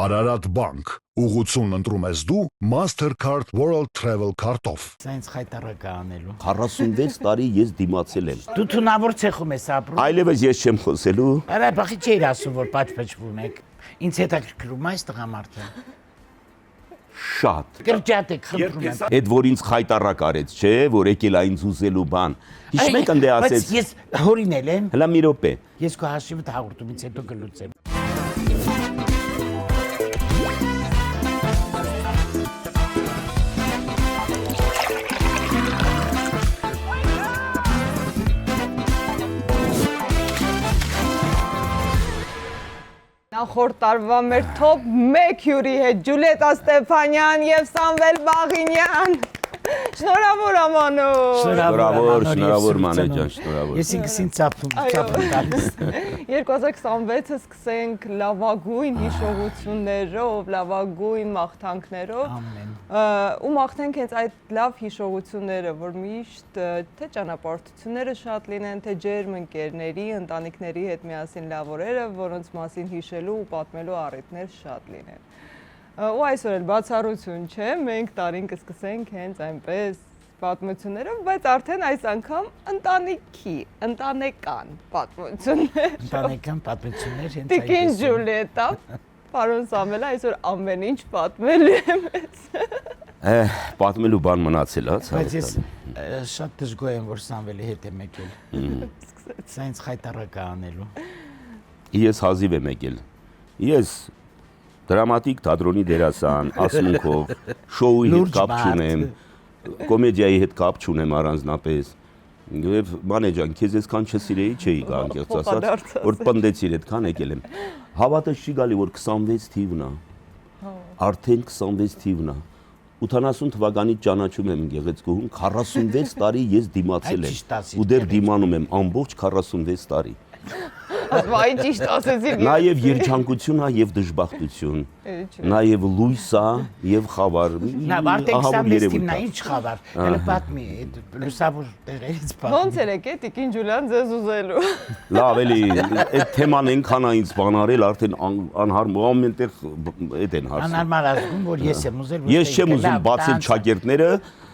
Ararat Bank, ուղղություն ընտրում ես դու Mastercard World Travel Card-ով։ Սա ինձ խայտարակ է անելու։ 46 տարի ես դիմացել եմ։ Դու թունավոր ցեխում ես ապրում։ Այլևս ես չեմ խոսելու։ Արա բախի չէր ասում, որ պատվեճվում եք։ Ինձ հետաքրքրում է այս տղամարդը։ Շատ։ Կրճատ եք, խնդրում եմ։ Այդ որ ինձ խայտարակ արեց, չէ, որ եկել է ինձ ուզելու բան։ Հիշում եք ընդ ասեց։ Բայց ես հորինել եմ։ Հլա մի րոպե։ Ես քո հաշիվը հաղորդում ինձ հետո կլուծեմ։ Նախորդ տարվա մեր top 1 հյուրի հետ Ջուլիետա Ստեփանյան եւ Սամվել Բաղինյան։ Շնորհավոր Ամանուշ։ Շնորհավոր Մանե ջան, շնորհավոր։ Ես ինքս ինձ ծափում տալիս։ 2026-ը սկսենք լավագույն հիշողություններով, լավագույն մաղթանքներով։ Ամեն։ Ու մաղթենք հենց այդ լավ հիշողությունները, որ միշտ թե ճանապարհորդությունները շատ լինեն, թե ջերմ ընկերների, ընտանիքների հետ միասին լավ օրերը, որոնց մասին հիշելու ու պատմելու առիթներ շատ լինեն։ Ու այսօր էլ բացառություն չէ, մենք տարին կսկսենք հենց այնպես պատմություններով, բայց արդեն այս անգամ ընտանեկան պատմություններ։ Ընտանեկան պատմություններ հենց Տիկին Ջուլիետա, պարոն Սամվելը այսօր ամեն ինչ պատմելու եմ ես։ Պատմելու բան մնացել է, Բայց ես շատ դժգոհ եմ, որ Սամվելի հետ եմ եկել։ Սա ինձ խայտարակ է անելու։ Ես հազիվ եմ եկել։ Ես դրամատիկ թատրոնի դերասան, ասմունքով, շոուի հետ կապ չունեմ, կոմեդիայի հետ կապ չունեմ առանձնապես։ Եվ Մանե ջան, քեզ այսքան չսիրեի, չէի գա անկեղծ ասած, որ պնդեցիր այդքան եկել եմ։ Հավատս չի գալի, որ 26 թիվն է։ Արդեն 26 թիվն է։ 80 թվականից ճանաչում եմ Գեղեցկուհուն, 46 տարի ես դիմացել եմ։ Ու դեռ դիմանում եմ ամբողջ 46 տարի։ Այ ճիշտ ասեցի։ Նաև երջանկություն է եւ դժբախտություն։ Նաև լույս է եւ խավար։ Նա արդեն 26 թիմն է, ինչ խավար։ Հələ պատմի, լուսավոր տեղերից պատմի։ Ոնց էր եկե Տիկին Ջուլիան ձեզ ուզելու։ Լավ, էլի այդ թեման այնքան է ինձ բանարել, արդեն անհարմար ամենտեղ այդ են հարցնում։ Անհարմար ասում, որ ես եմ ուզել։ Ես չեմ ուզում բացել ճակերտները։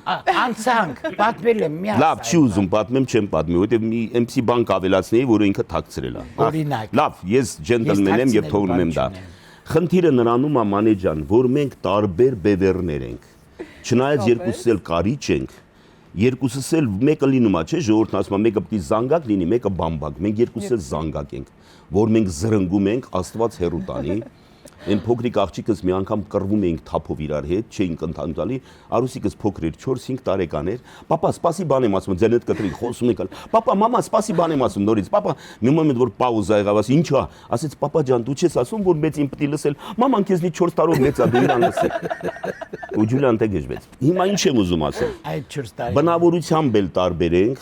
Անցանք, պատմել եմ միասին։ Լավ, չի ուզում պատմեմ, չեմ պատմի, որովհետև մի MC բան կավելացնեի, որը ինքը թաքցրել է։ Օրինակ։ Լավ, ես ջենտլմեն եմ եւ թողնում եմ դա։ Խնդիրը նրանում է Մանե ջան, որ մենք տարբեր բևեռներ ենք։ Չնայած երկուսս էլ կարիճ ենք, երկուսս էլ մեկը լինում է, չէ՞, ժողովուրդն ասում է, մեկը պետք է զանգակ լինի, մեկը բամբակ։ Մենք երկուսս էլ զանգակ ենք, որ մենք զրնգում ենք, Աստված հեռու տանի։ Այն փոքրիկ աղջիկս մի անգամ կռվում էինք թափով իրար հետ, չէինք ընդհանուր տալի, Արուսիկս փոքր էր, 4-5 տարեկան էր։ Պապա, սպասի բան եմ ասում, ձենդ կտրի, խոսում եք։ Պապա, մամա, սպասի բան եմ ասում նորից։ Պապա, մի մոմենտ որ պաուզա եղավ, ասի, ի՞նչ է։ Ասեց, պապա ջան, դու չես ասում, որ մեծին պետք է լսել։ Մաման քեզնից 4 տարով մեծ է, դու իրան լսել։ Ու Ջուլիան տեգեժվեց։ Հիմա ինչ եմ ուզում ասել։ Այդ 4 տարի։ Բնավորությամբ էլ տարբեր ենք,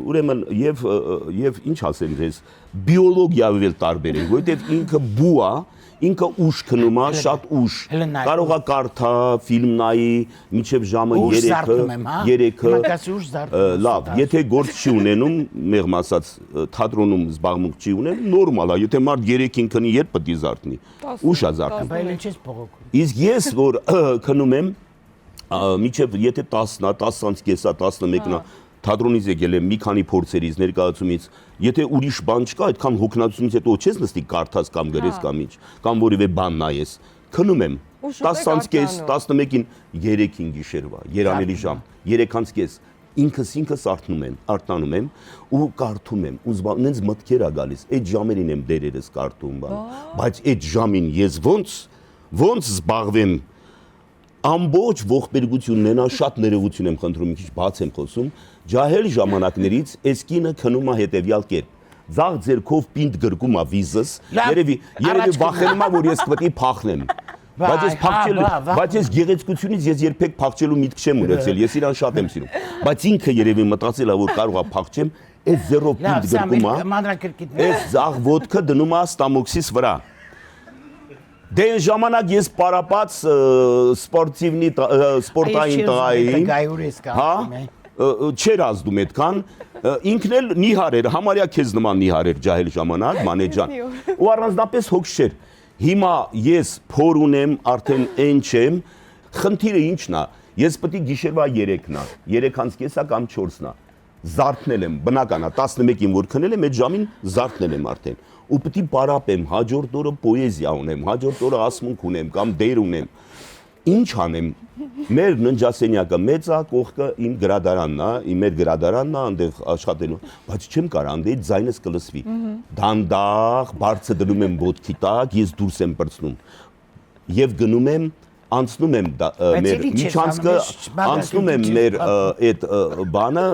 ուրեմն եւ ինչ ասեմ ձեզ, բիոլոգիայով էլ տարբեր ենք, որովհետեւ ինքը բու է, ինքը ուշ քնում է, շատ ուշ։ Կարող է կարդա, ֆիլմ նայի, մինչև ժամը 3-ը։ Լավ, եթե գործ չի ունենում, մեղմ ասած, թատրոնում զբաղմունք չի ունենում, նորմալ է, եթե մարդ 3-ին քնի, երբ պետք է զարթնի։ Ուշ է զարթնում։ Բայց ինչ ես փողոքում։ Իսկ ես որ քնում եմ, մինչև եթե 10-ն է, 10:30-ը, 11-ն է, թատրոնից եկել եմ մի քանի փորձերից ներկայացումից, եթե ուրիշ բան չկա, այդքան հոգնածությունից հետո չես նստի կարդաս կամ գրես կամ ինչ, կամ որևէ բան նայես, քնում եմ 10:30, 11-ին 3-ին գիշերվա, երանելի ժամ, 3:30 ինքս արտանում եմ ու կարդում եմ, ու նենց մտքեր ա գալիս, այդ ժամերին եմ դերերս կարդում բան, բայց այդ ժամին ես ոնց զբաղվեմ ամբողջ ողբերգությունն ունենա, շատ ներողություն եմ խնդրում, մի քիչ բաց եմ խոսում, ջահել ժամանակներից այս կինը քնում է հետևյալ կերպ։ Ձախ ձեռքով պինդ գրկում է վիզս, երևի վախենում է, որ ես պետք է փախնեմ։ Բայց ես գեղեցկությունից ես երբեք փախչելու միտք չեմ ունեցել, ես իրան շատ եմ սիրում։ Բայց ինքը երևի մտածել է, որ կարող է փախչեմ, այս ձեռով պինդ գրկում է, այս ձախ ոտքը դնում է ստամոքսիս վրա։ Դե ժամանակ ես պարապած սպորտային տղայի, հա, չեր ազդում այդքան, ինքն էլ նիհար էր, համարյա քեզ նման նիհար էր ջահել ժամանակ, Մանե ջան, ու առանձնապես հոգ չէր։ Հիմա ես փոր ունեմ, արդեն այն չեմ, խնդիրը ինչն է, ես պետք է գիշերվա 3-ն է, 3:30 կամ 4-ն է, զարթնել եմ, բնական է, 11-ին որ քնել եմ, այդ ժամին զարթնել եմ արդեն, ու պետք է պարապեմ, հաջորդ օրը պոեզիա ունեմ, հաջորդ օրը ասմունք ունեմ կամ դեր ունեմ, ինչ անեմ, մեր ննջասենյակը մեծ է, կողքը իմ գրադարանն է, մեր գրադարանն է, այնտեղ աշխատելու, բայց չեմ կարող, այնտեղ ձայնս կլսվի, դանդաղ, բարձր դնում եմ ոտքի տակ, ես դուրս եմ պրծնում, եւ գնում եմ, անցնում եմ մեր միջանցքը, անցնում եմ մեր այդ բանը,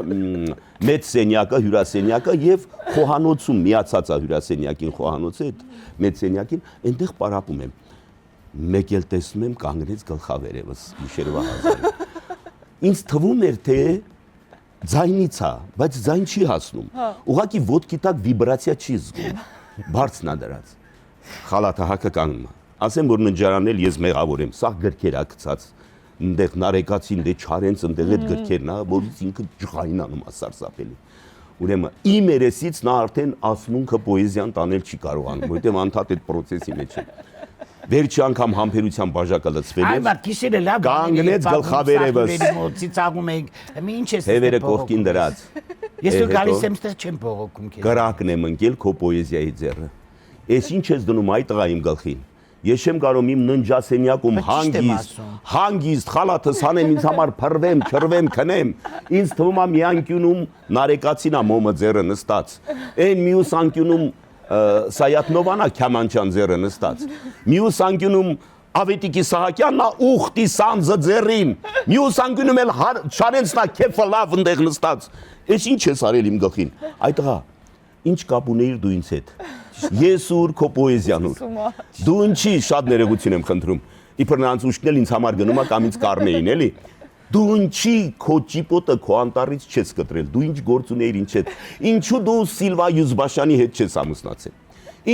մեծ սենյակը, հյուրասենյակը եւ խոհանոցում միացած է հյուրասենյակին, խոհանոցը այդ մեծ սենյակին, այնտեղ պարապում եմ։ Մեկ էլ տեսնում եմ կանգնեց գլխավերևս գիշերվա հազարը։ Ինձ թվում էր թե ձայնից է, բայց ձայն չի հասնում։ Ուղղակի ոտքի տակ վիբրացիա չի զգում։ Բարձն է դրած։ Խալաթը հակը կանգնում է։ Ասեմ որ ննջարանել ես մեղավոր եմ, սա գրքեր ա գցած։ Այնտեղ նարեկացին դե չարենց այնտեղ այդ գրքերն է, որից ինքը ջղայնանում է սարսափելի։ Ուրեմն իմ երեսից նա արդեն ասմունքը պոեզիան տանել չի կարողանում, որովհետև անդադ այդ process-ի մեջ է։ Վերջի անգամ համբերության բաժակը լցվել Այ բա քիսերը լավ կանգնեց գլխավերևս։ Ծիծաղում ենք, ինչ ես Հևերը կողքին դրած։ Ես դու գալիս եմ ստեղ չեմ փողոքում քեզ։ Կրակն եմ ընկել քո պոեզիայի ձեռը։ Էս ինչ ես դնում այ տղա իմ գլխին։ Ես չեմ կարող իմ ննջասենյակում հանգիստ խալաթս հանեմ ինձ համար փռվեմ, չռվեմ, քնեմ։ Ինձ թվում է մի անկյունում նարեկացին է մոմը ձեռը նստած։ Այն մյուս անկյունում Սայաթնովան է Քամանչյան ձեռը նստած։ Մյուս անկյունում Ավետիքի Սահակյանն է ուխտի սանձը ձեռին։ Մյուս անկյունում էլ Շարենցն է քեֆը լավ ընդեղ նստած։ Էս ինչ ես արել իմ գլխին։ Այ տղա, ինչ կապ ունեիր դու ինձ հետ։ Ես ուր քո պոեզիան ուր։ Դու ինչի շատ ներողություն եմ խնդրում։ Իբր նրանց ուշքն էլ ինձ համար գնում է կամ ինձ կառնեին, էլի։ Դու ինչի քո ճիպոտը քո անտառից չես կտրել։ Դու ինչ գործ ունեիր ինչ հետ։ Ինչու դու Սիլվա Յուզբաշյանի հետ չես ամուսնացել։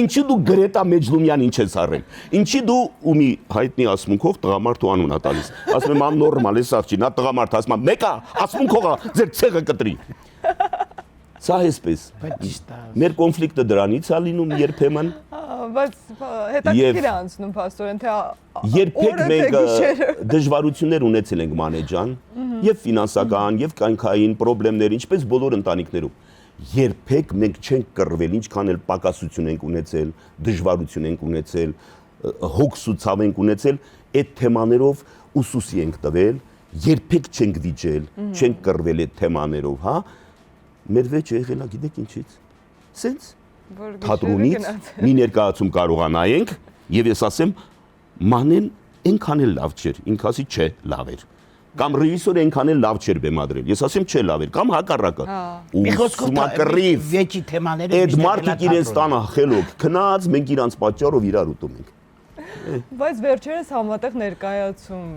Ինչու դու Գրետա Մեջլումյանին չես առել։ Ինչի դու ու մի հայտնի ասմունքով տղամարդու անուն ա տալիս։ Ասում եմ աննորմալ է սաղ չի, նա տղամարդ ասում է մեկա ասմունքողա ձեր ցեղը կտրի։ Սա էսպես։ Մեր կոնֆլիկտը դրանից է լինում երբեմն։ Բայց հետաքրքիր է անցնում փաստորեն թե երբեք մենք դժվարություններ ունեցել ենք մանեջան եւ ֆինանսական եւ կյանքային խնդիրներ, ինչպես բոլոր ընտանիքներում։ Երբեք մենք չենք կռվել, ինչքան էլ պակասություն ենք ունեցել, դժվարություն ենք ունեցել, հոգս ու ցավ ենք ունեցել, այդ թեմաներով ուսուսի ենք տվել, երբեք չենք վիճել, չենք կռվել այդ թեմաներով, հա։ Մեր վեճը եղել է գիտեք ինչից։ Սենց թատրոնից մի ներկայացում կարողանայինք եւ ես ասեմ մանեն այնքան էլ լավ չէր, ինքը ասի չէ, լավ էր։ Կամ ռեժիսորը այնքան էլ լավ չէր բեմադրել։ Ես ասեմ չէ, լավ էր, կամ հակառակը։ Մի խոսքով վեճի թեմաները այդ մարդիկ իրենց տանը խելոք քնած, մենք իրանց պատճառով իրար ուտում ենք։ Բայց վերջերս համատեղ ներկայացում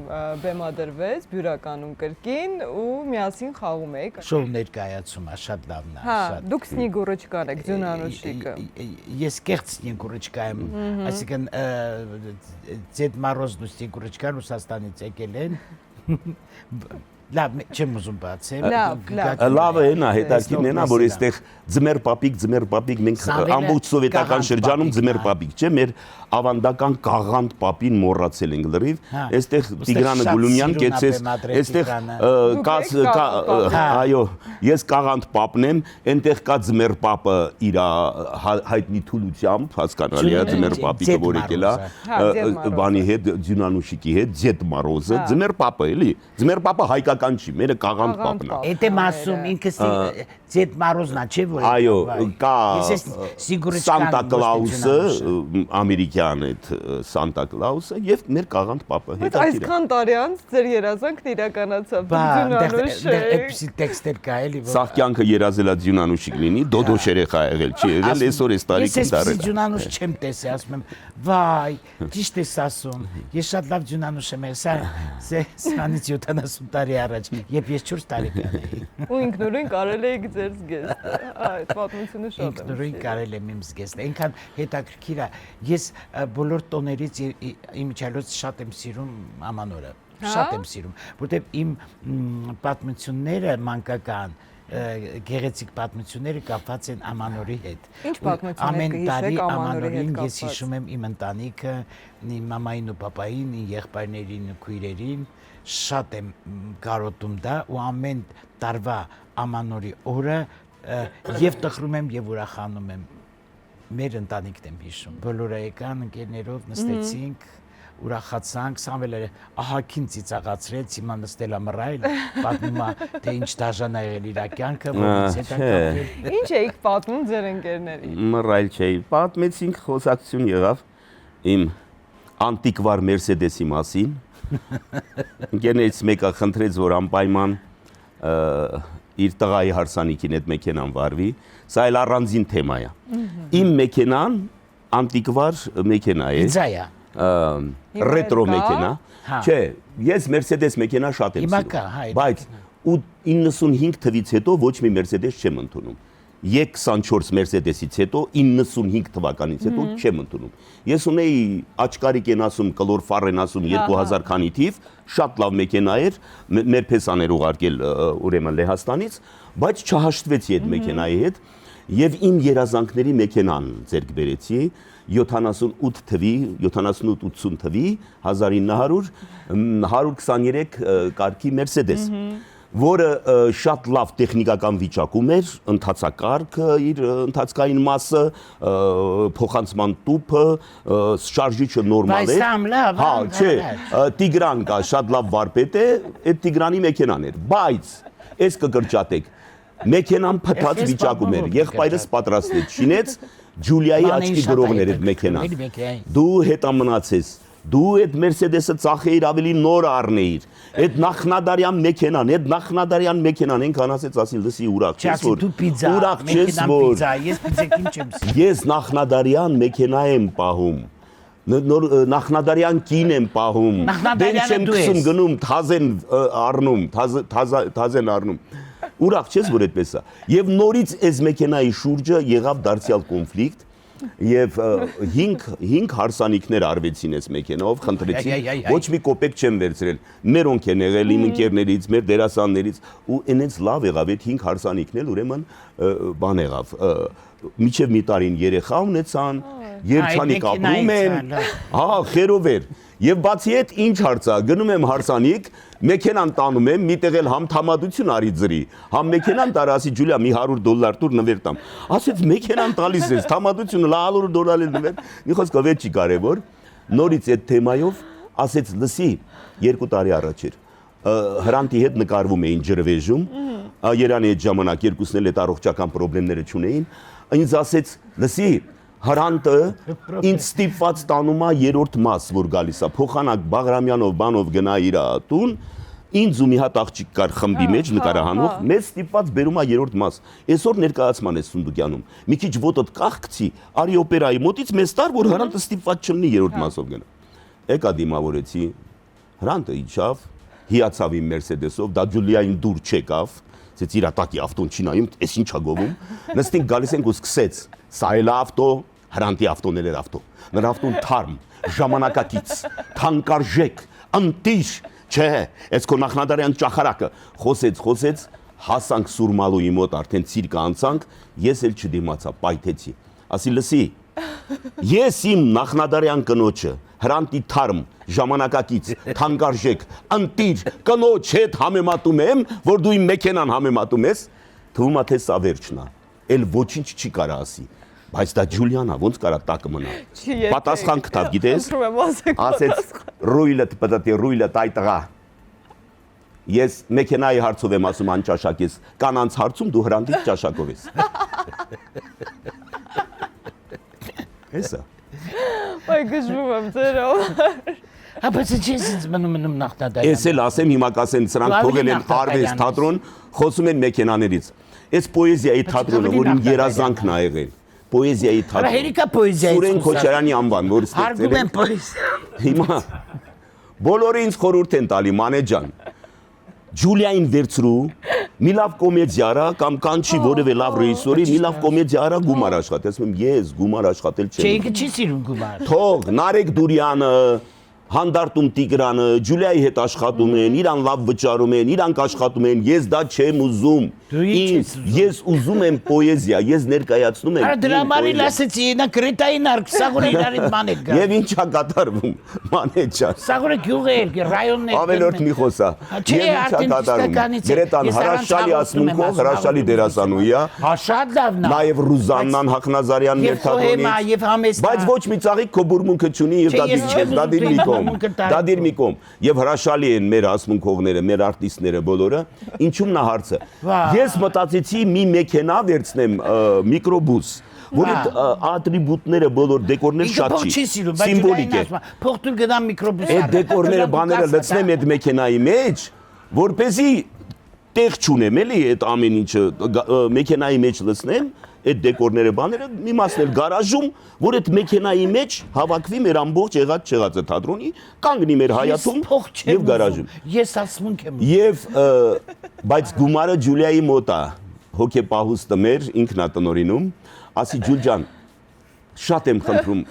բեմադրվեց բյուրականում կրկին ու միասին խաղում եք։ Շոու ներկայացումը շատ լավն է, Հա, շատ։ դուք Սնիգուրոչկան եք, Ձյունանուշիկը։ Ես կեղծ Սնիգուրոչկա եմ, այսինքն Ձեդ Մարոզն ու Սնիգուրոչկան Ռուսաստանից եկել են։ Լավ, չեմ ուզում բացեմ։ Լավը հենա, հետաքրքիրն հենա, որ այստեղ ձմեր պապիկ, մենք ամբողջ սովետական շրջանում ձմեր պապիկ, չէ, մեր ավանդական կաղանդ պապին մոռացել ենք լրիվ, այստեղ Տիգրանը Գուլումյան կեցես, այստեղ այո, ես կաղանդ պապն եմ, այնտեղ կա ձմեր պապը իր հայտնի թուլությամբ, հասկանալի է, ձմեր պապիկը որ եկել է, բանի հետ, Ձյունանուշիկի հետ, Ձեդ Մարոզը, ձմեր պապը, էլի, ձմեր պապը հայկական չի, մերը կաղանդ պապն է։ Էդ եմ ասում, ինքս Ձեդ Մարոզն է, չէ՞ որ։ Այո, կա Սանտա Կլաուսը, ամերիկյան այդ Սանտա Կլաուսը եւ մեր կաղանդ պապը։ Բայց այսքան տարի անց ձեր երազանքն իրականացավ։ Ձյունանուշը։ Էպսի տեքստեր կա էլի որ։ Սաղ կյանքը երազելա Ձյունանուշիկ լինի, Դոդոշ երեխա եղել չի եղել, այսօր էս տարիքին դարել։ Ես Ձյունանուշ չեմ տեսել, ասում եմ, վայ, ճիշտ ես ասում։ Ես շատ լավ Ձյունանուշ եմ եղել, սրանից 70 տարի առաջ, երբ ես 4 տարեկան էի։ Ու ինքնուրույն կարել եք ձեր զգեստը։ Այդ պատմությունը շատ է։ Ինքնուրույն կարել եմ իմ զգեստը։ Այնքան հետաքրքիր է։ Ես բոլոր տոներից իմիջիալոց շատ եմ սիրում Ամանորը։ Շատ եմ սիրում, որտեղ իմ պատմությունները մանկական գեղեցիկ պատմությունները կապված են Ամանորի հետ։ Ինչ պատմություններ Ամեն կհիշեք տարի Ամանորի հետ Ամանորին ես կապված։ հիշում եմ իմ ընտանիքը, իմ մամային ու պապային, իմ եղբայրներին ու քույրերին, շատ եմ կարոտում դա ու ամեն տարվա Ամանորի օրը եւ տխրում եմ եւ ուրախանում եմ։ Մեր ընտանիքն եմ հիշում։ Բոլորը եկան ընկերներով նստեցինք, ուրախացանք, Սամվելը ահագին ծիծաղացրեց, հիմա նստել ամռայլ, պատմում է, թե ինչ դաժան ա եղել իր կյանքը, ոնց է դա կապել։ Ինչ էիք պատմում ձեր ընկերներին։ Մռայլ չէի, պատմեցինք, խոսակցություն եղավ իմ անտիկվար Մերսեդեսի մասին։ Ընկերներից մեկը խնդրեց, որ անպայման իր տղայի հարսանիքին այդ մեքենան վարվի, սա էլ առանձին թեմա է։ Իմ մեքենան անտիկվար մեքենա է։ Իձայա։ Ռետրո մեքենա։ Չէ, ես Մերսեդես մեքենա շատ եմ սիրում, բայց 95 թվից հետո ոչ մի Մերսեդես չեմ ընդունում։ E24 Mercedes-ից հետո 95 թվականից հետո չեմ ընդունում։ Ես ունեի աչկարիկ են ասում, կլոր ֆար են ասում 2000 քանի թիվ, շատ լավ մեքենա էր, մեր փեսաներ ուղարկել ուրեմն Լեհաստանից, բայց չհաշտվեցի այդ մեքենայի հետ եւ իմ երազանքների մեքենան ձեռք բերեցի 78 թվի, 78-80 թվի 1900 123 կարգի Mercedes որը շատ լավ տեխնիկական վիճակում էր, ընթացակարգը, իր ընթացքային մասը, փոխանցման տուփը, շարժիչը նորմալ է։ Հա, չէ, Տիգրան կա, շատ լավ վարպետ է, այդ Տիգրանի մեքենան էր, բայց այս կկրճատեք։ Մեքենան փտած վիճակում էր, եղբայրս պատրաստեց, շինեց Ջուլիայի աչքի գրողներ այդ մեքենան։ Դու հետա մնացես։ Դու այդ Mercedes-ը ծախեիր ավելի նոր առնեիր։ Այդ նախնադարյան մեքենան այնքան ասեց, ասի լսի ուրախ չես որ։ Ուրախ չես որ։ Ես պիցեքին չեմ սիրում։ Ես նախնադարյան մեքենա եմ պահում։ Նոր նախնադարյան կին եմ պահում։ Դեն չեմ քսում գնում, թազեն առնում։ Ուրախ չես որ այդպես է։ Եվ նորից այս մեքենայի շուրջը եղավ դարձյալ կոնֆլիկտ։ Եվ 5 հարսանիքներ արվեցին այս մեքենայով, խնդրեցին, ոչ մի կոպեկ չեմ վերցրել, մերոնք են եղել իմ ընկերներից, մեր դերասաններից, ու այնց լավ եղավ այդ 5 հարսանիքն էլ ուրեմն բան եղավ, միջև մի տարին երեխա ունեցան, երջանիկ ապրում են, հա, խերով էր, եւ բացի այդ ինչ հարց է, գնում եմ հարսանիք, մեքենան տանում եմ, միտեղ էլ համ թամադություն արի ձրի, համ մեքենան տարա, ասի Ջուլիա մի $100 տուր նվեր տամ, ասեց մեքենան տալիս ես, թամադությունը $100 նվեր, մի խոսք ով չի կարևոր, նորից այդ թեմայով ասեց լսի, 2 տարի առաջ էր, Հրանտի հետ նկարվում էին ջրվեժում, Երանի այդ ժամանակ երկուսն էլ այդ առողջական խնդիրները չունեին, ինձ ասեց լսի Հրանտը ինձ ստիպված տանում է 3-րդ մաս, որ գալիս է, փոխանակ Բաղրամյանով բանով գնա իր տուն, ինձ ու մի հատ աղջիկ կար խմբի մեջ նկարահանող, մեզ ստիպված բերում է 3-րդ մաս։ Այսօր ներկայացման է Սունդուկյանում։ Մի քիչ ոտդ կախկցի, արի օպերայի մոտից մեզ տար, որ Հրանտը ստիպված չլինի 3-րդ մասով գնա։ Եկա դիմավորեցի, Հրանտը իջավ, հիացավ իմ Mercedes-ով, դա Ջուլիային դուր չեկավ, ասեց իր տակի ավտոն չի նայում, էս ինչ է գովում։ Նստենք գալիս ենք ու սկսեց, սա էլ ավտո, Հրանտի ավտոն էր ավտո։ Նրա ավտոն թարմ, ժամանակակից, թանկարժեք, ընտիր, չէ, այս քո նախնադարյան ճախարակը, խոսեց, հասանք Սուրմալուի մոտ արդեն ցիրկը անցանք, ես էլ չդիմացա, պայթեցի։ Ասի լսի, ես իմ նախնադարյան կնոջը, Հրանտի թարմ, ժամանակակից, թանկարժեք, ընտիր, կնոջ հետ համեմատում եմ, որ դու իմ մեքենան համեմատում ես, թվում է թե սա վերջն է, էլ ոչինչ չի կարա ասի։ Բայց դա Ջուլիանա ոնց կարա տակը մնա։ Պատասխան կտավ, գիտես։ Ասեց ռույլը տայ տղա։ Ես մեքենայի հարցով եմ ասում անճաշակ ես, կանանց հարցում դու Հրանտի ճաշակով ես։ Էսա։ Այ գժվում եմ ձերով։ Բայց չես ինձ մնում նախնադարյան։ Ես էլ ասեմ հիմա կասեն սրանք թողել են արվեստ թատրոն, խոսում են մեքենաներից։ Այս պոեզիայի թատրոնը, որ իմ երազանքն ա եղել։ Պոեզիայի թատրոն։ Հերիկա պոեզիայի։ Սուրեն Քոչարյանի անվան, որ ստեղծել են։ Հարգում են եմ պոեզիա։ Հիմա բոլորը ինձ խորհուրդ են տալի, Մանե ջան։ Ջուլիային վերցրու, մի լավ կոմեդիա արա կամ կանչի որևէ լավ ռեժիսորի, մի լավ կոմեդիա արա գումար աշխատել։ Ասում եմ, ես գումար աշխատել չեմ։ Չէ, ինքը չի սիրում գումար։ Թող Նարեկ Դուրյանը, հանդարտում Տիգրանը, Ջուլիայի հետ աշխատում են, իրան լավ վճարում են, իրանք աշխատում են, ես դա չեմ ուզում։ Ես ուզում եմ պոեզիա, ես ներկայացնում եմ։ Արա դրա համար էլ ասեցի, նա Կրետային արք, Սաղորը իրարից մանետ գա։ Եվ ինչա կատարվում, մանետ չա։ Սաղորը գյուղ է, ռայոնն է։ Ավելորդ մի խոսա։ Եվ ինչա կատարվում։ Գրետան հրաշալի ասմունքով, հրաշալի դերասանուհի է։ Հա շատ լավն է։ Նաև Ռուզաննան Հակնազարյանն էր թատրոնից։ Եվ համեստ։ Բայց ոչ մի ծաղիկ քո բուրմունքը չունի եւ դա դիր մի կողմ։ Դա դիր մի կողմ։ Եվ հրաշալի են մեր ասմունքողները, մեր արտիստները բոլորը։ Ինչու՞մն է հարցը։ Ես մտածեցի մի մեքենա վերցնեմ միկրոբուս, որ այդ ատրիբուտները բոլոր դեկորներ շատ չի։ Սիմվոլիկ է։ Փոխտուր գնամ միկրոբուս։ Այդ դեկորները բաները լցնեմ այդ մեքենայի մեջ, որպեսզի տեղ չունեմ, էլի այդ ամեն ինչը մեքենայի մեջ լցնեմ, այդ դեկորները բաները մի մասն էլ գարաժում, որ այդ մեքենայի մեջ հավաքվի մեր ամբողջ եղած չեղածը թատրոնի, կանգնի մեր հայաթում եւ գարաժում։ Ես ասմունք եմ։ Եվ բայց գումարը Ջուլիայի մոտ է, հոգեպահուստը մեր ինքն է տնօրինում, ասի Ջուլ ջան, շատ եմ խնդրում,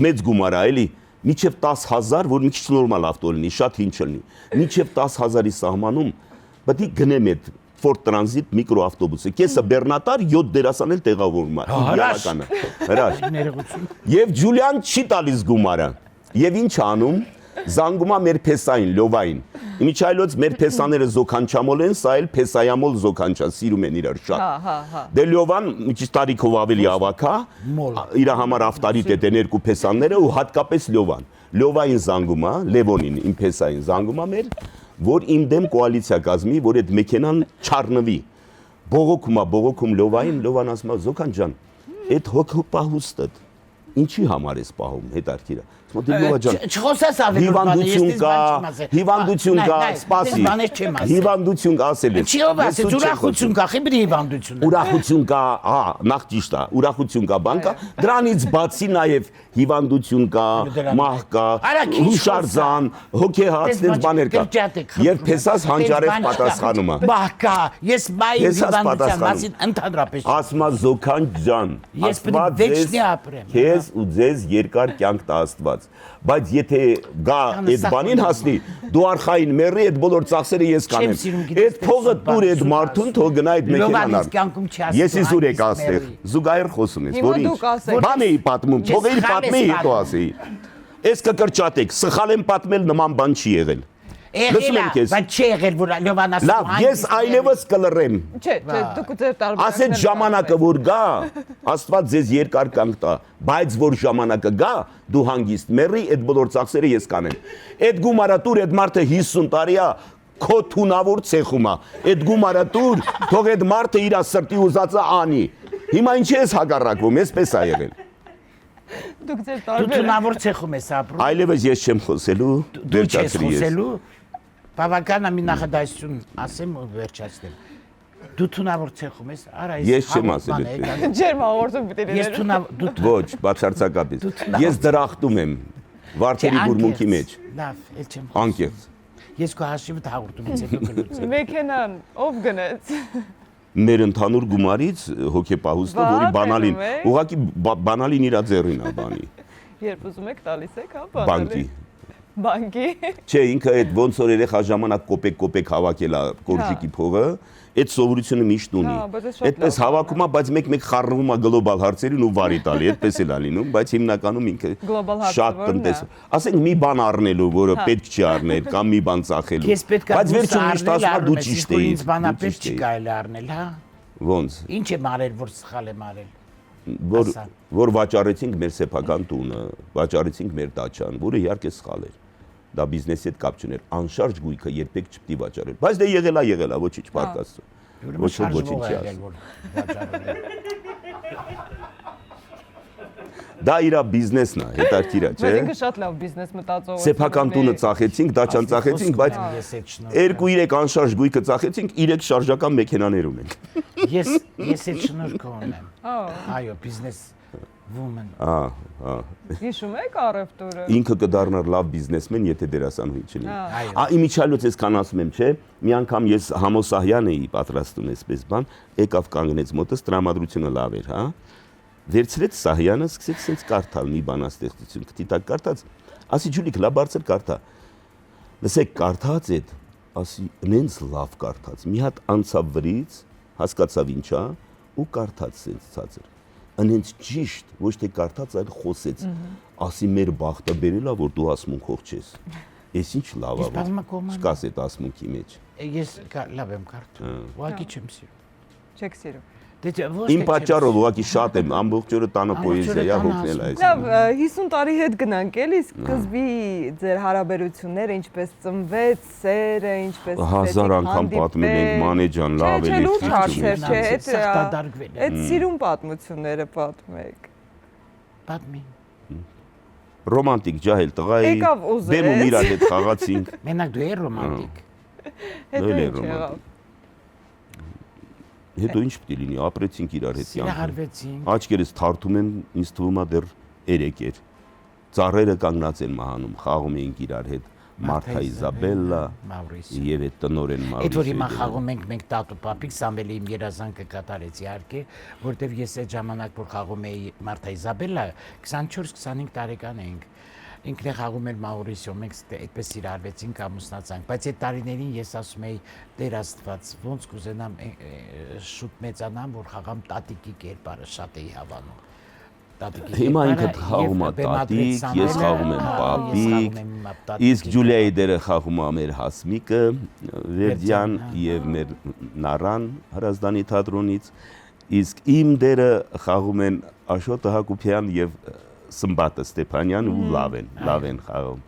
մեծ գումար է, էլի, մինչև 10,000, որ մի քիչ նորմալ ավտո լինի, շատ հին չլինի, մինչև 10,000-ի սահմանում պետք է գնեմ այդ Ford Transit միկրոավտոբուսը, կեսը բեռնատար 7 դերասան էլ տեղավորում է, իդեալականը, հրաշ։ Եվ Ջուլիան չի տալիս գումարը, եւ ինչ անում, զանգում է մեր փեսային, Լովային։ Իմիջայլոց մեր փեսաները զոքանչամոլ են, սա էլ փեսայամոլ զոքանչա, սիրում են իրար շատ։ Դե Լովան մի քիչ տարիքով ավելի ավակ է, իր համար ավտարիտ է դեն երկու փեսանները ու հատկապես Լովան։ Լովային զանգում է, Լևոնին, իմ փեսային զանգում է մեր, որ իմ դեմ կոալիցիա կազմի, որ այդ մեքենան չառնվի։ Բողոքում Լովային, Լովան ասում է Զոքան ջան, այդ հոգեպահուստը ինչի համար ես պահում, հետարքիրա։ Չխոսես ավելի հիվանդություն կա, սպասի, հիվանդություն կա ասել ես։ Չի ով ասեց, ուրախություն կա, խիբրի հիվանդություն։ Ուրախություն կա, նախ ճիշտ է, ուրախություն կա, բան կա, դրանից բացի նաև հիվանդություն կա, մահ կա, հուշարձան, հոգեհացնեց բաներ կա։ Եվ փեսաս հանճարեղ պատասխանում է։ Մահ կա, ես մայի հիվանդության մասին ընդհանրապես։ Ասմա Զոքան ջան, ես պետք է վեճնի ապրեմ։ Քեզ ու ձեզ երկար կյանք տա Աստված։ Բայց եթե գա այդ բանին հասնի, դու արխային մեռի, այդ բոլոր ծախսերը ես կանեմ։ Այդ փողը տուր այդ մարդուն, թող գնա այդ մեքենան։ Ես իզուր եք աստեղ, զուգահեռ խոսում ես, որ ինչ։ Բան էի պատմում, թող էի պատմեի, հետո ասեի։ Էս կկրճատեք, սխալ եմ պատմել, նման բան չի եղել։ Լսում եմ քեզ։ Բայց չի եղել, որ Լևան ասում։ Լավ, ես այլևս կլռեմ։ Չէ, դուք ձեր տարբերակները։ Ասեց ժամանակը որ գա, Աստված ձեզ երկար կյանք տա, բայց որ ժամանակը գա, դու հանգիստ մեռի, այդ բոլոր ծախսերը ես կանեմ։ Այդ գումարատուր այդ մարդը 50 տարի է, քո թունավոր ցեխում է։ Այդ գումարատուր, թող այդ մարդը իր սրտի ուզածը անի։ Հիմա ինչ ես հագարակվում, այսպես է եղել։ Դուք ձեր Դու թունավոր ցեխում ես ապրում։ Այլևս ես չեմ խոսելու, վերջացրի ես։ Բավական է մի նախադասություն ասեմ ու վերջացնեմ։ Դու թունավոր ցեխում ես, արա ես չեմ ասել այդպես։ Ջերմ հաղորդում պիտի լինի։ Ես թունավոր դու Ոչ, բացարձակապես։ Ես դրախտում եմ վարդերի բուրմունքի մեջ։ Լավ, էլ չեմ։ Անկեղծ։ Ես քո հաշիվը հաղորդումից հետո կլուծեմ։ Մեքենան ով գնաց։ Մեր ընդհանուր գումարից հոգեպահուստը, որի բանալին, ուղղակի բանալին իր ձեռին է բանի։ Երբ ուզում եք տալիս եք, հա, Բանկի։ Բանկի։ Չէ, ինքը այդ ոնց որ երեխա ժամանակ կոպեկ հավաքել է կորժիկի փողը, այդ սովորությունը միշտ ունի։ Այդպես հավաքում է, բայց մեկ-մեկ խառնվում է գլոբալ հարցերին ու վարի տալի, այդպես էլ է լինում, բայց հիմնականում ինքը շատ տնտես։ Ասենք մի բան առնելու, որը պետք չի առնել, կամ մի բան ծախելու։ Բայց վերջում միշտ ասում է դու ճիշտ ես։ Ինձ բանապես չի կարելի առնել, հա։ Ոնց։ Ինչ եմ արել, որ սխալ եմ արել։ Որ վաճառեցինք մեր սեփական տունը, վաճառեցինք մեր տաճան, որը իհարկե սխալ էր։ Դա բիզնեսի հետ կապ չուներ, անշարժ գույքը երբեք չպետք է վաճառել։ Բայց դե եղել է, ոչինչ պարտացու։ Ոչինչ չի ասել։ Դա իր բիզնեսն է, հետաքրքիր է, չէ՞։ Բայց ինքը շատ լավ բիզնես մտածող է։ Սեփական տունը ծախեցինք, դաճան ծախեցինք, բայց 2-3 անշարժ գույքը ծախեցինք, 3 շարժական մեքենաներ ունենք։ Ես այդ շնորհքը ունեմ։ Այո, բիզնես woman։ Հիշում եք առևտուրը։ Ինքը կդառնար լավ բիզնեսմեն, եթե դերասանուհի չլինի։ Իմիջիալոց այսքան ասում եմ, չէ՞։ Մի անգամ ես Համոսահյան էի պատրաստում այսպես բան, եկավ կանգնեց մոտս, տրամադրությունը լավ էր, հա։ Վերցրեց Սահյանը, սկսեց սենց կարդալ մի բանաստեղծություն, քթի տակ կարդաց, ասի Ջուլիկ լա բարձր կարդա։ Լսեք կարդաց այդ, ասի նենց լավ կարդաց։ Մի հատ անցավ վրից, հասկացավ ինչա ու կարդաց սենց ցածր։ Անենց ճիշտ, ոչ թե կարդաց, այլ խոսեց։ Ասի մեր բախտը բերելա, որ դու ասմունքով չես։ Ես ինչ լավ ա։ Սկաս այդ ասմունքի մեջ։ Ես լավ եմ կարդում։ Ուղղակի չեմ սիրում։ Չեք սիրում։ Իմ պատճառով ուղղակի շատ եմ, ամբողջ օրը տանը պոեզիա հոգնել այս։ Լավ, 50 տարի հետ գնանք էլի, սկզբի ձեր հարաբերությունները ինչպես ծնվեց, սերը, ինչպես Հազար անգամ պատմել ենք մանեջան, լավ էլի։ Չէ, լուրջ հարցեր չէ, սխտադարգվել է։ այդ սիրուն պատմությունները պատմեք։ Պատմի։ Ռոմանտիկ ջահել տղա էի, դեմում իր հետ խաղացինք։ Մենակ դու ես ռոմանտիկ։ Հետո ինչ եղավ։ Հետո ինչ պետք է լինի, ապրեցինք իրար հետ կյանքում։ Սիրահարվեցինք։ Աչքերս թարթում են, ինձ թվում է դեռ 3 էր։ Ծառերը կանգնած են մահանում, խաղում էինք իրար հետ Մարթա Իզաբելլա եւ այդ տնորեն Մաուրիսիո։ Այդ որ հիմա խաղում ենք մենք տատու պապիկ, Սամվելի իմ երազանքը կատարեց իհարկե, որտեվ ես այդ ժամանակ որ խաղում էի Մարթա Իզաբելլա 24-25 տարեկան էինք։ Ինքն է խաղում էր Մաուրիսիո, մենք այդպես սիրահարվեցինք, ամուսնացանք, բայց այդ տարիներին ես ասում էի Տեր Աստված, ոնց կուզենամ շուտ մեծանամ, որ խաղամ տատիկի կերպարը, շատ էի հավանում։ Հիմա ինքդ խաղում է տատիկ, ես խաղում եմ պապիկ, իսկ Ջուլիայի դերը խաղում է մեր Հասմիկը Վերդյան եւ մեր Նարան Հրազդանի թատրոնից, իսկ իմ դերը խաղում են Աշոտը Հակոբյան եւ Սմբատը Ստեփանյան ու լավ են խաղում։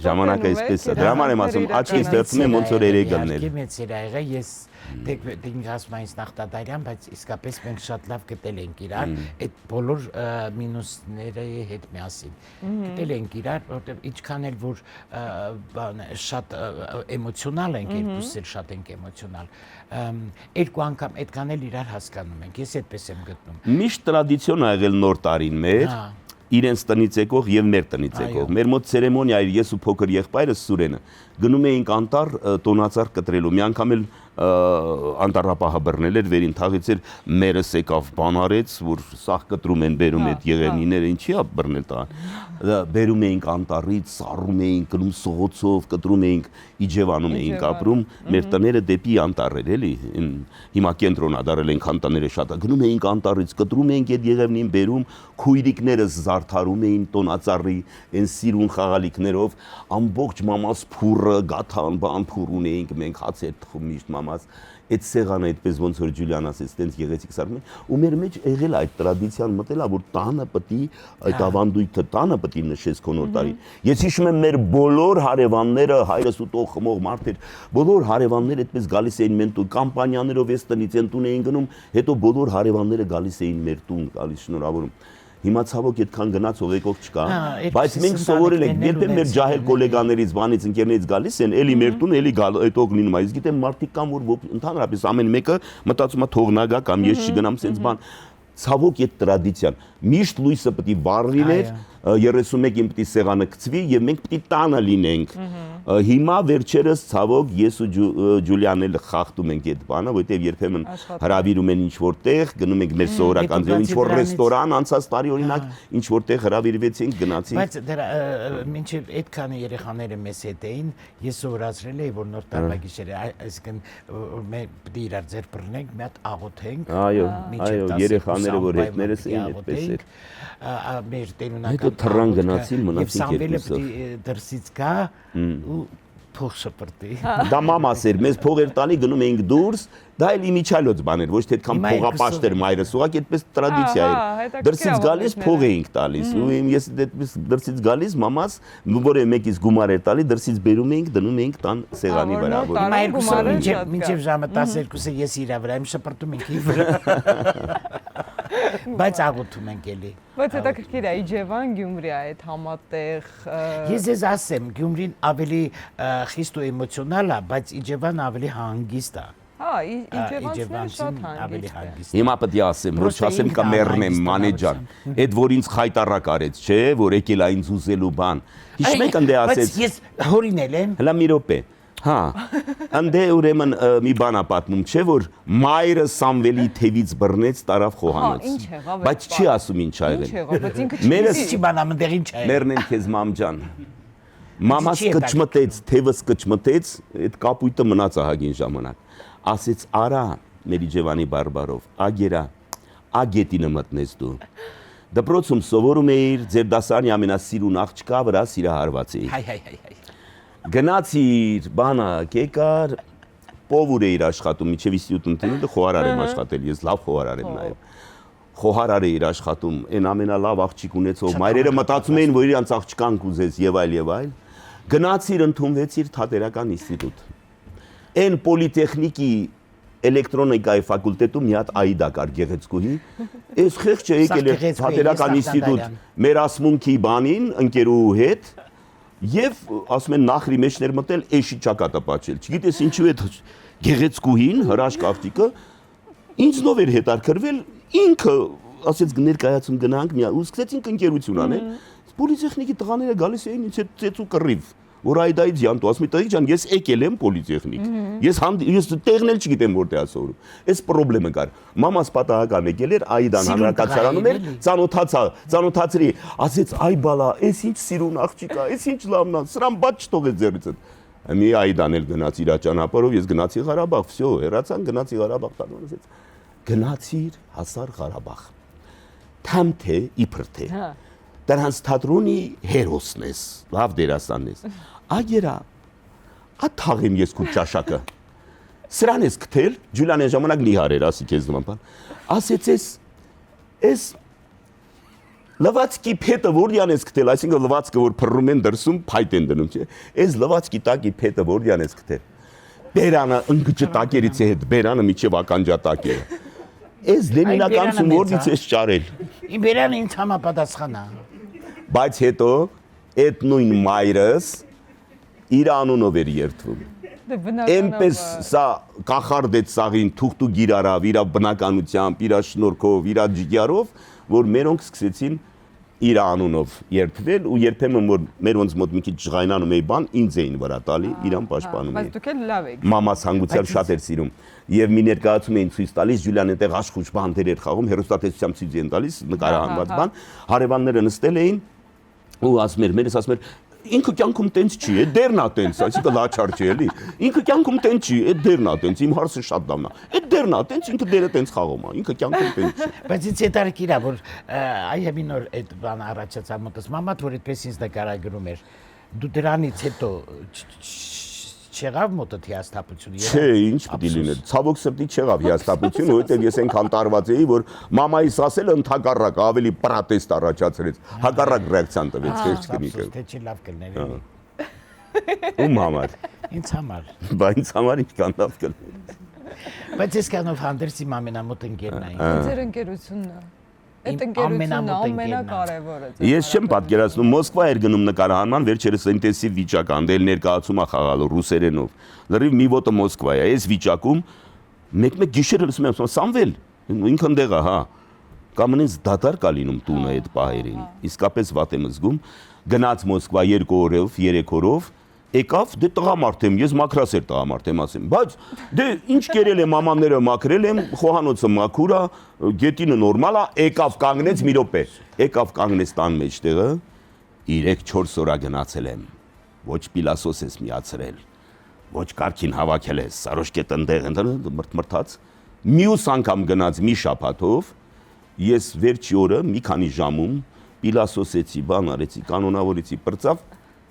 Ժամանակը այսպես է։ Դրա համար եմ ասում, աչքից դերցում եմ ոնց որ երեգալներ։ Մեծ էր եղել, ես դինք ասում այնց նախտադարյան, բայց իսկապես մենք շատ լավ գտել ենք իրար, այդ բոլոր մինուսների հետ միասին։ Գտել ենք իրար, որտեղ ինչքան էլ որ շատ էմոցիոնալ ենք, երկուսս էլ շատ ենք էմոցիոնալ։ Երկու անգամ այդքան էլ իրար հասկանում ենք, ես այդպես եմ գտնում։ Միշտ տրադիցիոն ա եղել նոր տարին մեր, իրենց տնից եկող եւ մեր տնից եկող։ Մեր մոտ ցերեմոնիա էր, ես ու փոքր եղբայրս Սուրենը գնում էինք անտառ տոնածառ կտրելու։ Մի անգամ էլ անտառապահը բռնել էր, վերին թաղից էր, մերս եկավ բան արեց, որ սաղ կտրում են բերում այդ եղևնիները, ինչի է բռնել տան։ Բերում էինք անտառից, սառում էինք, գնում սողոցով, կտրում էինք, Իջևանում էինք ապրում, մեր տները դեպի անտառ էր, էլի։ Հիմա կենտրոնա դարել ենք անտառները շատ։ Գնում էինք անտառից, կտրում էինք այդ եղևնին, բերում, քույրիկներս զարդարում էին տոնածառի այն սիրուն խաղալիքներով, ամբողջ մամաս փուրը, գաթան, բան փուր ունեինք, մենք հաց էր թխում միշտ մամաս, այդ սեղանը այդպես ոնց որ Ջուլիան ասեց, տենց գեղեցիկ սարքում են, ու մեր մեջ եղել այդ տրադիցիան մտել է, որ տանը պետք է այդ ավանդույթը տանը պետք է նշես քո նոր տարին։ Ես հիշում եմ մեր բոլոր հարևանները, հայրս ուտող խմող մարդեր, բոլոր հարևանները այդպես գալիս էին մեր տուն, կամպանիաներով էս տնից են տուն էին գնում, հետո բոլոր հարևանները գալիս էին մեր տուն, գալիս շնորհավորում։ Հիմա ցավոք այդքան գնացող եկող չկա, բայց մենք սովորել ենք, երբեք մեր ջահել գոլեգաներից, բանից, ընկերներից գալիս են, էլի մեր տուն, էլի այդ օգնում է։ Իսկ գիտեմ մարդիկ կան, որ ընդհանրապես ամեն մեկը մտածում է թող նա գա կամ ես չգնամ սենց բան։ Ցավոք այդ տրադիցիան միշտ լույսը պետք է վառ լիներ, 31-ին պետք է սեղանը գցվի եւ մենք պետք է տանը լինենք։ Հիմա վերջերս ցավոք ես ու Ջուլիան էլ խախտում ենք այդ բանը, որտեղ երբեմն հրավիրում են ինչ որտեղ, գնում ենք մեր սովորական ձև, ինչ որ ռեստորան, անցած տարի օրինակ ինչ որտեղ հրավիրվեցինք, գնացինք։ Բայց դրա մինչև այդքան երեխաները մեզ հետ էին, ես սովորացրել էի, որ նոր տարվա գիշերը, այսինքն մենք պետք է իրար ձեր բռնենք, մի հատ աղոթենք։ Այո, երեխաները որ հետներս էին այդպես էր։ Մեր տերունական հետո թռան գնացին, մնացինք երկուսը։ երկուսը։ Սամվելը պետք է դրսից գա ու փող շպրտի։ Դա մամաս էր, մեզ փող էր տալի, գնում էինք դուրս, դա էլ իմիջալոց բան էր, ոչ թե այդքան փողապաշտ էր մայրս, ուղղակի այդպես տրադիցիա էր։ Դրսից գալիս փող էինք տալիս, ու ես այդպես դրսից գալիս մամաս որևէ մեկից գումար էր տալի, դրսից բերում էինք, դնում էինք տան սեղանի վրա։ Հիմա երկուսը մինչև ժամը 12-ը ես իրա վրա եմ շպրտում ինքի վրա։ Բայց աղոթում ենք էլի։ Բայց հետաքրքիր է, Իջևան, Գյումրի այդ համատեղ։ Ես ձեզ ասեմ, Գյումրին ավելի խիստ ու էմոցիոնալ է, բայց Իջևանը ավելի հանգիստ է։ Հա, Իջևանցիները շատ հանգիստ է։ Հիմա պետք է ասեմ, ոչ չասեմ կա մեռնեմ մանեջան, այդ որ ինձ խայտարակ արեց, չէ, որ եկել է ինձ ուզելու բան։ Հիշում եք ընդ ասեց։ Բայց ես հորինել եմ։ Հլա մի րոպե։ Հա, անդե ուրեմն մի բան ապատմում չէ, որ մայրը Սամվելի թևից բռնեց տարավ խոհանոց։ Ինչ եղավ։ Բայց չի ասում ինչ ա Ինչ եղել։ եղավ, բայց ինքը Մերս Չի բանամ դեր ինչ է։ մերն են քեզ մամջան։ Մամաս Չի կճմտեց, թևս կճմտեց, այդ կապույտը մնաց ահագին ժամանակ։ Ասեց արա Մերիջևանի բարբարով, ագերա, ագետինը մտնես դու։ Դպրոցում սովորում էիր, ձեր դասարանի ամենասիրուն աղջկա վրա սիրահարված էիր։ Հայ։ Գնացիր, բանա, կեկար, պովուր էիր աշխատում, միջև ինստիտուտ ընդունել, խոհարար եմ աշխատել, ես լավ խոհարար եմ նաև։ Խոհարար էիր աշխատում, այն ամենալավ աղջիկ ունեցող, մայրերը մտածում էին, որ իրանց աղջկան կուզես եւ այլ։ Գնացիր, ընդունվեցիր Թատերական ինստիտուտ։ Այն պոլիտեխնիկի էլեկտրոնիկայի ֆակուլտետում մի հատ Աիդա կար գեղեցկուհի, այս խեղճը եկել էր Թատերական ինստիտուտ մեր ասմունքի բանին, ընկերուհու հետ, եւ ասում են նախրի մեջներ մտել, էշի ճակատը պատճել։ Չգիտես ինչու է գեղեցկուհին, հրաշք աղջիկը, ինձնով էր հետաքրվել, ինքը ասեց ներկայացում գնանք, ու սկսեցինք ընկերություն անել։ Պոլիտեխնիկի տղաները գալիս էին ինձ հետ ծեծու կռիվ, որ այդայից յանտու, ասում եմ տղիկ ջան, ես եկել եմ պոլիտեխնիկ։ Ես տեղն էլ չգիտեմ որտեղ է սովորում։ Այս խնդրեմը կար։ Մամաս պատահական եկել էր Այդան հանրակացարանում էր, ծանոթացրի, ասեց այ բալա, էս ինչ սիրուն աղջիկ է, էս ինչ լավն է, սրան բաց չթողեց ձեռիցդ։ Մի Այդան էլ գնաց իր ճանապարհով, ես գնացի Ղարաբաղ, վсё, հեռացան, գնացի Ղարաբաղ, տանոն ասեց։ Գնացիր հասար Ղարաբաղ։ Թամ թե իբր թե։ Դրանց թատրոնի հերոսն ես, լավ դերասանն ես։ Ագերա, աթաղեմ ես քո ճաշակը։ Սրան ես գտել, Ջուլիան այն ժամանակ նիհար էր, ասի քեզ նման բան։ Ասեց էս լվացքի փետը որյան ես գտել, այսինքն լվացքը որ փռում են դրսում, փայտ են դնում, չէ։ Էս լվացքի տակի փետը որյան ես գտել։ Բերանը ընկճը տակերից է հետ, բերանը միջև ականջատակերը։ Էս լենինականցում որից ես ճարել։ Իմ բերանը ինձ համապատասխանա։ Բայց հետո այդ նույն մայրս իր անունով էր երդվում։ Էնպես սա կախարդեց սաղին թուղթու գիրարավ, իր բնականությամբ, իր շնորհքով, իր ջիգարով, որ մերոնք սկսեցին իր անունով երդվել ու երբեմն որ մեր ոնց մոտ մի քիչ ջղայնանում էի բան, ինձ էին վրա տալի, իրան պաշտպանում էին։ Բայց դուք էլ լավ եք։ Մամաս հանգուցյալ շատ էր սիրում։ Եվ մի ներկայացում էին ցույց տալիս, Ջուլիան այնտեղ աշխուժ բանտեր էր խաղում, հերոստատեսությամբ ցույց են տալիս, նկարահանված բան, հարևանները նստել էին ու ասում էր, մերս ասում էր, ինքը կյանքում տենց չի, է դերնա տենց, այսինքն լաչար չի էլի։ Ինքը կյանքում տենց չի, է դերնա տենց, իմ հարցը շատ լավն է։ Է դերնա տենց, ինքը դերը տենց խաղում է, ինքը կյանքում տենց չի։ Բայց ինձ հետաքրքիր է, որ այ մի նոր այդ բանը առաջացավ մոտս մամատ, որ այդպես ինձ նկարագրում էր։ Դու դրանից հետո չեղավ մոտդ հիասթափություն։ Չէ, ինչ պիտի լիներ։ Ցավոք սրտի չեղավ հիասթափություն, որովհետև ես այնքան տարված էի, որ մամայիս ասելը ընդհակառակ ավելի պրոտեստ առաջացրեց, հակառակ ռեակցիան տվեց քեշկնիկը։ Թե չի լավ կլներ էլի։ Ում համար։ Ինձ համար։ Բայց ինձ համար ինչքան լավ կլներ։ Բայց ես կանով հանդերձ իմ ամենամոտ ընկերն է։ Ձեր ընկերությունն է։ Այդ ընկերությունն ամենակարևորը։ Ես չեմ պատկերացնում, Մոսկվա էր գնում նկարահանման, վերջերս ինտենսիվ վիճակ անդել ներկայացում է խաղալու ռուսերենով։ Լրիվ մի ոտը Մոսկվա է, այս վիճակում մեկ գիշերը լսում եմ, Սամվել, ինքն ընդեղ է, հա։ Կամ ինձ դադար կա լինում տունը այդ պահերին։ Իսկապես վատ եմ զգում, գնաց Մոսկվա 2 օրով, 3 օրով, եկավ, դե տղամարդ եմ, ես մաքրասեր տղամարդ եմ ասեմ, բայց դե ինչ կերել եմ մամաները մաքրել եմ, խոհանոցը մաքուր է, գետինը նորմալ է, եկավ կանգնեց մի րոպե, եկավ կանգնեց տան մեջտեղը, 3-4 օր գնացել եմ, ոչ պիլասոս ես միացրել, ոչ կարքին հավաքել ես, սարոշկետ ընդեղ մրթմրթաց, մյուս անգամ գնաց մի շաբաթով, ես վերջի օրը մի քանի ժամում պիլասոսեցի, բան արեցի, կանոնավորեցի, պրծավ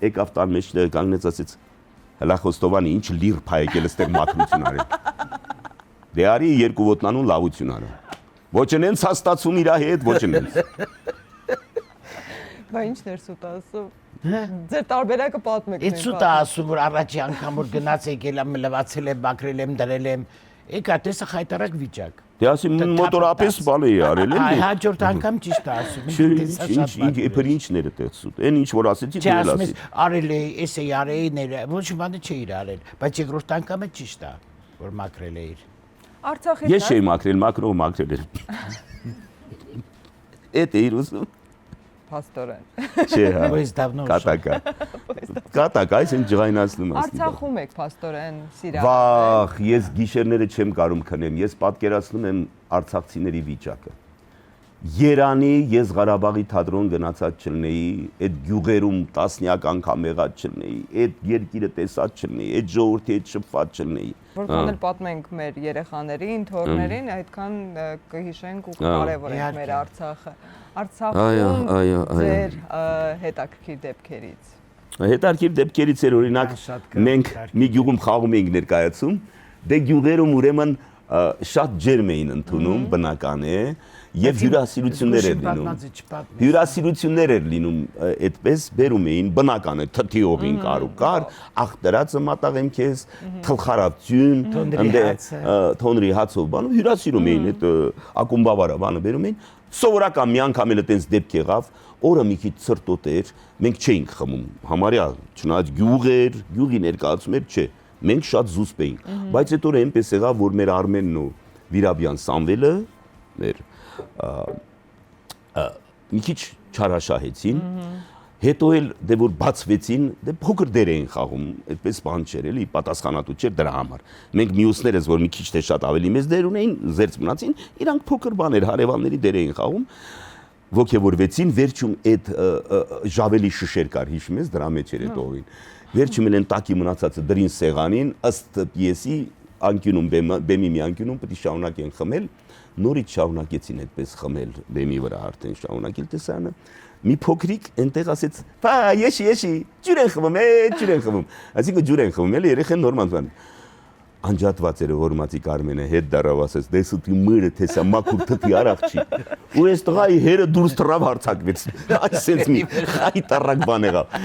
եկավ տան մեջտեղ կանգնեց ասեց հլա Խոստովանի ինչ լիրփ է եկել այստեղ մաքրություն արել դե արի երկու ոտնանուն լավություն արա ոչ այնց հաստացում իր հետ ոչ այնց Բա ինչն էր սուտ ասում ձեր տարբերակը պատմեք Այդ սուտ ասում որ առաջի անգամ որ գնաց եկել եմ լվացել եմ մաքրել եմ դրել եմ եկա տեսա խայտարակ վիճակ դե ասի մոտորապես բան էի արել էլի հաջորդ անգամ ճիշտ է ասում ինչ ինչն էր այդտեղ սուտ այն ինչ որ ասեցի դու էլ ասի արել էի էս էի արել ոչ բանը չէի արել բայց երկրորդ անգամը ճիշտ է որ մաքրել էի Արցախից ես չէի մաքրել մաքրող մաքրել էր Էդ էի ուզում փաստորեն։ Չէ, հա։ Բայց դավնո Կատակա։ Կատակա, այսինքն ջղայնացնում ասնի։ Արցախում եք փաստորեն սիրահար։ Վախ, ես գիշերները չեմ կարում քնեմ, ես պատկերացնում եմ արցախցիների վիճակը։ Երանի ես Ղարաբաղի թատրոն գնացած չլնեի, այդ գյուղերում տասնյակ անգամ եղած չլնեի, այդ երկիրը տեսած չլնեի, այդ ժողովրդի հետ շփված չլնեի։ Որքան էլ պատմենք մեր երեխաներին, թորներին, այդքան կհիշենք ու կարևորենք մեր Արցախը։ Արցախում ձեր հետաքրքիր դեպքերից։ Հետաքրքիր դեպքերից էր օրինակ մենք մի գյուղում խաղում էինք ներկայացում, դե գյուղերում ուրեմն շատ ջերմ էին ընդունում, բնական է, եւ հյուրասիրություններ էր լինում։ Հյուրասիրություններ էր լինում, այդպես բերում էին, բնական է, թթիողին կար ու կար, աղտրածը մատաղեմ քեզ, թլխարավություն, թոնրի հացով բանում հյուրասիրում էին, այդ ակումբավարը բանը բերում էին։ Սովորական մի անգամ էլ այտենց դեպք եղավ, օրը մի քիչ ցրտոտ էր, մենք չէինք խմում, համարյա, չնայած գյուղ էր, գյուղի ներկայացում էր, չէ, մենք շատ զուսպ էինք, բայց այդ օրը այնպես եղավ, որ մեր Արմենն ու Վիրաբյան Սամվելը մեր մի քիչ չարաշահեցին, հետո էլ դե որ բացվեցին, դե փոքր դեր էին խաղում, այդպես բան չէր էլի, պատասխանատու չէր դրա համար։ Մենք մյուսներս, որ մի քիչ թե շատ ավելի մեծ դեր ունեին, զերծ մնացին, իրանք փոքր բաներ, հարևանների դեր էին խաղում, ոգևորվեցին, վերջում այդ ժավելի շշեր կար, հիշում ես, դրա մեջ էր այդ օղին։ Վերջում էլ են տակի մնացածը դրին սեղանին, ըստ պիեսի անկյունում բեմի մի անկյունում պետք է շարունակեն խմել, նորից շարունակեցին այդպես խմել բեմի վրա արդեն շարունակել տեսանը։ Մի փոքրիկ այնտեղ ասեց, «Փա, եշի, ջուր են խմում, ջուր են խմում»։ Այսինքն ջուր են խմում, էլի երեխեն նորմալ բան։ Անջատված էր Ղորմատիկ Արմենը հետ դարավ ասեց, «Դես ուտի մուրը տեսա մաքուր թթի արախ չի»։ Ու այս տղայի հերը դուրս թռավ հարցակվեց։ Այսպես մի խայտարակ բան եղավ։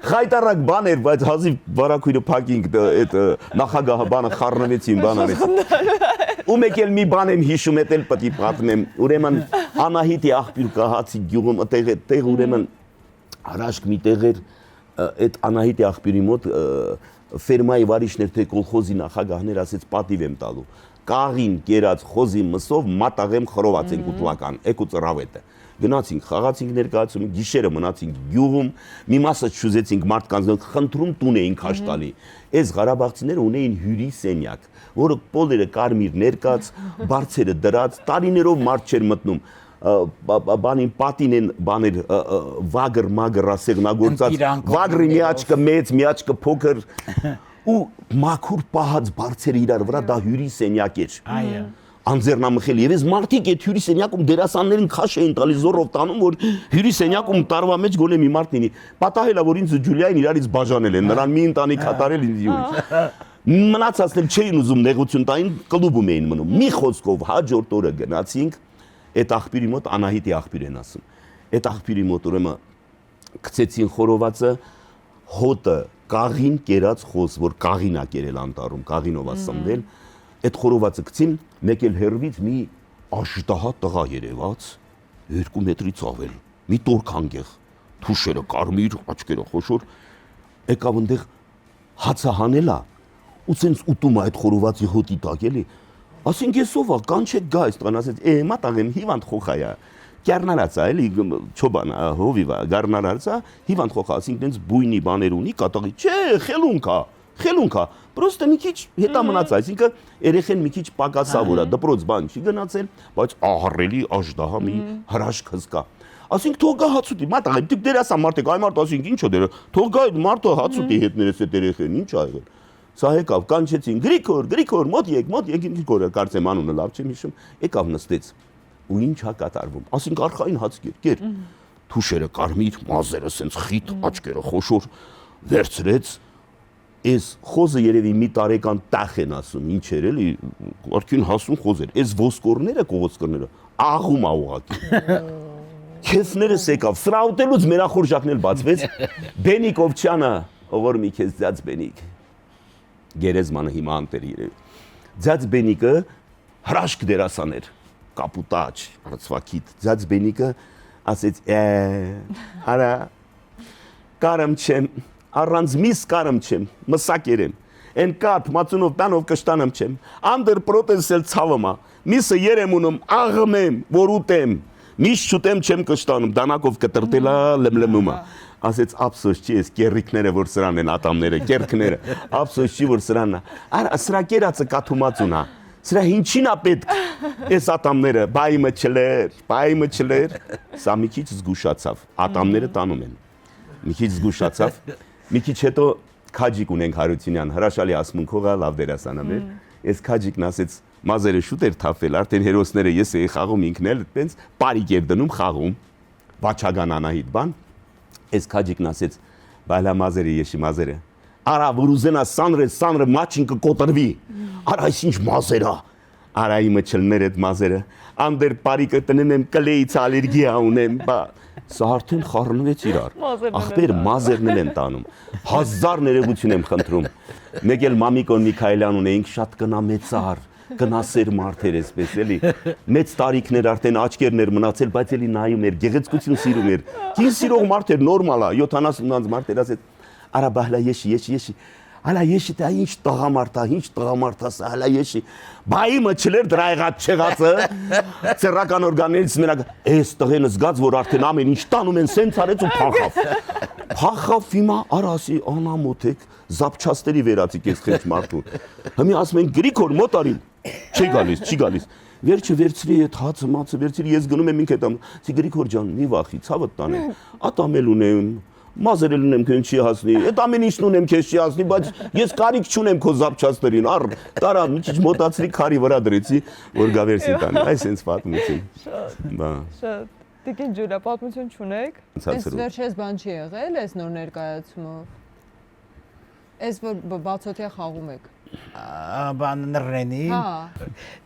Խայտարակ բան էր, բայց հազիվ բարակույրը փակինք այդ նախագահը բանը խառնվեցին բան արեց։ Ու մեկ էլ մի բան եմ հիշում, էդ էլ պետք է պատմեմ։ Ուրեմն Անահիտի աղբյուր կա հացի գյուղում, այդտեղ ուրեմն հրաշք մի տեղ էր, այդ Անահիտի աղբյուրի մոտ ֆերմայի վարիշներ թե կոլխոզի նախագահներ ասեց պատիվ եմ տալու։ Կաղին կերած խոզի մսով մատաղեմ խրոված ենք ուտլական, եկու ծրավետը։ Գնացինք, խաղացինք ներկայացում, գիշերը մնացինք գյուղում, մի մասը չուզեցինք մարդկանց, խնդրում տուն էինք հաշտալի։ Այս Ղարաբաղցիները ունեին հյուրի սենյակ, որը պոլերը կարմիր ներկած, բարձերը դրած, տարիներով մարդ չէր մտնում։ Բանին պատին են բաներ վագր մագր ասեղնագործած, վագրի մի աչքը մեծ, մի աչքը փոքր ու մաքուր պահած բարձերը իրար վրա դա հյուրի սենյակ էր։ Այո։ Անձեռնամխել եւ այս մարդիկ այդ հյուրի սենյակում դերասաններին քաշ էին տալիս զորով տանում որ հյուրի սենյակում տարվա մեջ գոնե մի մարդ լինի։ Պատահելա որ ինձ Ջուլիային իրարից բաժանել են, նրան մի ընտանիք հատարել ինձ յուրի։ Մնացածն չէին ուզում նեղություն տային, կլուբում էին մնում։ Մի խոսքով հաջորդ օրը գնացինք այդ աղբյուրի մոտ Անահիտի աղբյուր են ասում։ Այդ աղբյուրի մոտ ուրեմն գցեցին խորովածը, հոտը, կաղին կերած խոզ, որ կաղին ա կերել անտառում, կաղինով ա սնվել, այդ խորովածը գցին, մեկ էլ հերվից մի աշտահա տղա երևաց, 2 մետրից ավել, մի տոր քանգեղ, թուշերը կարմիր, աչքերը խոշոր, եկավ այնտեղ հացը հանելա, ու սենց ուտում ա այդ խորովածի հոտի տակ էլի, ասենք ես ով ա, կանչեք գա այս տղան ասեց, մատաղեմ հիվանդ խոխայա, կերնարացա էլի չոբան հովիվա գարնարացա հիվանդ խոխա ասենք դենց բույնի բաներ ունի կատաղի չէ խելունքա պրոստը մի քիչ հետա մնաց այսինքն երեխեն մի քիչ պակասավոր է դպրոց բան չի գնացել բայց ահռելի աժդահա մի հրաշք հսկա ասենք թող գա հացուտի մատաղեմ դուք դերասան մարդեք այ մարդ ասենք ինչ է դերը թող գա այդ մարդը հացուտի հետ ներես այդ երեխեն ինչ ա եղել սա եկավ կանչեցին գրիգոր մոտ եկ Գրիգորը կարծեմ անունը լավ չեմ հիշում եկավ նստեց ու ինչ ա կատարվում ասենք արխային հաց կեր թուշերը կարմիր մազերը սենց խիտ աչքերը խոշոր վերցրեց այս խոզը երևի մի տարեկան տախ են ասում ինչ էր էլի արդյուն հասուն խոզ էր այս ոսկորները կողոսկորները աղում ա ուղակի քեզներս եկավ սրա ուտելուց մերախորժակն էլ բացվեց Բենիկ Օվչյանը ողոր մի քեզ ձած Բենիկ գերեզմանը հիմա անտեր երևի ձած Բենիկը հրաշք դերասան էր կապուտաչ, արծվակիտ, ձած Բենիկը ասեց արա կարամ չեմ, առանց միս կարամ չեմ, մսակ երեմ, են կատ մածունով տանով կշտանամ չեմ, անդր պրոտենսել ցավըմա, միսը երեմ ունում, աղմեմ, որ ուտեմ, Միշտ շուտեմ չեմ կշտանում, դանակով կտրտելա լմլմումա։ Ասեց ափսոս չի, այս կերրիկները որ սրան են ատամները, կերքները։ Ափսոս չի որ սրանն է։ Արա սրա կերածը կաթումացուն է։ Սրա ինչին է պետք։ Այս ատամները բայմը չլեր։ Սա մի քիչ զգուշացավ։ Ատամները տանում են։ Մի քիչ զգուշացավ։ Մի քիչ հետո Քաջիկ ունենք Հարությունյան, հրաշալի ասմունքողա, լավ դերասան է մեր։ Այս Քաջիկն ասեց մազերը շուտ էր թափվել, արդեն հերոսները ես էի խաղում ինքն էլ, տենց պարիկ էր դնում խաղում, Վաչագան Անահիտ բան։ Այս Քաջիկն ասեց, բայլա մազերը եշի մազերը։ Արա որ ուզենա սանրը մաչին կկոտրվի։ Արա այս ինչ մազեր է։ Արա իմը չլներ այդ մազերը։ Անդեր պարիկը տնեմ կլեից ալերգիա ունեմ, բա սա արդեն խառնվեց իրար։ Ախպեր մազերն են տանում։ Հազար ներողություն եմ խնդրում։ Մեկ էլ Մամիկոն Միքայելյան ունեինք շատ կնամեցար, կնասեր մարդեր էսպես էլի։ Մեծ տարիքներ արդեն աչքերն էր մնացել, բայց էլի նայում էր, գեղեցկություն սիրում էր։ Կին սիրող մարդ էր, նորմալ է, 70-ից մարդ էր, ասեց, արա բահլա եշի։ Հալա եշի դա ինչ տղամարդ է, սա հալա եշի։ Բայիմը չլեր դրայղած չեղածը, ծերական օրգաններից մենակ, այս տղենը զգաց, որ արդեն ամեն ինչ տանում են, սենց արեց ու փախավ հիմա արասի անամոթեք, զապչաստերի վերացիք ես խեչ մարդու։ Հիմի ասում են Գրիգոր մոտ արին, չի գալիս։ Վերջը վերցրի այդ հացը մացը վերցրի, ես գնում եմ ինք հետ Գրիգոր ջան, մի վախի, ցավդ տանեմ, ատամել ունեմ, մազերել ունեմ քեզ չի հասնի, այդ ամեն ինչն ունեմ քեզ չի հասնի, բայց ես կարիք չունեմ քո զապչաստերին, առ տարա մի քիչ մոտացրի քարի վրա դրեցի, որ գավերսի տան, այս հենց պատմություն։ Բա։ Շատ Տիկին Ջուլիա, պատմություն չունեք։ Այս վերջերս բան չի եղել, այս նոր ներկայացումով։ Այս որ բացօթյա խաղում եք։ Բան նռենի։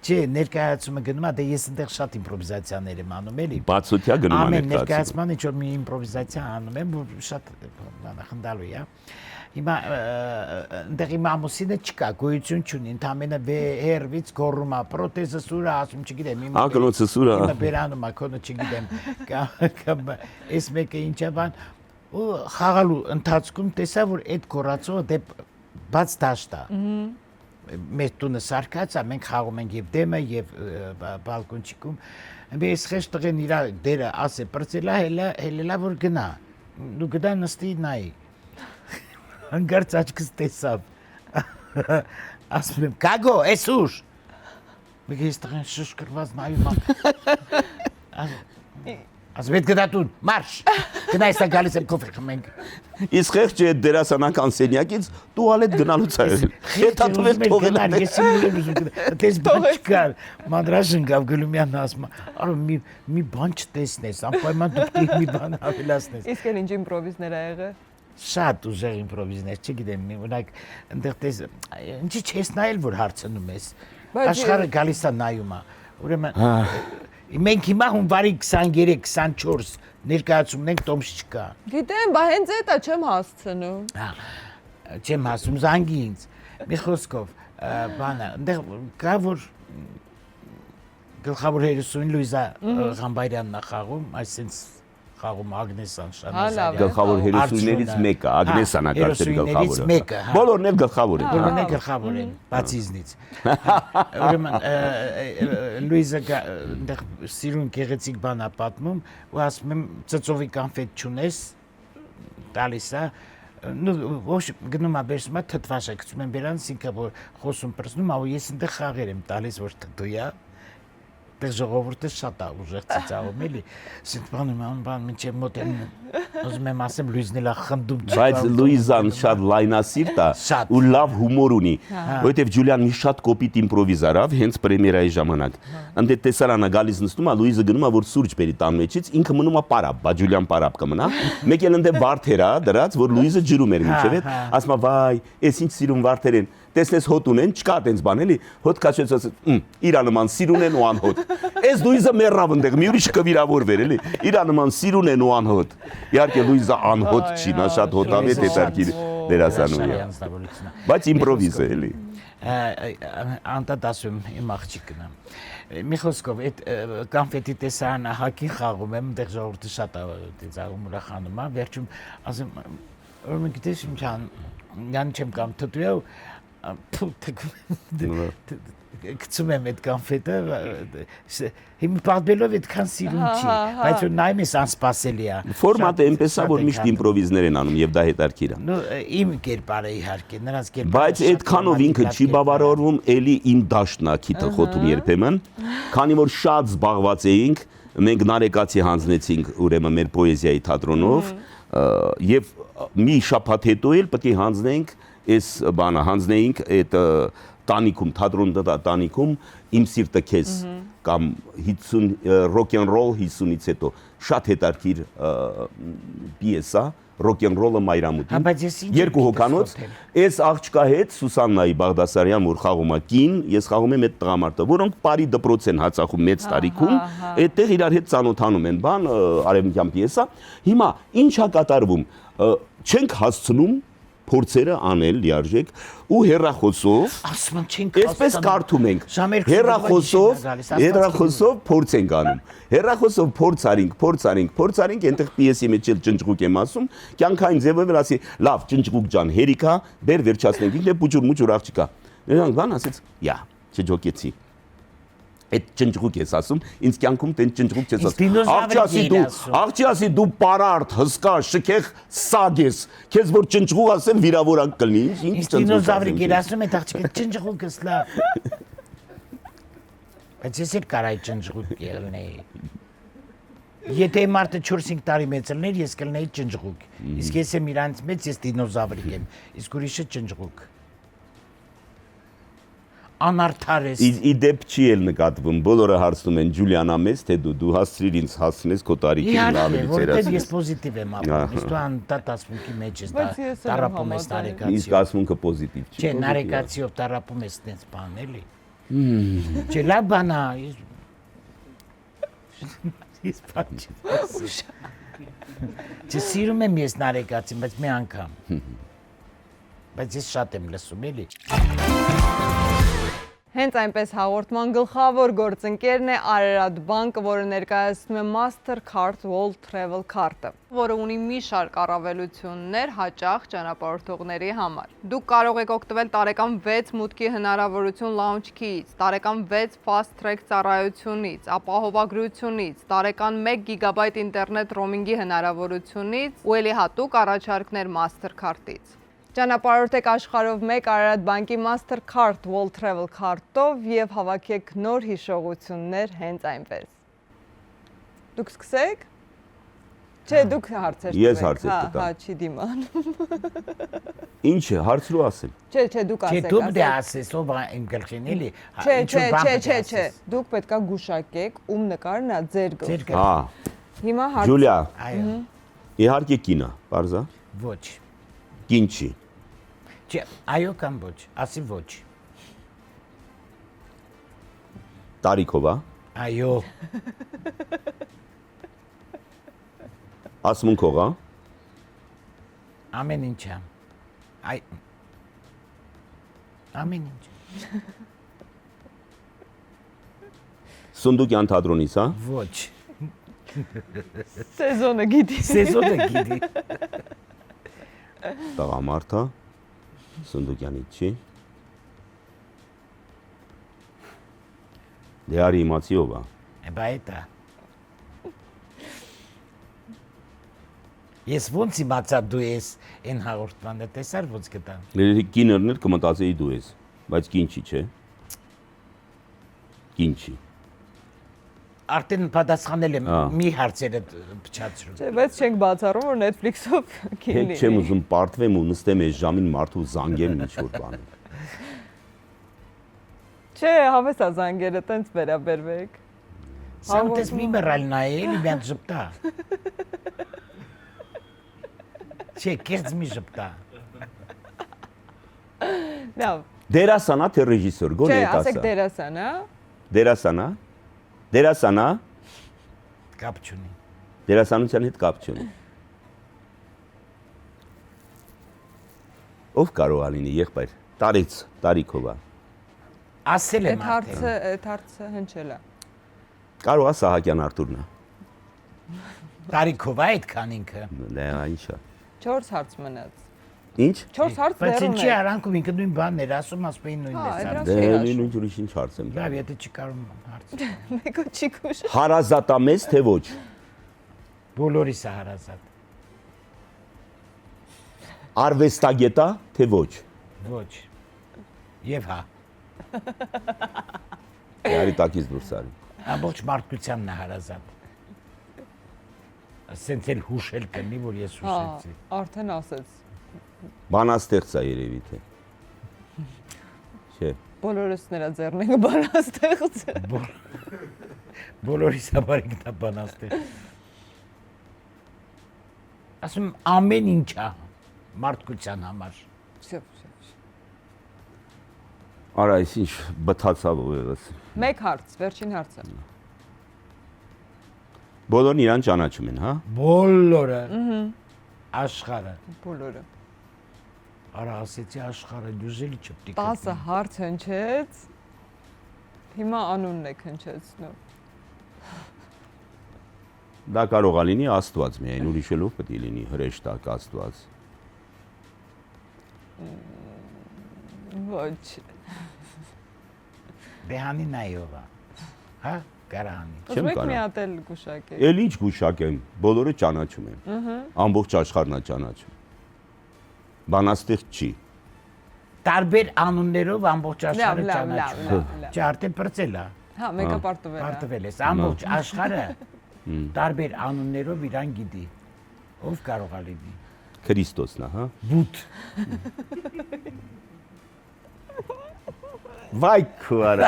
Չէ, ներկայացումը գնում է, դե ես այնտեղ շատ իմպրովիզացիաներ եմ անում էլի։ Բացօթյա գնում է ամեն ներկայացման ինչ որ մի իմպրովիզացիա անում եմ, որ շատ խնդալու է։ Հիմա այնտեղ իմ ամուսինը չկա, գոյություն չունի, ընդամենը հերվից գոռում է, պրոթեզը սուր է, ասում չգիտեմ, ակնոցը սուր է։ Իմը բերանում է, քոնը չգիտեմ, կամ այս մեկը ինչ է բան, ու խաղալու ընթացքում տեսա, որ այդ գոռացողը դե բաց դաշտ է։ Մեր տունը սարկած է, մենք խաղում ենք եւ դեմը եւ բալկոնչիկում։ Այս խեշ տղեն իր դերը ասե պրծելա, հելելա որ գնա։ Դու գտա նստի նայի։ Հանգարց աչքս տեսավ։ Ասում եմ, կագո, էս ուր։ Մեկ ես տղեն շշկրված նայում է։ Ասում եմ, գտա տուն, մարշ։ Գնա էսա գալիս եմ կոֆր խմենք։ Իսկ խեղճ է դերասանական սենյակից տուալետ գնալուց է եղել։ Հետա տվել թողել է։ Ես իմ ուզում դες բան չկար։ Մադրաշն գավ Գլումյանն ասում, արո մի բան չտեսնես, անպայման դու պետք է մի բան ավելացնես։ Իսկ էլ ինչ իմպրովիզներ ա եղել։ Շատ ուժեղ իմպրովիզներ, չգիտեմ, օրինակ այնտեղ տես ինչի չես նայել որ հարցնում ես։ Աշխարհը գալիս է նայում է։ Ուրեմն մենք հիմա հունվարի 23-24 ներկայացումն ենք տոմս չկա։ Գիտեմ, բա հենց էտա չեմ հասցնում։ Չեմ հասցնում զանգի ինձ։ Մի խոսքով, բանը, այնտեղ կա որ գլխավոր հերոսուհին Լուիզա Ղամբարյանն է խաղում, այսինքն խաղում Ագնեսան Շանազարյան։ Գլխավոր հերոսուհիներից մեկը, Ագնեսան է կարծել գլխավորը։ Բոլորն էլ գլխավոր են։ Բոլորն էլ գլխավոր են, բացի ինձնից։ Ուրեմն Լուիզա այնտեղ սիրուն գեղեցիկ բան է պատմում, ու ասում եմ ծծովի կանֆետ չունես, տալիս է, ոչ գնում է բերում է թթվաշ է գցում են բերանց ինքը որ խոսում պրծնում, ու ես այնտեղ խաղեր եմ տալիս որ թթույա Դες ժողովուրդը շատ է ուժեղ ծիծաղում էլի, ասենք բան մինչև մոտ են ուզում եմ ասեմ Լուիզն էլ է խնդում բայց Լուիզան շատ լայնասիրտ է ու լավ հումոր ունի, որովհետև Ջուլիան մի շատ կոպիտ իմպրովիզար ավ հենց պրեմիերայի ժամանակ։ Անդե տեսարանը գալիս նստում է, Լուիզը գնում է որ սուրճ բերի տան մեջից, ինքը մնում է պարապ, բա Ջուլիան պարապ կմնա։ Մեկ էլ ընդ վարդեր է դրած, որ Լուիզը ջրում էր մինչև այդ, ասում է վայ, էս ինչ սիրուն վարդեր են։ Տեսնես հոտ ունեն, չկա տենց բան էլի, հոտ քաշեց ասեց, իրա նման սիրուն են ու անհոտ։ Էս Լուիզը մեռավ ընդեղ, մի ուրիշ կվիրավորվեր էլի, իրա նման սիրուն են ու անհոտ։ Իհարկե Լուիզը անհոտ չի, նա շատ հոտավետ է դերքի դերասանուհի է։ Բայց իմպրովիզ է էլի։ Անտա դասում իմ աղջիկն է։ Մի խոսքով այդ կանֆետի տեսարանը հակի խաղում եմ, այնտեղ ժողովուրդը շատ է ծաղում ուրախանում է, վերջում ասում, որ մենք գիտես ինչ ան չեմ կամ թթույա գցում եմ այդ կոնֆետը, հիմա պատմելով այդքան սիրուն չի, բայց որ նայում ես անսպասելի է։ Ֆորմատը այնպես է, որ միշտ իմպրովիզներ են անում եւ դա հետաքրքիր է։ Ну, իմ կերպարը իհարկե, նրանց կերպարը։ Բայց այդքանով ինքը չի բավարարվում, էլի իմ դաշտն է քիթը խոթում երբեմն, քանի որ շատ զբաղված էինք, մենք Նարեկացի հանձնեցինք ուրեմն մեր պոեզիայի թատրոնով եւ մի շաբաթ հետո էլ պետք է հանձնենք այս բանը, հանձնեինք այդ տանիքում, թատրոնի տանիքում իմ սիրտը քեզ կամ 50 rock and roll 50-ից հետո շատ հետաքրքիր պիեսա rock and roll-ը Մայրամուտին երկու հոկանոց այս աղջկա հետ Սուսաննայի Բաղդասարյան որ խաղում է կին ես խաղում եմ այդ տղամարդը որոնք բարի դպրոց են հացախում մեծ տարիքում այդտեղ իրար հետ ծանոթանում են բան արևմտյան պիեսա հիմա ինչ է կատարվում չենք հասցնում փորձերը անել լիարժեք ու հերախոսով ասում չենք այսպես կարդում ենք հերախոսով փորձ ենք անում հերախոսով փորձ արինք այնտեղ պիեսի մեջ էլ ճնճղուկ եմ ասում կյանքային ձևով ասի լավ ճնճղուկ ջան հերիքա բեր վերջացնենք ինքն է պուջուր աղջիկա նրանք բան ասեց յա չջոկեցի այդ ճնճղուկ ես ասում ինձ կյանքում տեն ճնճղուկ չես ասում աղջի ասի դու պարարտ հսկա շքեղ սագ ես քեզ որ ճնճղուկ ասեմ վիրավորանք կլինի ինչ դինոզավրի գերասում այդ աղջիկը ճնճղուկ ես լավ բայց ես էլ կարայի ճնճղուկ ելնեի եթե մարդը 4-5 տարի մեծ լիներ ես կլինեի ճնճղուկ իսկ ես եմ իրանից մեծ ես դինոզավրիկ եմ իսկ ուրիշը ճնճղուկ անարդար ես իդեպ չի էլ նկատվում բոլորը հարցնում են Ջուլիանա մեծ թե դու հասցրիր ինձ հասցնես քո տարիքին ավելի ծերած ես պոզիտիվ եմ ապրում իսկ դու անտատ ասմունքի մեջ ես տարապում ես նարեկացիով իսկ ասմունքը պոզիտիվ չի չէ նարեկացիով տարապում ես տենց բան էլի չէ լավ բան է ես բան չի չէ սիրում եմ ես նարեկացին բայց մի անգամ բայց ես շատ եմ լսում էլի Հենց այնպես հաղորդման գլխավոր գործընկերն է Արարատ բանկը, որը ներկայացնում է Mastercard World Travel Card-ը, որը ունի մի շարք առավելություններ հաճախ ճանապարհորդողների համար։ Դուք կարող եք օգտվել տարեկան 6 մուտքի հնարավորություն launch key-ից, տարեկան 6 fast track ծառայությունից, ապահովագրությունից, տարեկան 1 GB ինտերնետ roaming-ի հնարավորությունից ու ելի հատուկ առաջարկներ Mastercard-ից։ Ճանապարհորդեք աշխարհով մեկ Արարատ բանկի Mastercard World Travel Card-ով եւ հավաքեք նոր հիշողություններ հենց այնպես։ Դուք սկսեք։ Չէ, դուք հարցեր տվեք։ Ես հարցեր տամ։ Հա, չի դիման։ Ինչ է, հարցրու ասել։ Չէ, դուք ասեք։ Չէ, դու դե ասես, ով իմ գլխին էլի։ Չէ, դուք պետքա գուշակեք ում նկարն է ձեր գլխին։ Հա։ Հիմա հարց։ Ջուլիա։ Այո։ Իհարկե կինա, բարձա։ Ոչ։ Կին չի։ Չէ, այո կամ ոչ, ասի ոչ։ Տարիքով է։ Այո։ Ասմունքով է։ Ամեն ինչ է։ Այ ամեն ինչ։ Սունդուկյան թատրոնից, հա։ Ոչ։ Սեզոնը գիտի։ Սեզոնը գիտի։ Տղամարդ է։ Սունդուկյանից չի։ Դե արի իմացի ով է։ Բա էտա։ Ես ոնց իմացա դու ես այն հաղորդմանը տեսար ոնց գտա։ Կիներն էլ կմտածեի դու ես, բայց կին չի, չէ։ Կին չի։ Արդեն պատասխանել եմ մի հարցերը փչացրու։ Չէ, բայց չենք բացառում որ Netflix-ով կին լինի։ Չեմ ուզում պարտվեմ ու նստեմ այս ժամին մարդու զանգեմ ինչ-որ բան։ Չէ, հավես է զանգերը տենց վերաբերվեք։ Սանտես մի մռալ նայել իմ ժպտա։ Չէ, կերծ մի ժպտա։ Լավ։ Դերասանա թե ռեժիսոր, գոնե Չէ, ասա։ ասեք դերասան, հա։ Դերասանա։ Դերասանա։ Կապ չունի։ Դերասանության հետ կապ չունի։ Ով կարող է լինի եղբայր։ Տարիքով է։ Ասել եմ արդեն։ Այդ հարցը հնչել է։ Կարող է Սահակյան Արտուրն է։ Տարիքով է այդքան ինքը։ Դա ինչ է։ 4 հարց մնաց։ Ինչ։ 4 հարց Բայց դեռ ինչի ունեք։ արանքում ինքը նույն բանն էր ասում, ասում էին նույնն Հա, է սա։ դրանց չի հաշվում։ Նույն ուրիշ ինչ հարց եմ։ Լավ, եթե չի կարում հարց։ Մեկը չի քուշ։ Հարազատամես թե ոչ։ Բոլորիս է հարազատ։ Արվեստագետա թե ոչ։ Ոչ։ Եվ հա, Ярի տակից դուրս արի։ ամբողջ մարդկությանն է հարազատ։ Ասենց էլ հուշել կնի, որ ես Հա, հուշեցի։ արդեն ասեց։ Բանաստեղծ է երևի թե։ Չէ։ Բոլորս նրա ձեռն ենք բանաստեղծ։ Բոլորիս համար ինքնա բանաստեղ։ Ասում ամեն ինչ է մարդկության համար։ Всё։ Արա, այս ինչ բթացավ ովեղս։ Մեկ հարց, վերջին հարցը։ Բոլորն իրան ճանաչում են, հա։ Բոլորը։ Աշխարհը։ Բոլորը։ Արա ասեցի աշխարհը դուզելի չպետք է։ 10 հարց հնչեց։ Հիմա անունն է հնչեցնում։ Դա կարող է լինի Աստված միայն, ուրիշելով պետք է լինի հրեշտակ Աստված։ Ոչ։ Բեհանի նայովա։ Հա, կարանի։ Ուզում եք կարող։ մի հատ էլ գուշակեք։ Էլ ինչ գուշակեմ, բոլորը ճանաչում են։ Ամբողջ աշխարհն է ճանաչում։ Բանաստեղծ չի։ Տարբեր անուններով ամբողջ աշխարհը Լավ, ճանաչում։ լավ։ Չէ, արդեն պրծել է։ Հա, մեկը պարտվել է։ Պարտվել ես ամբողջ աշխարհը տարբեր անուններով իրան գիտի։ Ով կարող է լինի։ Քրիստոսն է, հա։ Բութ։ Վայ քվարա։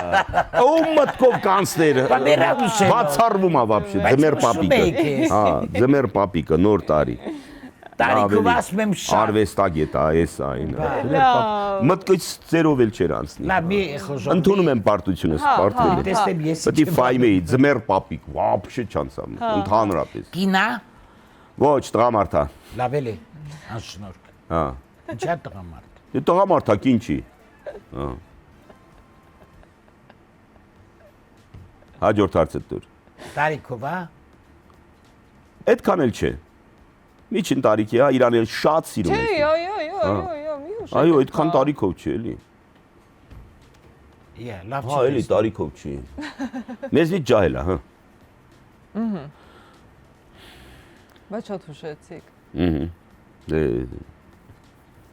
Ո՞ւմ մտքով կանցներ։ Բաներուսը։ Բացառվում է вообще, ձմեր պապիկը։ Հա, ձմեր պապիկը նոր տարի։ Տարիքով ասում եմ շատ։ Արվեստագետ է, էս այն։ Լավ։ Մտքից ծերով էլ չեր անցնի։ Լավ, մի խոսում։ Ընդունում եմ պարտությունս, պարտվել է։ Տեսնեմ ես։ Պետք է ֆայմեի ձմեր պապիկ, вообще չանցամ, ընդհանրապես։ Կինա։ Ոչ, տղամարդ է։ Լավ էլի։ Անշնորհք։ Հա։ Ինչա տղամարդ։ Դե տղամարդ է, կին չի։ Հա։ Հաջորդ հարցը դուր։ Տարիքով, հա։ Այդքան էլ չէ։ Միջին տարիքի է, իրան էլ շատ սիրում Չէ, է։ այո, մի ուշ։ Այո, այդքան տարիքով չի էլի։ Իա, լավ Հա, էլի տարիքով չի։ Մեզնից ջահել է, հա։ Բայց շատ հուշեցիք։ Դե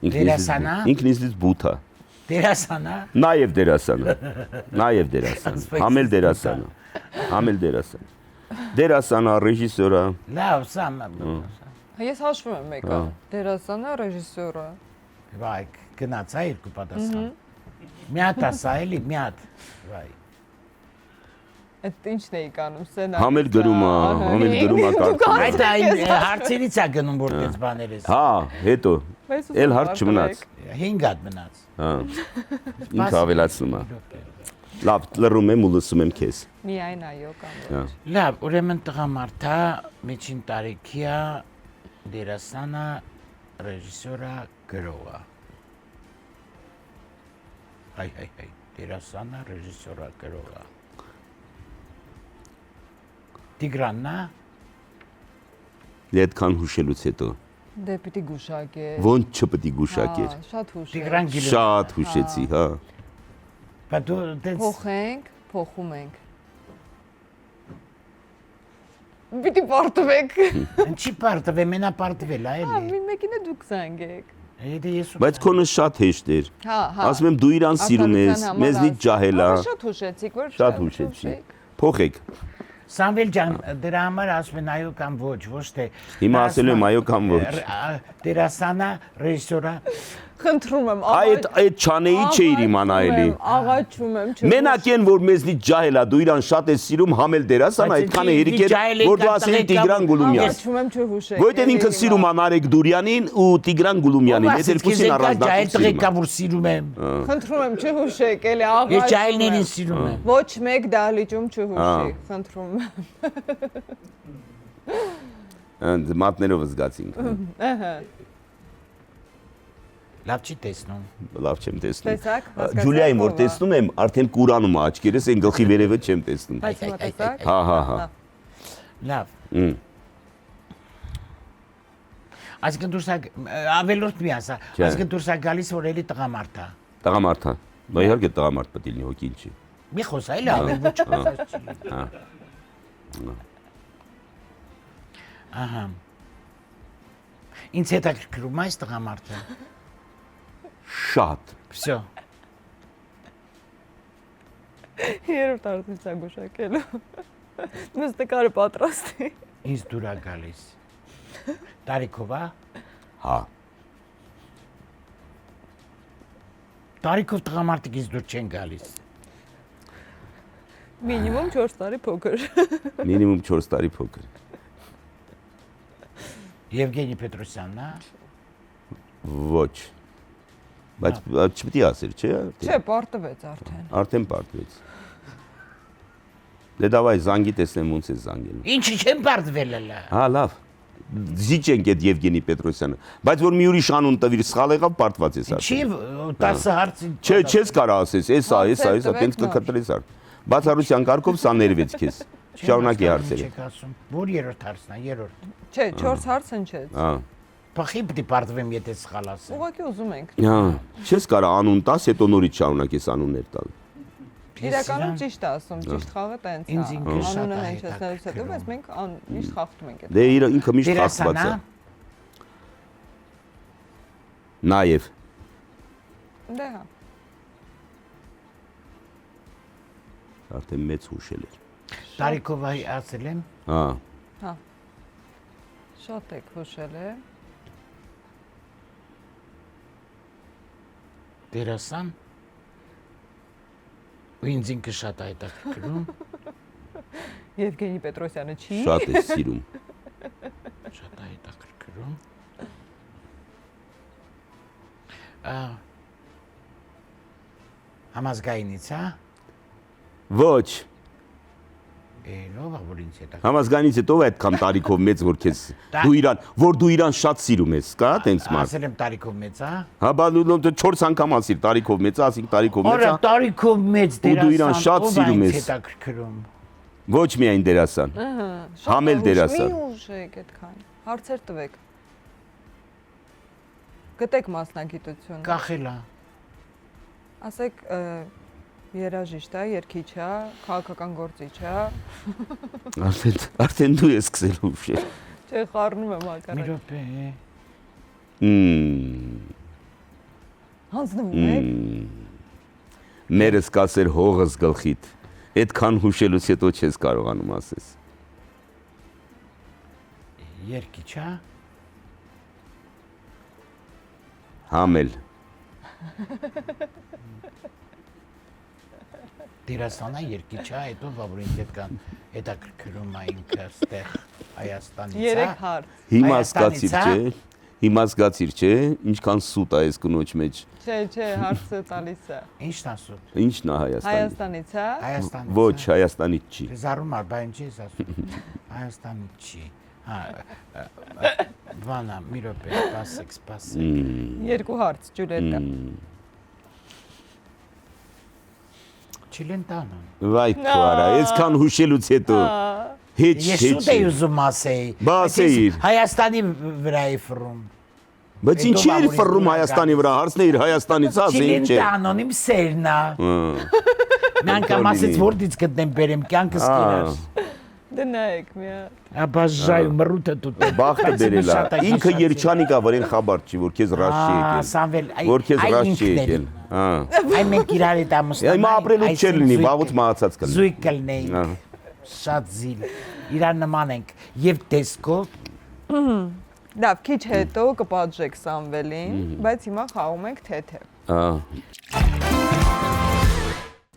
Դերասանա։ ինքնիզից բութ է։ Դերասանա։ Նաև դերասան է։ Նաև դերասան։ Համել դերասան է։ Համել դերասան։ Դերասան է, ռեժիսոր է։ Լավ, սա։ Ես հաշվում եմ մեկը։ Դերասանը, ռեժիսորը։ Վայ, գնաց է երկու պատասխան։ Մի հատ ասա էլի, մի հատ։ Վայ։ Այդ ինչն էի կանում, սցենարը։ Համել գրում է, համել գրում է կարծում։ Այդ այն հարցերից է գնում որ դες բաներես։ Հա, հետո էլ հարց չմնաց։ 5 հատ մնաց։ Հա։ Ինքը ավելացնում է։ Լավ, լռում եմ ու լսում եմ քեզ։ Միայն այո կամ ոչ։ Հա։ Լավ, ուրեմն տղամարդա, միջին տարիքի է, դերասանը, ռեժիսորը, գրողը։ Հայ, դերասանը, ռեժիսորը, գրողը։ Տիգրանն է։ Դե այդքան հուշելուց հետո Դե պիտի գուշակե։ ոնց չպետք է գուշակեր։ Շատ հուշ։ Տիգրան Գիլյան։ Շատ հուշեցի, հա։ Բայց դու դες Փոխենք, փոխում ենք։ Պիտի պարտվեք։ ինչի պարտվել, մենա պարտվել է Հա, էլի։ մեկին է դուք զանգեք։ Եթե ես Բայց քոնը շատ հեշտ էր։ Հա, հա։ Ասում եմ դու իրան սիրում ես, մեզնից ջահել է։ Շատ հուշեցիք, որ Շատ հուշեցի։ Փոխեք։ Սամվել ջան, դրա համար ասում են այո կամ ոչ, ոչ թե։ Հիմա ասելու եմ այո կամ ոչ։ Դերասանը, ռեժիսորը, խնդրում եմ, Այդ չանեի չէիր իմանա էլի։ Աղաչում եմ, չէ։ Մենակ են որ մեզնից ջահել է, դու իրան շատ ես սիրում, համել դերասան, այդքան է հերիք էր, որ դու ասել Տիգրան Գուլումյան։ Աղաչում եմ, չհուշեք։ Որտեն ինքը սիրում է Նարեկ Դուրյանին ու Տիգրան Գուլումյանին, այդ երկուսին առանձնացնում տղեկա որ սիրում եմ։ Խնդրում եմ, չհուշեք, էլի աղաչում։ Ես ջահելներին սիրում եմ։ Ոչ մեկ դահլիճում չհուշի, խնդրում եմ։ Մատներով զգացինք։ Ահա։ Լավ չի տեսնում։ Լավ չեմ տեսնում։ Տեսակ, հասկացաք։ Ջուլիային որ տեսնում եմ, արդեն կուրանում է աչքերս, այն գլխի վերևը չեմ տեսնում։ Բայց հիմա տեսակ։ Հա։ Լավ։ Այսինքն դուրս ավելորդ մի ասա։ Այսինքն դուրս է գալիս որ էլի տղամարդ է։ Տղամարդ է։ Բա իհարկե տղամարդ պետք է լինի հոգի ինչի։ Մի խոսա էլի ավել ոչ խոսած չի։ Ահա։ Ինձ հետաքրքրում է այս տղամարդը։ Շատ։ Всё։ Երրորդ արտիստա գուշակելու։ Նույնիսկ նկարը պատրաստի։ Ինձ դուր է գալիս։ Տարիքով է։ Հա։ Տարիքով տղամարդիկ ինձ դուր չեն գալիս։ Մինիմում 4 տարի փոքր։ Մինիմում 4 տարի փոքր։ Եվգենի Պետրոսյանն է։ Ոչ։ Բայց չպետք է ասել, չէ՞։ Չէ, պարտվեց արդեն։ Արդեն պարտվեց։ Դե դավայ զանգի տեսնեմ ոնց է զանգելու։ Ինչի չեմ բարձվել էլա։ Հա, լավ։ Զիջենք այդ Եվգենի Պետրոսյանը, բայց որ մի ուրիշ անուն տվիր, սխալ եղավ, պարտված ես Չի ասել։ 10 հարցի։ Չէ, չես կարա ասես, էսա, տենց կկտրես ար։ Բացառության կարգով սա ներվեց քեզ։ Շարունակի հարցերը։ Չեք ասում։ Որ երրորդ հարցն է, երրորդ։ Չէ, 4 հարց հնչեց։ Հա։ Փախի պիտի պարտվեմ, եթե սխալ ասեմ։ Ուղղակի ուզում ենք։ Հա, չես կարա անուն տաս, հետո նորից շարունակես անուններ տալ։ Իրականում ճիշտ է ասում, ճիշտ խաղը տենց է։ Ինձ ինքը շատ Անունը է հնչեցնելուց հետո, բայց մենք միշտ խախտում ենք այդ։ Դե ինքը միշտ խախտված է։ Նաեւ Դե հա։ արդեն մեծ հուշել էր։ Տարիքով ասել եմ։ Հա։ Հա։ Շատ եք հուշել է։ Դերասան։ Ու ինձ ինքը շատ է հետաքրքրում։ Եվգենի Պետրոսյանը չի։ Շատ է սիրում։ Շատ է հետաքրքրում։ Համազգայինից, հա։ Ոչ։ Ով է որ ինձ հետաքրքրում։ Համազգայինից հետո այդքան տարիքով մեծ որ քեզ դու իրան շատ սիրում ես, կա տենց մարդ։ Ասել եմ տարիքով մեծ, հա։ Հա, բա դու 4 անգամ ասիր տարիքով մեծ, ասինք տարիքով մեծ։ Օրա տարիքով մեծ Ու դու իրան դերասան, շատ ով է սիրում ինձ ես։ հետաքրքրում։ Ոչ միայն դերասան։ Ահա։ Համել դերասան։ Մի ուժեք այդքան։ Հարցեր տվեք։ Գտեք մասնագիտություն։ Կախելա։ Ասեք երաժիշտ է, երգիչ է, քաղաքական գործիչ է։ Արդեն դու ես սկսել ուշել։ Չէ, խառնում եմ Մի հակառակ։ րոպե։ Հանձնվում եք։ Ներս կասեր հողս գլխիդ։ Այդքան հուշելուց հետո չես կարողանում ասես։ Երգիչ է։ Համել։ Դերասան է, երգիչ է, հետո որ ինձ հետաքրքրում է ինքը այստեղ Հայաստանից, հա։ 3 հարց։ Հիմա Հայաստանից, սկացիր, չէ։ Հիմա զգացիր, չէ, ինչքան սուտ է այս կնոջ մեջ։ Չէ, հարցը տալիս է։ Ինչն ասում։ Ինչն է Հայաստանի։ Հայաստանից է։ Հայաստանից։ Ոչ, Հայաստանից չի։ Զարում ար, բա ինչ ես ասում։ Հայաստանից չի։ Հա, Վանա, մի րոպե, սպասեք։ 2 հարց, Ջուլիետտա։ Չիլենտանոն։ Վայ քվարա, այսքան հուշելուց հետո։ Հետ Ես շուտ էի ուզում ասեի։ Բա ասեիր։ Հայաստանի վրա է ֆռում։ Բայց ինչի էր ֆռում Հայաստանի վրա, հարցնեիր Հայաստանից, ասեի ինչ է։ Չիլենտանոն իմ սերն է։ Նանկամ ասեց որտից գտնեմ բերեմ կյանքս կերած։ Դե նայեք մի հատ։ Աբաժայ մռութը դուտ։ Բախտը բերելա։ Ինքը երջանիկ է, որեն խաբար չի, որ քեզ ռաշ չի եկել։ Սամվել, Որ քեզ ռաշ չի եկել։ Հա։ Այ մենք իրար հետ ամուսնանանք։ Հիմա ապրելու չէ լինի, վաղուց մահացած կլինի։ Զույգ կլինեինք։ Շատ զիլ։ Իրար նման ենք եւ տեսքով։ Լավ, քիչ հետո կպատժեք Սամվելին, բայց հիմա խաղում ենք թեթև։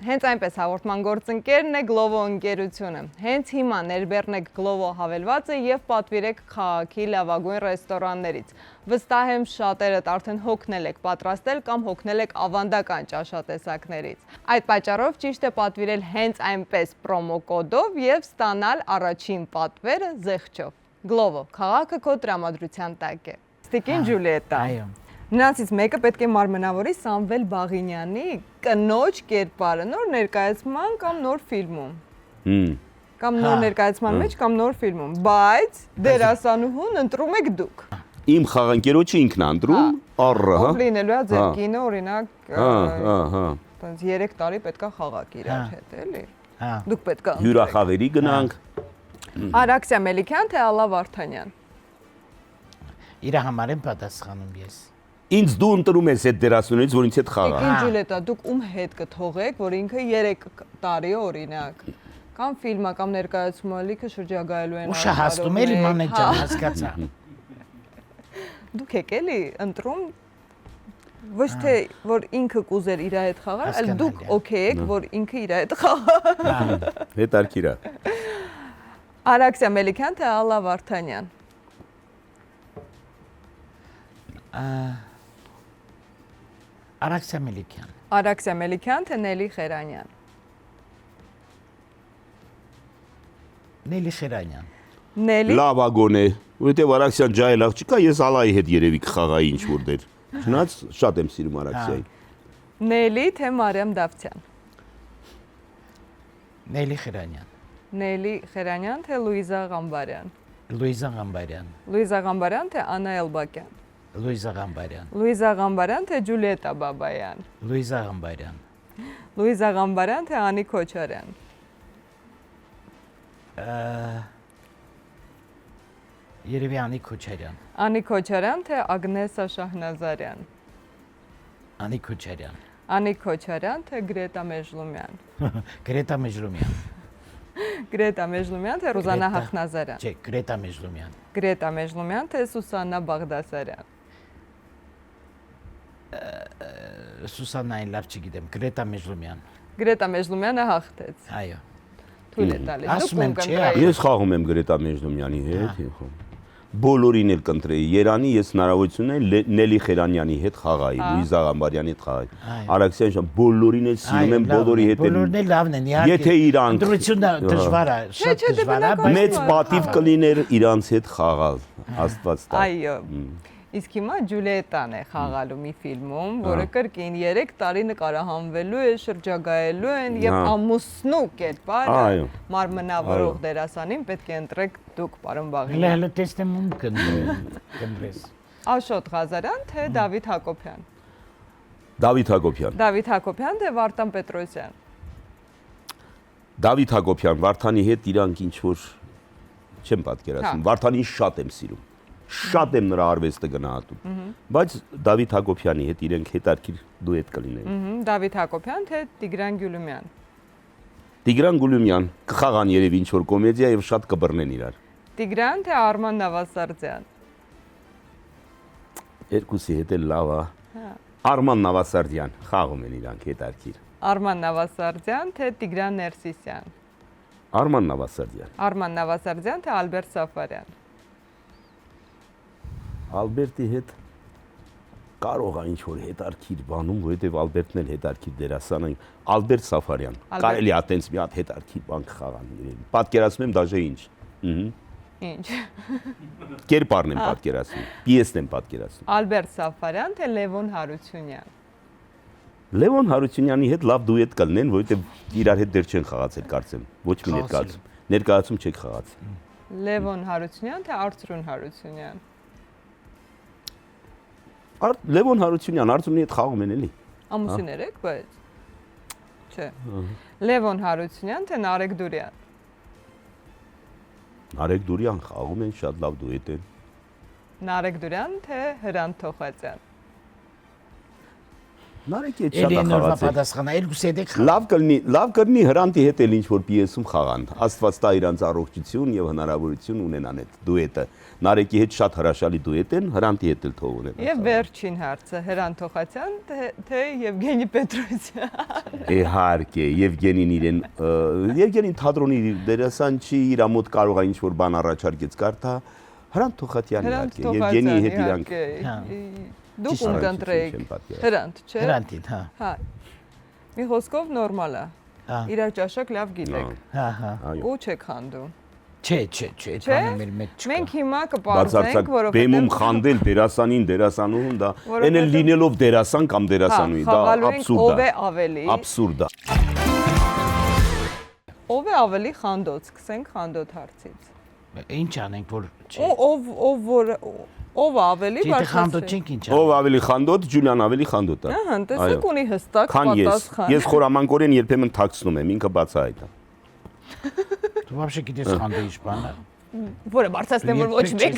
Հենց այնպես հաղորդման գործընկերն է Glovo ընկերությունը։ Հենց հիմա ներբեռնեք Glovo հավելվածը եւ պատվիրեք քաղաքի լավագույն ռեստորաններից։ Վստահ եմ շատերդ արդեն հոգնել եք պատրաստել կամ հոգնել եք ավանդական ճաշատեսակներից։ Այդ պատճառով ճիշտ է պատվիրել հենց այնպես պրոմո կոդով եւ ստանալ առաջին պատվերը զեղչով։ Glovo, քաղաքը քո տրամադրության տակ է։ Ստիկին Ջուլիետտա։ Այո։ Նրանցից մեկը պետք է մարմնավորի Սամվել Բաղինյանի կնոջ կերպարը նոր ներկայացման կամ նոր ֆիլմում։ Կամ նոր ներկայացման մեջ կամ նոր ֆիլմում, բայց դերասանուհուն ընտրում եք դուք։ Իմ խաղանկերոջը ինքն է ընտրում, առը, հա։ Ով լինելու է ձեր կինը, օրինակ, Հա։ տենց 3 տարի պետքա խաղաք իրար հետ, էլի։ Հա։ Դուք պետքա Հյուրախաղերի գնանք։ Արաքսիա Մելիքյան թե Ալլա Վարդանյան։ Իր համար եմ պատասխանում ես։ Ինձ դու ընտրում ես այդ դերասաններից, որ ինձ հետ խաղա։ Եկին Ջուլիետա, դուք ում հետ կթողեք, որ ինքը 3 տարի օրինակ կամ ֆիլմա կամ ներկայացումը լիքը շրջագայելու են Ուշը հասնում էլի մանեջան, հասկացա։ Դուք եք էլի ընտրում ոչ թե որ ինքը կուզեր իր հետ խաղալ, այլ դուք օքեյ եք, որ ինքը իր հետ խաղա։ Հետարքիր է։ Արաքսիա Մելիքյան թե Ալլա Վարդանյան։ Արաքսիա Մելիքյան։ Արաքսիա Մելիքյան թե Նելի Խերանյան։ Նելի Խերանյան։ Նելի Լավ ագոն է, որովհետև Արաքսիան ջայլախ չկա, ես Ալայի հետ երևի կխաղայի ինչ որ դեր։ Չնայած շատ եմ սիրում Արաքսիային։ Նելի թե Մարիամ Դավթյան։ Նելի Խերանյան։ Նելի Խերանյան թե Լուիզա Ղամբարյան։ Լուիզա Ղամբարյան։ Լուիզա Ղամբարյան թե Աննա Էլբակյան։ Լուիզա Ղամբարյան։ Լուիզա Ղամբարյան թե Ջուլիետա Բաբայան։ Լուիզա Ղամբարյան։ Լուիզա Ղամբարյան թե Անի Քոչարյան։ Երևի Անի Քոչարյան։ Անի Քոչարյան թե Ագնեսա Շահնազարյան։ Անի Քոչարյան։ Անի Քոչարյան թե Գրետա Մեժլումյան։ Գրետա Մեժլումյան։ Գրետա Մեժլումյան թե Ռուզանա Գրետա- Հախնազարյան։ Չէ, Գրետա Մեժլումյան։ Գրետա Մեժլումյան թե Սուսաննա Բաղդասարյան։ Սուսաննային լավ չգիտեմ, Գրետա Մեժլումյան։ Գրետա Մեժլումյանը հաղթեց։ Այո։ Թույլ է տալիս։ Ասում եմ, չէ, Ես խաղում եմ Գրետա Մեժլումյանի հետ։ Բոլորին էլ կընտրեի։ Երանի ես հնարավորություն ունեի Նելի Խերանյանի հետ խաղայի, Լուիզա Ղամբարյանի հետ խաղայի։ Արաքսիան շան բոլորին էլ սիրում եմ, բոլորի հետ էլ։ Բոլորն էլ լավն են, իհարկե։ Եթե իրանք Ընտրությունը դժվար է, շատ չէ, դժվար է, բնական մեծ պատիվ կլիներ իրանց հետ խաղալ, Աստված տա։ Այո։ Իսկ հիմա Ջուլիետան է խաղալու մի ֆիլմում, որը կրկին 3 տարի նկարահանվելու է, շրջագայելու են եւ ամուսնու կերպարը Այո։ մարմնավորող դերասանին պետք է ընտրեք դուք, պարոն Բաղինյան։ Հələ տեսնեմ ում կնդրես։ Աշոտ Ղազարյան թե Դավիթ Հակոբյան։ Դավիթ Հակոբյան։ Դավիթ Հակոբյան թե Վարդան Պետրոսյան։ Դավիթ Հակոբյան, Վարդանի հետ իրանք ինչ որ չեմ պատկերացնում։ Վարդանին շատ եմ սիրում։ Շատ եմ նրա արվեստը գնահատում։ Բայց Դավիթ Հակոբյանի հետ իրենք հետարքիր դուետ կլինեն։ Դավիթ Հակոբյան թե Տիգրան Գյուլումյան։ Տիգրան Գուլումյան կխաղան երևի ինչ որ կոմեդիա եւ շատ կբռնեն իրար։ Տիգրան թե Արման Նավասարդյան։ Երկուսի հետ էլ լավ է։ Արման Նավասարդյան խաղում են իրանք հետարքիր։ Արման Նավասարդյան թե Տիգրան Ներսիսյան։ Արման Նավասարդյան։ Արման Նավասարդյան թե Ալբերտ Սաֆարյան։ Ալբերտի հետ կարող է ինչ որ հետարքիր բանում, որովհետև Ալբերտն էլ հետարքիր դերասան է։ Ալբերտ Սաֆարյան։ Կարելի է այտենց մի հատ հետարքիր բան խաղան իրեն։ Պատկերացնում եմ դաժե ինչ։ Ինչ։ Կերպարն եմ պատկերացնում, պիեսն եմ պատկերացնում։ Ալբերտ Սաֆարյան թե Լևոն Հարությունյան։ Լևոն Հարությունյանի հետ լավ դուետ կլինեն, որովհետև իրար հետ դեռ չեն խաղացել, կարծեմ։ Ոչ մի ներկայացում։ Ներկայացում չեք խաղացել։ Լևոն Հարությունյան թե Արծրուն Հարությունյան։ Լևոն Հարությունյան, Արծրունի հետ խաղում են էլի։ Ամուսիներ եք, բայց չէ։ Լևոն Հարությունյան թե Նարեկ Դուրյան։ Նարեկ Դուրյան խաղում են, շատ լավ դուետ են։ Նարեկ Դուրյան թե Հրանտ Թոխածյան։ Նարեկի հետ շատ Էլի նորվա ախաղացել։ պատասխանա, երկուսի հետ եք Լավ կլինի Հրանտի հետ էլ ինչ որ պիեսում խաղան։ Աստված տա իրանց առողջություն եւ հնարավորություն ունենան այդ դուետը։ Նարեկի հետ շատ հրաշալի դուետ են, Հրանտի հետ էլ թող ունենան։ Եվ վերջին հարցը Հրանտ Թոխածյան թե Եվգենի Պետրոսյան։ Իհարկե, Եվգենին իրեն Եվգենին թատրոնի դերասան չի, իր մոտ կարող է ինչ որ բան առաջարկեց կարդա։ Հրանտ Թոխատյանն իհարկե, Եվգենի հետ իրանք Դուք ում կընտրեիք։ Հրանտ, չէ։ Հրանտին, հա։ Հա։ Մի խոսքով նորմալ է։ Հա։ Իրար ճաշակ լավ գիտեք։ Հա, հա։ Ու չեք խանդում։ Չէ, այդ բանը մեր մեջ չկա։ Մենք հիմա կպարզենք, բացարձակ բեմում խանդել դերասանին, դերասանուհուն դա այն էլ լինելով դերասան կամ դերասանուհի, դա ով է աբսուրդ է։ ավելի։ Աբսուրդ է։ Ով է ավելի խանդոց, սկսենք խանդոտ հարցից։ Ինչ անենք, որ չէ։ Ով որ Ով ավելի Ջիթ խանդոտ չենք ինչ։ Ով ավելի խանդոտ, Ջուլիան ավելի խանդոտ է։ Ահա, տեսեք ունի հստակ Քան ես։ պատասխան։ Ես խորամանկորեն երբեմն թաքցնում եմ, ինքը բացահայտ է։ Դու вообще գիտես խանդեի բանը։ Որը բարձրացնեմ որ ոչ մեկ։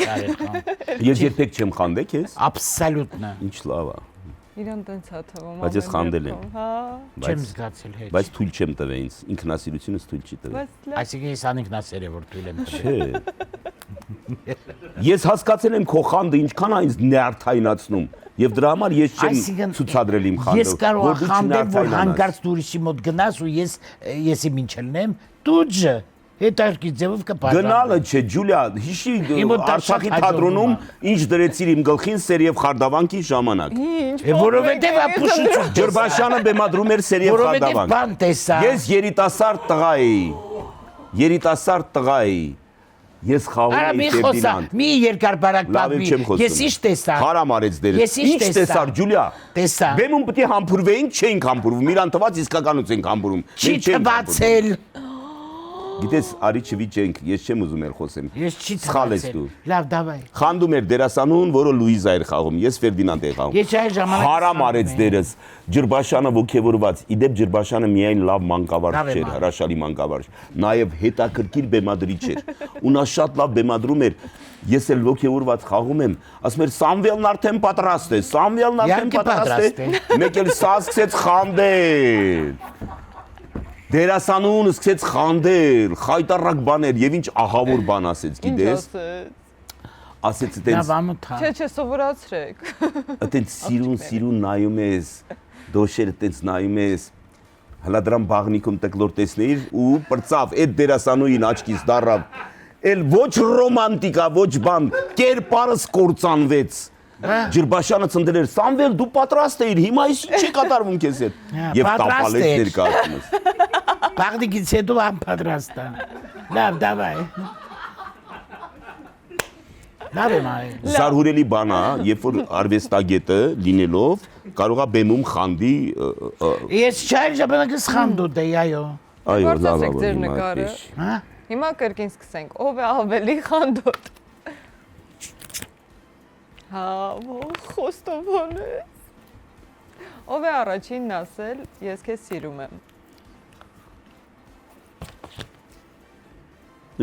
Ես երբեք չեմ խանդել քեզ։ Абсолютно։ Ինչ լավ է։ Իրան տենց է թվում։ Բայց ես խանդել եմ։ Հա։ Չեմ զգացել հետ։ Բայց թույլ չեմ տվել ինձ, ինքնասիրությունս թույլ չի տվել։ Բայց լավ։ Այսինքն ես անինքնասեր է որ թույլ եմ տվել։ Չէ։ Ես հասկացել եմ քո խանդը ինչքան է ինձ նյարդայնացնում եւ դրա համար ես չեմ ցուցադրել իմ խանդը։ Ես կարող եմ խանդել որ հանկարծ դուրսի մոտ գնաս ու եսի ինչ լնեմ, դուջը հետարկի ձևով կպատասխան։ Գնալը չէ, Ջուլիա, հիշի Արցախի թատրոնում ինչ դրեցիր իմ գլխին Սերիև Խարդավանքի ժամանակ։ Որովհետև ապուշություն Ջրբաշյանը բեմադրում էր Սերիև որովհետև Խարդավանք։ բան տեսա։ Ես երիտասարդ տղա էի։ Երիտասարդ տղա էի։ Ես խաղում Արա էի մի խոսա, Ֆերդինանդ։ մի երկար-բարակ Լավ եմ պատմի։ չեմ խոսում։ Ես ինչ տեսա։ Հարամ արեց դերս։ Ես ինչ տեսա։ տեսար, Ջուլիա։ Տեսա։ Բեմում պետք է համբուրվեինք, չէինք համբուրվում։ Իրան տված իսկականուց ենք համբուրում։ Չի Մենք չենք տվացել։ Գիտես, արի չվիճենք, ես չեմ ուզում էլ խոսեմ։ Ես չի Սխալ ես տվացել։ դու։ Լավ, դավայ։ Խանդում էր դերասանուհուն, որը Լուիզա էր խաղում, ես Ֆերդինանդ էի խաղում։ Ես այ ժամանակ Հարամ արեց դերս։ Ջրբաշանը ոգևորված։ Իդեպ Ջրբաշանը միայն լավ մանկավարժ չէր, հրաշալի մանկավարժ, նաև հետաքրքիր բեմադրիչ էր։ Ու նա շատ լավ բեմադրում էր։ Ես էլ ոգևորված խաղում եմ, ասում էր Սամվելն արդեն պատրաստ է, Սամվելն արդեն պատրաստ է։ Մեկ էլ սա սկսեց խանդել։ Դերասանուհուն սկսեց խանդել, խայտարակ բաներ եւ ինչ ահավոր բան ասեց, գիտես։ Ասեց Լավ, այտենց ամոթա։ Չէ, սովորացրեք։ այտենց սիրուն նայում ես, դոշերը այտենց նայում ես։ Հələ դրան բաղնիկում տկլոր տեսնեիր ու պրծավ այդ դերասանուհին աչքից դառավ։ Էլ ոչ ռոմանտիկա, ոչ բան, կերպարս կործանվեց։ Ջրբաշանը ցնդել էր, Սամվել դու պատրաստ էիր, հիմա ինչ չի կատարվում քեզ հետ։ Եվ տապալեց ներկայացումս։ Բաղնիկից հետո անպատրաստ է։ Լավ, դավայ։ Լավ եմ արել։ Զարհուրելի բան է, երբ որ արվեստագետը լինելով կարող է բեմում խանդի, Ես չայր ժամանակս խանդոտ էի, այո։ այո, լավ Բարձրացեք ձեր հիմա նկարը։ այդպես։ Հա։ Հիմա կրկին սկսենք։ Ով է ավելի խանդոտ։ Հա, խոստովան է։ Ով է առաջինն ասել, ես քեզ սիրում եմ։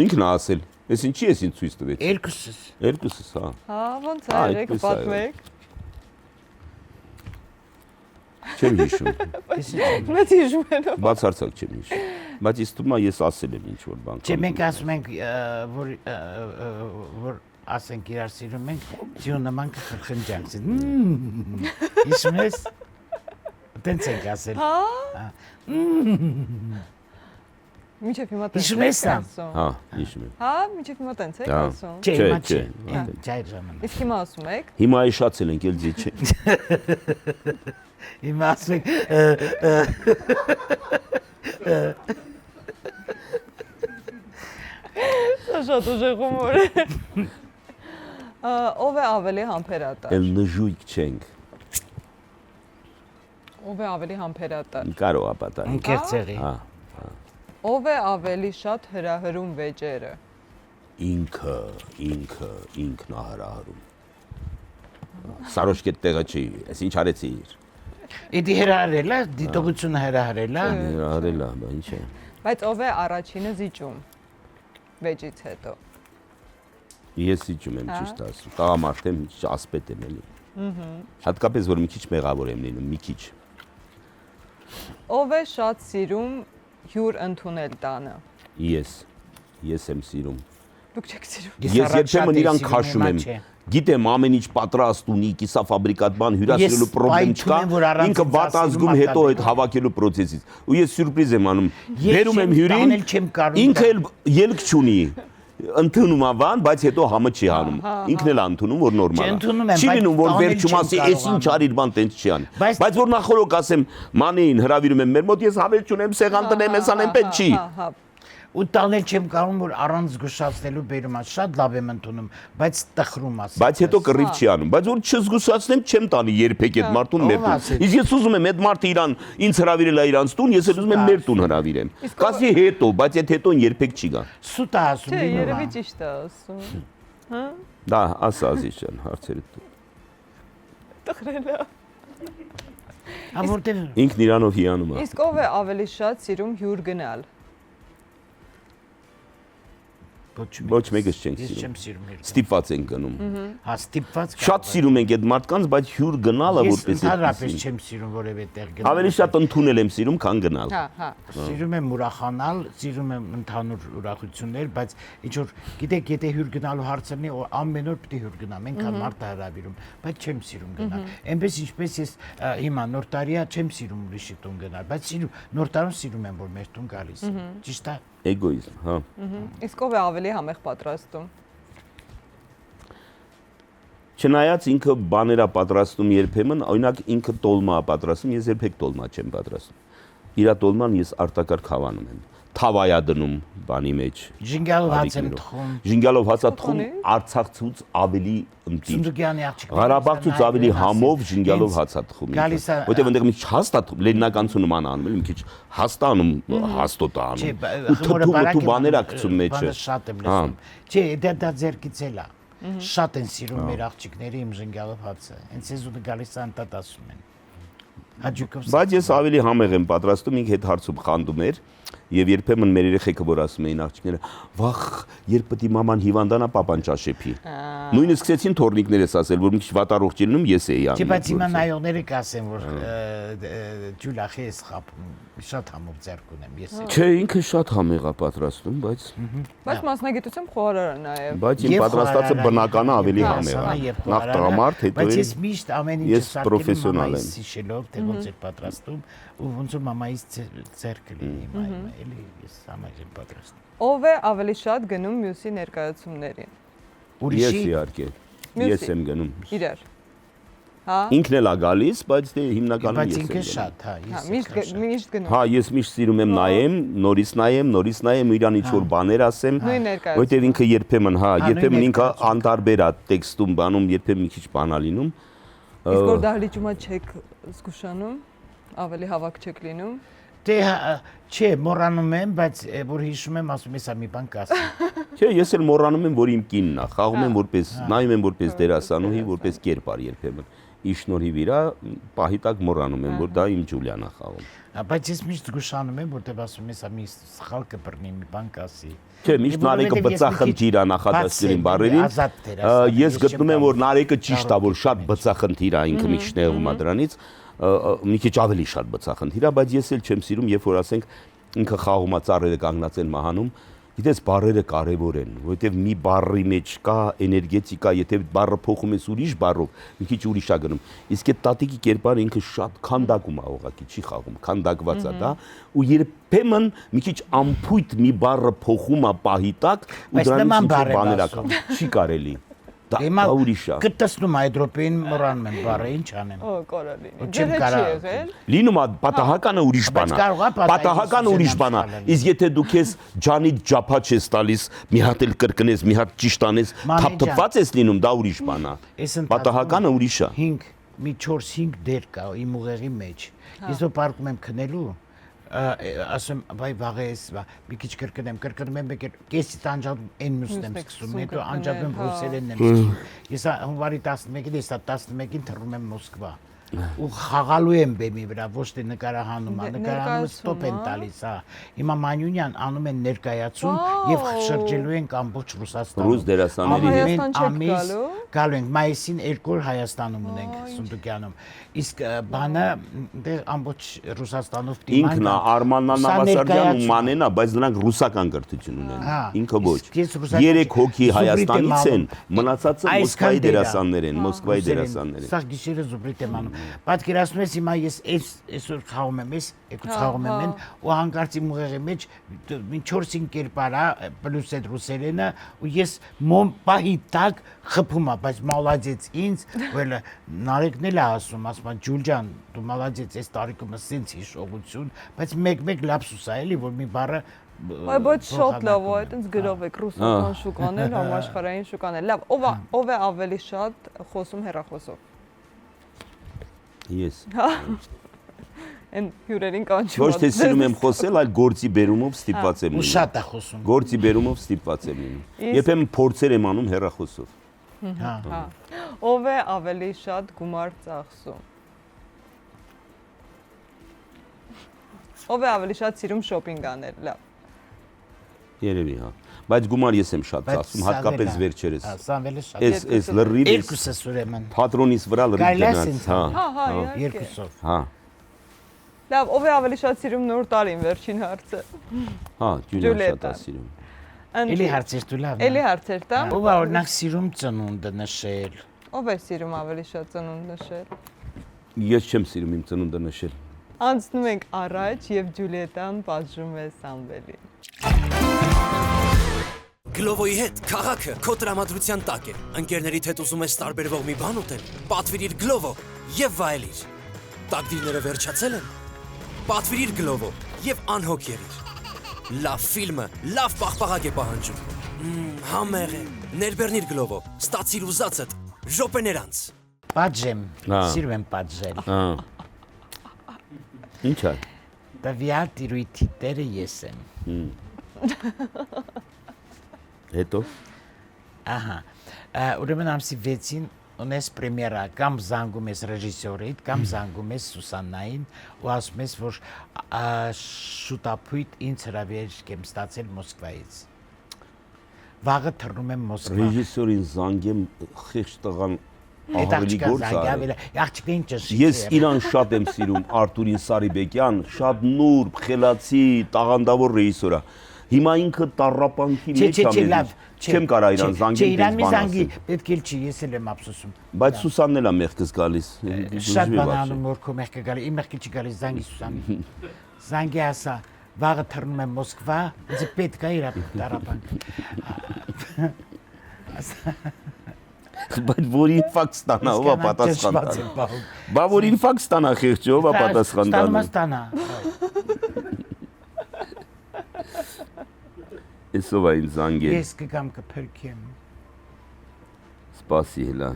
Ինքն է ասել, ես ինչի ես ինձ ցույց տվեց։ Երկուսս։ Երկուսս, հա։ Հա, ոնց է, եք այդպես է, պատմեք։ Չեմ հիշում, Մեծ հիշում եմ։ բացարձակ չեմ հիշում։ Բայց ես թվում է ես ասել եմ ինչ որ բան։ Չէ, մենք ասում ենք, որ ասենք իրար սիրում ենք, ձյու նման կխրխնջանք։ Հիշում ես։ Տենց ենք ասել։ Հա։ Միջև հիմա տենց Հիշում ես սա։ Հա, հիշում եմ։ Հա, միջև հիմա տենց եք Հա։ ասում։ Չէ, Չէ, հիմա չէ, չէ։ Ճայր ժամանակ։ Իսկ հիմա ասում եք։ Հիմա այշացել ենք, էլ ձի չէ։ Հիմա ասում ենք Սա շատ ուժեղ հումոր է։ Ով է ավելի համբերատար։ Էլ նժույգ չենք։ Ով է ավելի համբերատար։ Կարող է պատահել։ ընկերցեղի։ Հա։ Ով է ավելի շատ հրահրում վեճերը։ Ինքն է հրահրում։ Սարոշկետ տեղը չի, ես ինչ արեցիր։ Իդի հրահրելա, դիտողությունը հրահրելա։ Հրահրելա, բա ինչ է։ Բայց ով է առաջինը զիջում վեճից հետո։ Ես իջում եմ ճիշտ ասում։ Տղամարդ եմ, ասպետ եմ էլի։ Հատկապես որ մի քիչ մեղավոր եմ լինում, մի քիչ։ Ով է շատ սիրում հյուր ընդունել տանը։ Ես եմ սիրում։ Դուք չեք սիրում։ Ես երբեմն իրան քաշում եմ։ Գիտեմ ամեն ինչ պատրաստ ունի, կիսաֆաբրիկատ բան հյուրասիրելու պրոբլեմ չկա։ Ինքը վատ ազգում հետո այդ հավաքելու process-ից։ Ու ես սյուրպրիզ եմ անում։ Բերում եմ հյուրին, ինքը էլ ելք չունի։ Ընդունում է բան, բայց հետո համը չի հանում։ Ինքն էլ ընդունում որ նորմալ է։ Չի լինում որ վերջում ասի, «Էս ինչ արիր բան տենց չի անի»։ Բայց որ նախորոք ասեմ, մանին հրավիրում եմ մեր մոտ, ես հավեր չունեմ, սեղան տնեմ, ես անեմ, պետք չի։ Ու տանել չեմ կարող որ առանց զգուշացնելու բերում ասա, շատ լավ եմ ընդունում, բայց տխրում ասա։ Բայց հետո կռիվ չի անում, բայց որ չզգուշացնեմ, չեմ տանի երբեք այդ մարդուն մեր տուն։ Իսկ ես ուզում եմ այդ մարդը իրան ինձ հրավիրել է իրանց տուն, ես էլ ուզում եմ մեր տուն հրավիրեմ։ Կասի հետո, բայց այդ հետոն երբեք չի գա։ Սուտ է ասում։ Չէ, երևի ճիշտ է ասում։ Հա։ Դա ասա Ազիզ ջան, հարցերը դու։ Տխրելա։ Որտեղ Ինքն իրանով հիանում է։ Իսկ ով է ավելի շատ սիրում հյուր գնալ։ Ոչ մեկս չենք Ես սիրում։ չեմ սիրում հյուր։ Ստիպված ենք գնում։ Հա, ստիպված Շատ սիրում ենք այդ մարդկանց, բայց հյուր գնալը Ես որպես ընդհանրապես չեմ սիրում որևէ տեղ գնալ։ ավելի շատ ընդունել եմ սիրում, քան գնալ։ Հա։ Սիրում եմ ուրախանալ, սիրում եմ ընդհանուր ուրախություններ, բայց ինչ որ գիտեք, եթե հյուր գնալու հարցը լինի, ամեն օր պետք է հյուր գնամ, այնքան մարդ է հրավիրում, բայց չեմ սիրում գնալ։ Այնպես ինչպես ես հիմա նոր տարիա չեմ սիրում ուրիշի տուն գնալ, բայց նոր տարում սիրում եմ, որ մեր տուն գալիս։ Ճիշտ է։ Էգոիզմ, հա։ Իսկ ով է ավելի համեղ պատրաստում։ Չնայած ինքը բաներ է պատրաստում երբեմն, օրինակ ինքը տոլմա է պատրաստում, ես երբեք տոլմա չեմ պատրաստում։ Իրա տոլման ես արտակարգ հավանում եմ։ Թավայա դնում բանի մեջ։ Ժինգալով հաց եմ թխում։ Ժինգալով հացա թխում Արցախցուց ավելի ընտիր։ Սունդուկյանի աղջիկ։ Ղարաբաղցուց ավելի համով ժինգալով հացա թխում։ Գալիս է- Որտեղ այնտեղ մի քիչ հաստ է, լենինականություն նման անում, էլի մի քիչ հաստ անում, հաստոտ է անում։ Ու բաներ է գցում մեջը։ Շատ եմ լսում։ Չէ, դա ձերքից էլ է։ Շատ են սիրում մեր աղջիկները իմ ժինգալով հացը։ Հենց ես ու գալիս է անտատ ասում են։ Հաջուկով Բայց ես ավելի համեղ եմ պատրաստում, ինք հետ հարցում խանդում էր եւ երբեմն մեր երեխեքը որ ասում էին աղջիկները, վախ, երբ պետք է մաման հիվանդանա, papan ճաշեփի։ Նույնիսկ սկսեցին թորնիկներս ասել, որ մի քիչ վատառողջ լինում, ես էի անում։ Չէ, բայց հիմա նայողները կասեն, որ ջուլախի ես խապում, շատ համով ձեռք ունեմ ես։ Չէ, ինքը շատ համեղ է պատրաստում, բայց Բայց մասնագիտությամբ խոհարար է նաև։ բայց իմ պատրաստածը բնականը ավելի համեղ է։ Նախ տղամարդ, հետո Բայց ես միշտ ամեն ինչ ես պրոֆեսիոնալ եմ։ հիշելով, թե ոնց է պատրաստում, ու ոնց որ մամայից ձեռքը լինի մայմա, էլի ես համեղ եմ պատրաստում։ Ով է ավելի շատ գնում մյուսի ներկայացումներին։ Ես Ուրիշի իհարկե։ Մյուսի։ Ես եմ գնում։ Իրար։ Հա։ Ինքն էլ է գալիս, բայց դե հիմնականում բայց ես ինքը եմ գնում։ շատ, հա, Հա, ես միշտ գնում։ Հա, ես միշտ սիրում եմ նայեմ, նորից նայեմ, իրան ինչ որ բաներ ասեմ, Նույն ներկայացում։ որտեվ ինքը երբեմն, հա, Հա, նույն երբեմն ինքը ներկայացում։ անդարբեր է տեքստում բանում, երբեմն մի քիչ բանա լինում։ Իսկ որ դահլիճումա չեք զգուշանում, ավելի հավաք չեք լինում։ Դե չէ, մոռանում եմ, բայց որ հիշում եմ, ասում ես, մի բան կասի։ Չէ, ես էլ մոռանում եմ, որ իմ կինն է, խաղում եմ որպես, նայում եմ որպես դերասանուհի, որպես կերպար երբեմն։ Իր շնորհիվ իրա պահի տակ մոռանում եմ, որ դա իմ Ջուլիան է խաղում։ Բայց ես միշտ զգուշանում եմ, որտեղ ասում ես, մի սխալ կբռնի, մի բան կասի։ Չէ, միշտ Նարեկը բծախնդիր է նախադասությունին բառերին։ Ես գտնում եմ, որ Նարեկը ճիշտ է, որ շատ բծախնդիր է, ինքը մի քիչ նեղում է դրանից, մի քիչ ավելի շատ բծախնդիր է, բայց ես էլ չեմ սիրում, երբ որ ասենք ինքը խաղում է, ծառերը կանգնած են մահանում, գիտես բառերը կարևոր են, որովհետև մի բառի մեջ կա էներգետիկա, եթե բառը փոխում ես ուրիշ բառով, մի քիչ ուրիշ է գնում։ Իսկ այդ տատիկի կերպարը ինքը շատ քանդակում է ուղղակի, չի խաղում, քանդակված է դա, ու երբեմն մի քիչ ամփույթ մի բառը փոխում է պահի տակ, ու դրանից բաներ ակա։ Չի կարելի։ Դա ուրիշ է։ Կտեսնում այդ րոպեին մոռանում եմ բառը, ինչ անեմ։ Օ, կորալին։ Չեմ Ձեր հետ կարա- չի եղել։ Լինում է պատահականը ուրիշ բան Բայց կարող է է։ Պատահականը ուրիշ բան է։ Իսկ եթե դու քեզ ջանից ջափա չես տալիս, մի հատ էլ կրկնես, մի հատ ճիշտ անես, Մանե ջան։ թափթփված ես լինում, դա ուրիշ բան է։ Պատահականը ուրիշ է։ 5, մի 4-5 դեր կա իմ ուղեղի մեջ։ Ես որ պարկում եմ քնելու, ասում վայ վաղես, մի քիչ կրկնեմ, մեկ կեսից անջատում այն մյուսն եմ սկսում, հետո անջատում ռուսերենն եմ սկսում։ Ես հունվարի 11-ին, ես 11-ին թռնում եմ Մոսկվա։ Ու խաղալու եմ բեմի վրա, ոչ թե նկարահանում, նկարահանումը ստոպ են տալիս, հա։ Հիմա Մանյունյան անում են ներկայացում եւ շրջելու են ամբողջ Ռուսաստանը։ Ռուս դերասանների հետ։ Հայաստան չեք գալու։ Գալու ենք մայիսին 2 օր Հայաստանում ունենք Սունդուկյանում։ Իսկ բանը դե ամբողջ Ռուսաստանով դիման։ Ինքն է Արմանն Նավասարյանն ու Մանենա, բայց նրանք ռուսական կրթություն ունեն։ Ինքը ոչ։ 3 հոգի Հայաստանից են, մնացածը Մոսկվայի դերասաններ են, Մոսկվայի դերասաններ են։ Սա գիշերը զուբրիտ եմ անում։ Պատկերացնում ես հիմա ես այսօր խաղում եմ, եկուց խաղում եմ ու հանկարծ իմ ուղեղի մեջ 4-5 կերպարա պլյուս այդ ռուսերենը ու ես պահի տակ խփում եմ, բայց մալադեց ինձ, որ Նարեկն էլ է ասում, Ջուլիան, դու մալադեց, այս տարիքում սենց հիշողություն, բայց մեկ լապսուս է էլի, որ մի բառը Բայց շատ լավ է, այտենց գրով եք ռուսական շուկաներ, համաշխարհային շուկաներ։ Լավ, ով է ավելի շատ խոսում հեռախոսով։ Ես։ Այն հյուրերին կանչում։ Ոչ թե սիրում եմ խոսել, այլ գործի բերումով ստիպված եմ ու լինում։ շատ է խոսում։ Գործի բերումով ստիպված եմ լինում։ Երբեմն փորձեր եմ անում հեռախոսով։ Հա։ Հա։ Ով է ավելի շատ գումար ծախսում։ Ով է ավելի շատ սիրում շոփինգ անել, լավ։ Երևի, հա։ Բայց գումար ես եմ շատ ծախսում, հատկապես վերջերս։ Սամվելը շատ։ Այս լրիվ Երկուսս ուրեմն։ Պատրոնից վրա լրիվ Կարելի է գնաց, ասել, հա։ Հա, հա, իհարկե։ Երկուսով։ Հա։ Լավ, ով է ավելի շատ սիրում նոր տարին, վերջին հարցը։ Հա, Ջուլիան շատ է Ջուլիետան։ սիրում։ Էլի հարցեր դու լավ։ Էլի հարցեր տա։ Ով է օրինակ սիրում ծնունդը նշել։ Ով է սիրում ավելի շատ ծնունդ նշել։ Ես չեմ սիրում իմ ծնունդը նշել։ Անցնում ենք առաջ եւ Ջուլիետան պատժում է Սամվելին։ Գլովոյի հետ քաղաքը քո տրամադրության տակ է։ Ընկերներիդ հետ ուզում ես տարբերվող մի բան ուտել։ Պատվիրիր Գլովո եւ վայելիր։ Տակդիրները վերջացել են։ Պատվիրիր Գլովո եւ անհոգ եղիր։ Լավ ֆիլմը, լավ պաղպաղակ է պահանջում։ Համեղ է։ Ներբեռնիր Գլովո, ստացիր ուզածդ։ Ժոպեներ անց։ Պատժեմ։ Հա։ Սիրում եմ պատժել։ Հա։ Ինչ է։ Տվյալ տիրույթի տերը ես եմ։ Հետո Ահա։ Ուրեմն ամսի 6-ին ունես պրեմիերա, կամ զանգում ես ռեժիսորիդ, կամ զանգում ես Սուսաննային ու ասում ես, որ շուտապույտ ինձ հրավերք եմ ստացել Մոսկվայից։ Վաղը թռնում եմ Մոսկվա։ ռեժիսորին զանգեմ խիղճ տղան ահռելի գործ արել։ Աղջիկը ինչ է։ Ես իրան շատ եմ սիրում, Արտուրին Սարիբեկյան, շատ նուրբ, խելացի, տաղանդավոր ռեժիսոր է։ Հիմա ինքը տառապանքի մեջ է։ Չեմ կարա իրան զանգել, իրան մի բան զանգի, ասել։ պետք է չի, ես էլ եմ ափսոսում։ Բայց Սուսանն էլ է մեղքս գալիս։ Շատ բան անում որ քո մեղքը գալի, իմ մեղքը չի գալիս զանգի Սուսանին։ Զանգի ասա, վաղը թռնում եմ Մոսկվա, ինձ պետք է իր տառապանք։ Բայց որ ինֆակտ ստանա, ով է պատասխան տալու։ Բա որ ինֆակտ ստանա խիղճը, ով է պատասխան տալու։ Ստանա։ Էսով է ինձ զանգել։ Ես կգամ կփրկեմ։ Սպասի հլա։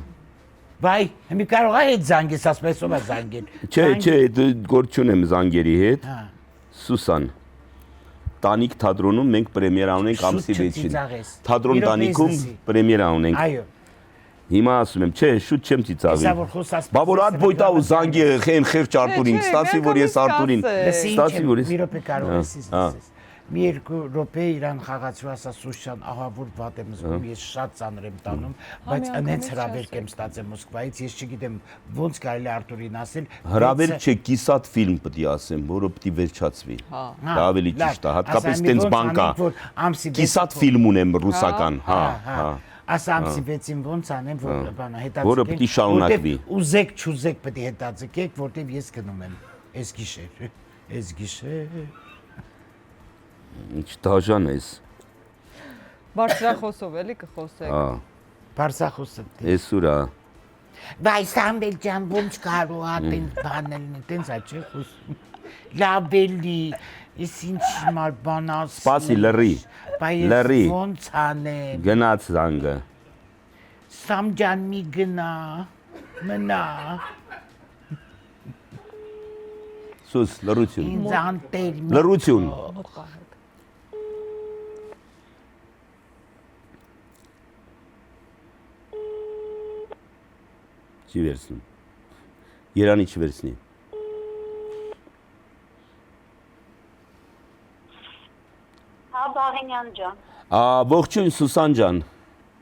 Վայ, մի կարող է այդ զանգես, ասում ես ով է զանգել։ Չէ, գործ չունեմ զանգերի հետ։ Հա։ Սուսան։ Տանիք թատրոնում մենք պրեմիերա ունենք ամսի 6-ին։ Թատրոն Տանիքում պրեմիերա ունենք։ Այո։ Հիմա ասում եմ, չէ, շուտ չեմ ծիծաղի։ Իսա որ խոսած։ Բա որ այդ բոյտա ու զանգի խեղճ Արտուրին, ստացի որ ես Արտուրին։ Ստացի որ ես։ Մի րոպե կարող ես ասես։ Մի երկու րոպե իրան խաղացրու ասա Սուշան, ահա որ վատ եմ զգում, ես շատ ծանր եմ տանում, բայց անենց հրավերք եմ ստացել Մոսկվայից, ես չգիտեմ ոնց կարելի Արտուրին ասել։ Հրավեր չէ, կիսատ ֆիլմ պետք է ասեմ, որը պետք է վերջացվի։ Դա ավելի ճիշտ է, հատկապես տենց բան կա։ Կիսատ ֆիլմ ունեմ ռուսական, հա, հա։ Ասա ամսի 6-ին ոնց անեմ, որ բանը հետաձգեմ։ Որը պետք է շարունակվի։ Ուզեք, չուզեք պետք է հետաձգեք, որտեվ ես գնում եմ։ Այս գիշեր։ Ինչ դաժան ես։ Բարձրախոսով էլի կխոսեք։ Հա։ Բարսախոսը։ Էսուրա։ Վայ Սամվել ջան, ոնց կարող է տենց բանել, տենց է չէ խոսում։ Լաբելի, ես ինչ մար բան ասում։ Սպասի լրի։ Լրի։ Ոնց անեմ։ Գնաց զանգը։ Սամ ջան մի գնա։ Մնա։ Սուս լրություն։ Ինձ անտեր։ Լրություն։ Չի վերցնում։ Երանի չվերցնի։ Հա, Բաղինյան ջան, Ողջույն Սուսան ջան։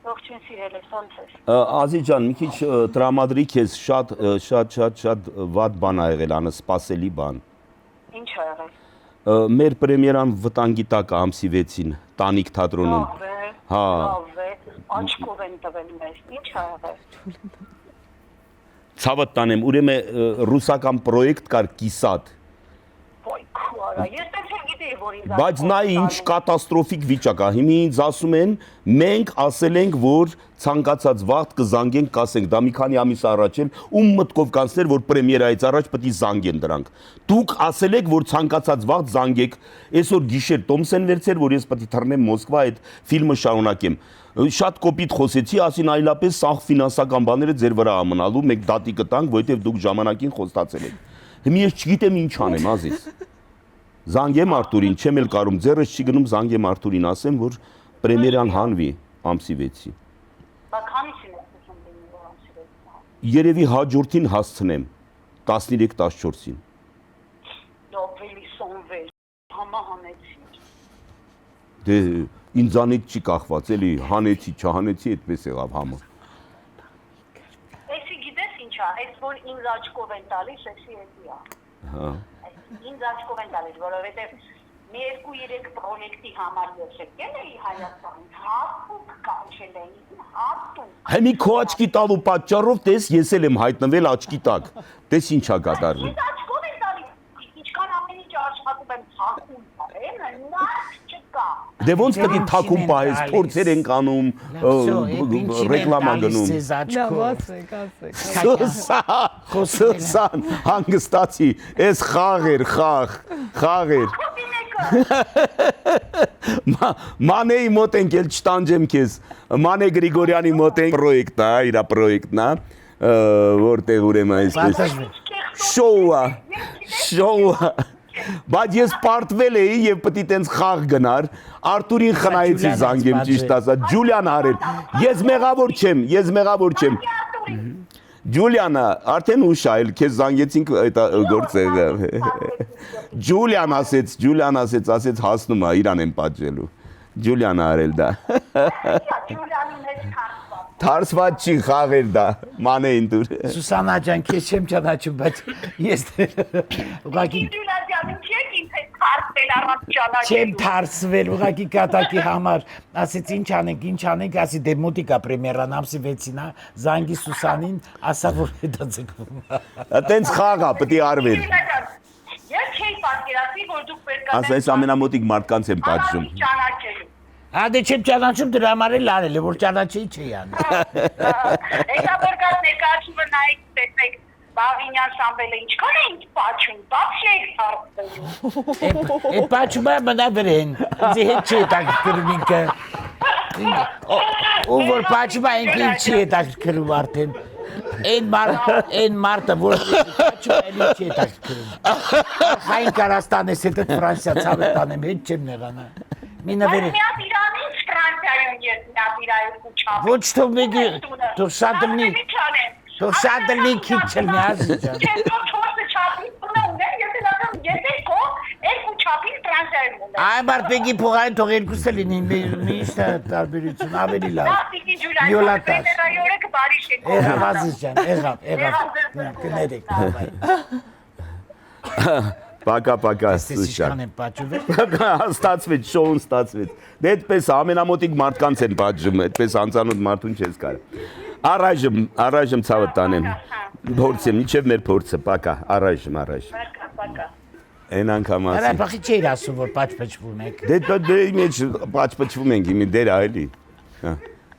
ողջույն սիրելիս, ո՞նց ես։ Ազի ջան, մի քիչ տրամադրի քեզ շատ վատ բան ա եղել, անսպասելի բան։ Ինչ ա եղել։ Մեր պրեմիերան վտանգի տակ է ամսի 6-ին Տանիք թատրոնում։ Լավ է, Հա։ լավ է, աչքով են տվել մեզ, ինչ ա եղել։ Ցավդ տանեմ, ուրեմն ռուսական պրոյեկտ կար կիսատ։ Ոյ քուարա, ես դեռ չգիտեի, որ ինձ Բայց նա ինչ կատաստրոֆիկ վիճակ է։ Հիմա ինձ ասում են, մենք ասել ենք, որ ցանկացած վաղ կզանգենք, կասենք, դա մի քանի ամիս առաջ էլ ում մտքով կանցներ, որ պրեմիերայից առաջ պետք է զանգեն դրանք։ Դուք ասել եք, որ ցանկացած վաղ զանգեք։ Այսօր գիշեր Տոմս են վերցել, որ ես պետք է թռնեմ Մոսկվա այդ ֆիլմը շարունակեմ։ Շատ կոպիտ խոսեցի, ասին այլապես սաղ ֆինանսական բաները ձեր վրա ամնալու, մեկ դատի կտանք, որովհետև դուք ժամանակին խոստացել եք։ Հիմա ես չգիտեմ ինչ անեմ, Ազիզ։ Զանգեմ Արտուրին, չեմ էլ կարում, ձեռս չի գնում զանգեմ Արտուրին, ասեմ, որ պրեմիերան հանվի ամսի 6-ի։ Բա քանիսին ես երևի հաջորդին հասցնեմ 13-14-ին։ Դոբելի սոնվեր։ Համա հանեցի։ Դե ինձանից չի կախված, էլի հանեցի, չհանեցի, այդպես եղավ համը։ Էսի գիտես ինչ է, այս որ ինձ աչքով են տալիս, էսի էդի է։ Հա։ Ինձ աչքով են տալիս, որովհետև մի 2-3 պրոյեկտի համար ես եկել էի Հայաստան, հատուկ կանչել էին, հատուկ։ Հիմի քո աչքի տալու պատճառով տես ես էլ եմ հայտնվել աչքի տակ։ Տես ինչա կատարվում։ Ինձ աչքով են տալիս, ինչքան ամեն ինչ աշխատում եմ թաքուն պահեմ, նարդ չկա։ Դե ոնց պետք է թաքուն պահես, փորձեր ենք անում, ռեկլամա գնում։ Լավ, ասեք։ Սուսան, հանգստացի, էս խաղ էր, խաղ էր։ Մանեի մոտ ենք, էլ չտանջեմ քեզ։ Մանե Գրիգորյանի մոտ ենք պրոյեկտն է, իր պրոյեկտն է, որտեղ ուրեմն այսպես շոուա։ Բայց ես պարտվել էի եւ պետք է տենց խաղ գնար, Արտուրին խնայեցի զանգեմ ճիշտ ասած, Ջուլիան արել։ Ես մեղավոր չեմ։ Ջուլիանա, արդեն ուշ է, քեզ զանգեցինք այդ գործերը։ Ջուլիան ասեց հասնում է, իրան եմ պատժելու։ Ջուլիան արել դա։ Ջուլիանին հետ քարտված։ Թարսված չի խաղեր դա, մանեին դուր։ Սուսանա ջան, քեզ չեմ ճանաչում, բայց ես ուղղակի Ջուլիան ինչ եք ինձ հետ քարտել առանց ճանաչելու։ չեմ թարսվել, ուղղակի կատակի համար, ասեց ինչ անենք, ասի դե մոտիկա պրեմիերան ամսի 6-ին է, զանգի Սուսանին, ասա որ դա ձգվում։ Տենց խաղ է, պետք է արվեր։ Ես չէի պատկերացրի, որ դուք պետք է Ասա, այս ամենամոտիկ մարդկանց եմ պատժում։ ճանաչելու։ Դե չեմ ճանաչում, դրա համար էլ արել է, որ ճանաչեի չէի անում։ Էսա որ կաս ներկայացումը նայեք, տեսնեք, Բաղինյան Սամվելը ինչքան է ինձ պաչում, բացի եք հարցնելու։ Այդ պաչումը մնա վրեն, ինձ հետ չի հետաքրքրում ինքը։ Ու որ պաչումը ինքը ինձ չի հետաքրքրում արդեն։ Այն մարդը, որ պաչումը էլի չի հետաքրքրում։ Խային կարաստանես հետ Ֆրանսիա ցավը տանեմ, հետ չեմ նեղանա։ Բայց միատ Իրանից Ֆրանսիայում ես միատ իրայու չափ։ Ոչ թող մեկի, թող շատ լինի, քիչ չլինի, ազի ջան։ Չեմ թող չորսը չափից ունեմ, եթե լավ եթե քո երկու չափից Ֆրանսիայում ունեմ։ Այ մարդ մեկի փողային թող երկուսը լինի, միշտ տարբերություն ավելի լավ։ Պիտի Ջուլիան, ֆեդերայորը բարի շեք։ Եղավ ազիզ ջան, եղավ, կներեք, հավայ։ Պակա, Սուսան եմ պատժվել։ Ստացվեց, շոուն ստացվեց։ Դե այդպես ամենամոտիկ մարդկանց են պատժում, այդպես անծանոթ մարդուն չես կարող։ Առայժմ ցավը տանեմ։ Փորձեմ, իջև մեր փորձը, պակա, առայժմ։ Պակա։ Այն անգամ Արա ասի։ բախի չէր ասում, որ պատժվում եք։ Դե մեջ պատժվում ենք, իմի դեր այլի։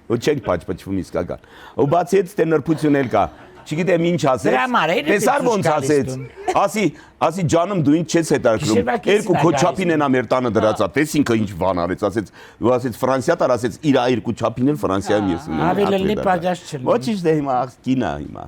Ու չենք պատժվում իսկական։ Ու բացի այդ դե նրբություն էլ կա։ Չգիտեմ ինչ ասեց։ Տեսար ոնց ասեց։ Ասի ջանում դու ինչ չես հետարկում։ Երկու քո չափին են մեր տանը դրածա։ Տես ինքը ինչ բան արեց, ասեց Ֆրանսիա տար, ասեց իր երկու չափին էլ Ֆրանսիայում ես ունեմ։ Ավելի լի պատժ չլինի։ Ոչինչ դե հիմա կինա հիմա։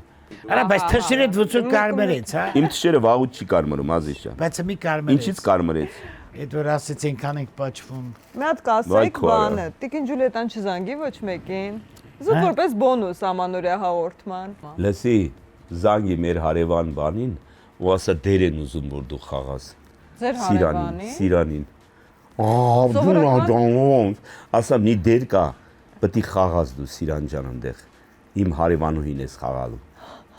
Արա բայց թշերը դուծու կարմրեց, հա։ Իմ թշերը վաղուց չի կարմրում, ազիզ ջան։ Բայց մի կարմրեց։ Ինչից կարմրեց։ Այդ որ ասեց այնքան ենք պատժվում։ Մի հատ կասեք բանը, Տիկին Ջուլիետան չզանգի ոչ մեկին։ Զուտ որպես բոնուս ամանորյա հաղորդման։ Լսի, զանգի մեր հարևան բանին ու ասա դեր են ուզում որ դու խաղաս։ Ձեր հարևանի։ Սիրանին։ Ասա մի դեր կա, պետք է խաղաս դու Սիրան ջան այնտեղ։ Իմ հարևանուհին ես խաղալու։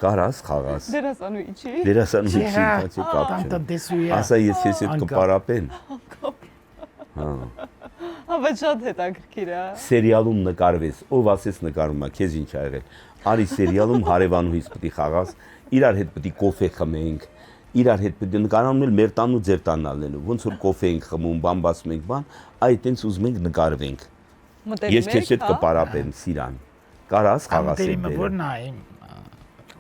Կարաս խաղաս։ Դերասանուհի չի։ Դերասանուհի չի, բացի կապ չունի։ Ասա ես հետ կպարապեն։ Բայց շատ հետաքրքիր է։ Սերիալում նկարվես, ով ասես նկարում է, քեզ ինչ ա եղել։ Արի սերիալում հարևանուհիս պետք է խաղաս, իրար հետ պետք է կոֆե խմենք, իրար հետ պետք է նկարանում էլ մեր տանն ու ձեր տանն ալնելու։ Ոնց որ կոֆե ենք խմում, բան բասում ենք, բան, այ այտենց ուզում ենք նկարվենք։ Ես քեզ հետ կպարապեմ Սիրան։ Կարաս խաղաս Դերի այդ որ դերը։ նայեմ։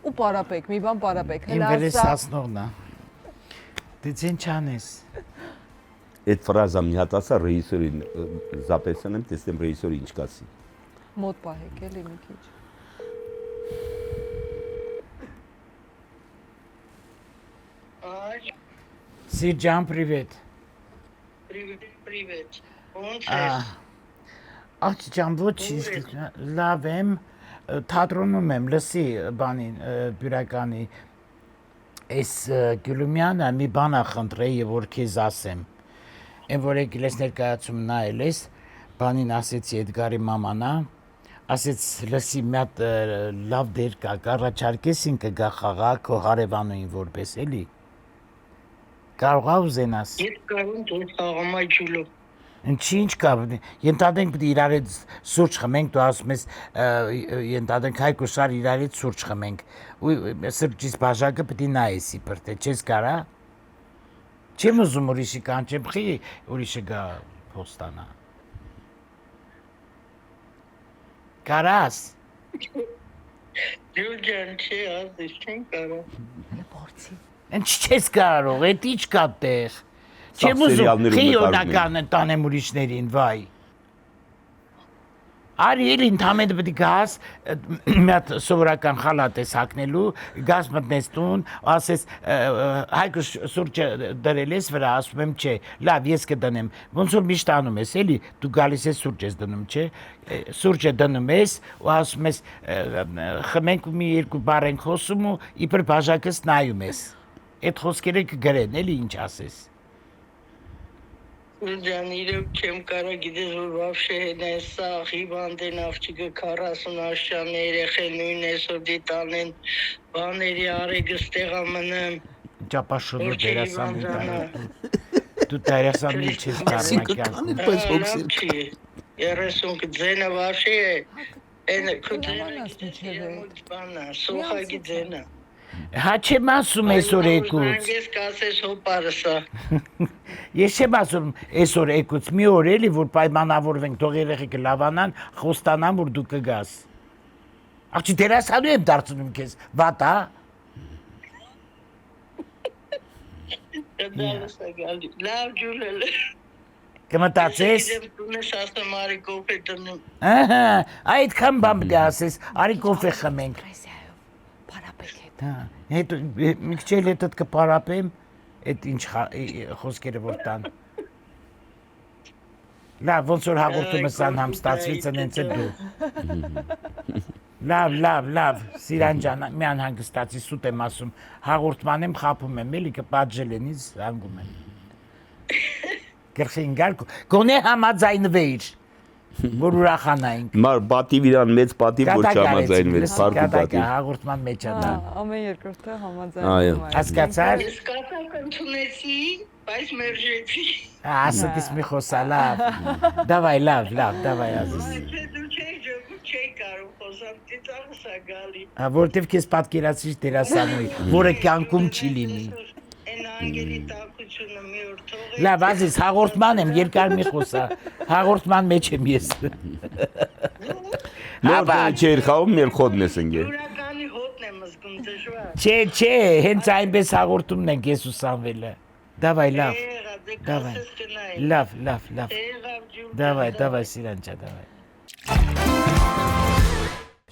Ու պարապեք, մի բան պարապեք։ Իմ վերես հասնողն է։ Դե ցեն չանես։ Այդ ֆրազա մի հատ ասա ռեժիսորին զապեսանեմ, տեսնեմ ռեժիսորը ինչ կասի։ Մոտ պահեք էլի մի քիչ։ Սիրջան, привет։ Привет։ Ոնց Ահ, ջան, ոչինչ, լավ եմ, թատրոնում եմ, լսի բանին բյուրականի այս Գյուլումյանը մի բան է խնդրել եւ որ քեզ ասեմ։ Այն որ եկել ես ներկայացում նայել ես, բանին ասեցի Էդգարի մամանա, ասեց լսի մի հատ լավ դեր կա, կառաջարկես ինքը գա խաղա քո հարևանուին որպես էլի։ Կարող է ուզենաս։ Ես կարում դու խաղամ այ ջուլով։ Ինչ կա, ենթադրենք պիտի իրար հետ սուրճ խմենք, դու ասում ես ենթադրենք Հայկ ու Շար իրար հետ սուրճ խմենք, ու սրճից բաժակը պիտի նայես իբր թե չես կարա։ Չեմ ուզում ուրիշի կանչեմ, խի ուրիշը գա փոստանա։ Կարաս։ Ջուլջան չի ասես չեն կարող։ Ինչ չես կարող, էդ ինչ կա տեղ։ Չեմ ուզում, խի օրնական տանեմ ուրիշներին, վայ։ Արի էլ ինթամենը պետք է գաս մի հատ սովորական խալատ ես հագնելու, գաս մտնես տուն, ասես Հայկը սուրճը դրել ես վրա, ասում եմ չէ, լավ ես կդնեմ, ոնց որ միշտ անում ես, էլի դու գալիս ես սուրճ ես դնում, չէ, սուրճը դնում ես ու ասում ես խմենք ու մի երկու բառ ենք խոսում ու իբր բաժակս նայում ես, այդ խոսքերը կգրեն, էլի ինչ ասես։ Ջան, իրոք չեմ կարող գիտես որ вообще հենեսա հիվանդեն աղջիկը 40 աշճան երեխեն նույն այսօր դիտանեն բաների արեգը ստեղա մնեմ Ճապաշոլը դերասանին տանը դու դերասանին չես կարմակյան Բայց հոգսեր չի 30 ձենը вообще այն քուտենը բանա սոխագի ձենը Հա չեմ ասում այսօր եկուց Ես կասես հոպարսա Ես չեմ ասում այսօր եկուց մի օր էլի որ պայմանավորվենք թող երեխեքը լավանան խոստանան որ դու կգաս Աղջի դերասանու եմ դարձնում քեզ վատ հա Լավ ջուլել Կմտածես Դունես ասեմ արի կոֆե տնեմ Ահա այդքան բան պետք է ասես արի կոֆե խմենք Հա, հետո մի քիչ էլ հետդ կպարապեմ, այդ ինչ խոսքերը որ տան։ Լավ, ոնց որ հաղորդումս անհամ ստացվեց ընենց էլ դու։ Լավ, Սիրան ջան, մի անհանգստացի սուտ եմ ասում, հաղորդման եմ խափում եմ, էլի կպատժել են ինձ հանգում եմ։ Գրխին գարկու, գոնե համաձայնվեիր, որ ուրախանայինք։ Մար պատիվ իրան մեծ պատիվ որ չհամաձայնվեց, փառք ու պատիվ։ Հաղորդման մեջ է դա։ Ամեն երկրորդը Այո։ համաձայնում է։ Հասկացար։ Ես կատակ ընդունեցի, բայց մերժեցի Ասատիս մի խոսա, լավ։ Դավայ, լավ, դավայ ազիս։ Բայց դու չէի կարող խոսամ, ծիծաղս է գալի Որտեվ քեզ պատկերացրի դերասանուի, որը կյանքում չի լինի։ Այն անգելի տակությունը մի օր թողի Լավ, ազիս, հաղորդման եմ, երկար մի խոսա։ Հաղորդման մեջ եմ ես։ Նոր չէր խաղում մեր խոդն ես ընկել։ Ուրականի հոտն եմ զգում դժվար Չէ, հենց այնպես հաղորդումն ենք ես ու Սամվելը։ Դավայ, լավ։ Եղավ, դե Դավայ։ կասես կնայի Լավ։ Եղավ ջուր Դավայ, Սիրանջա, դավայ։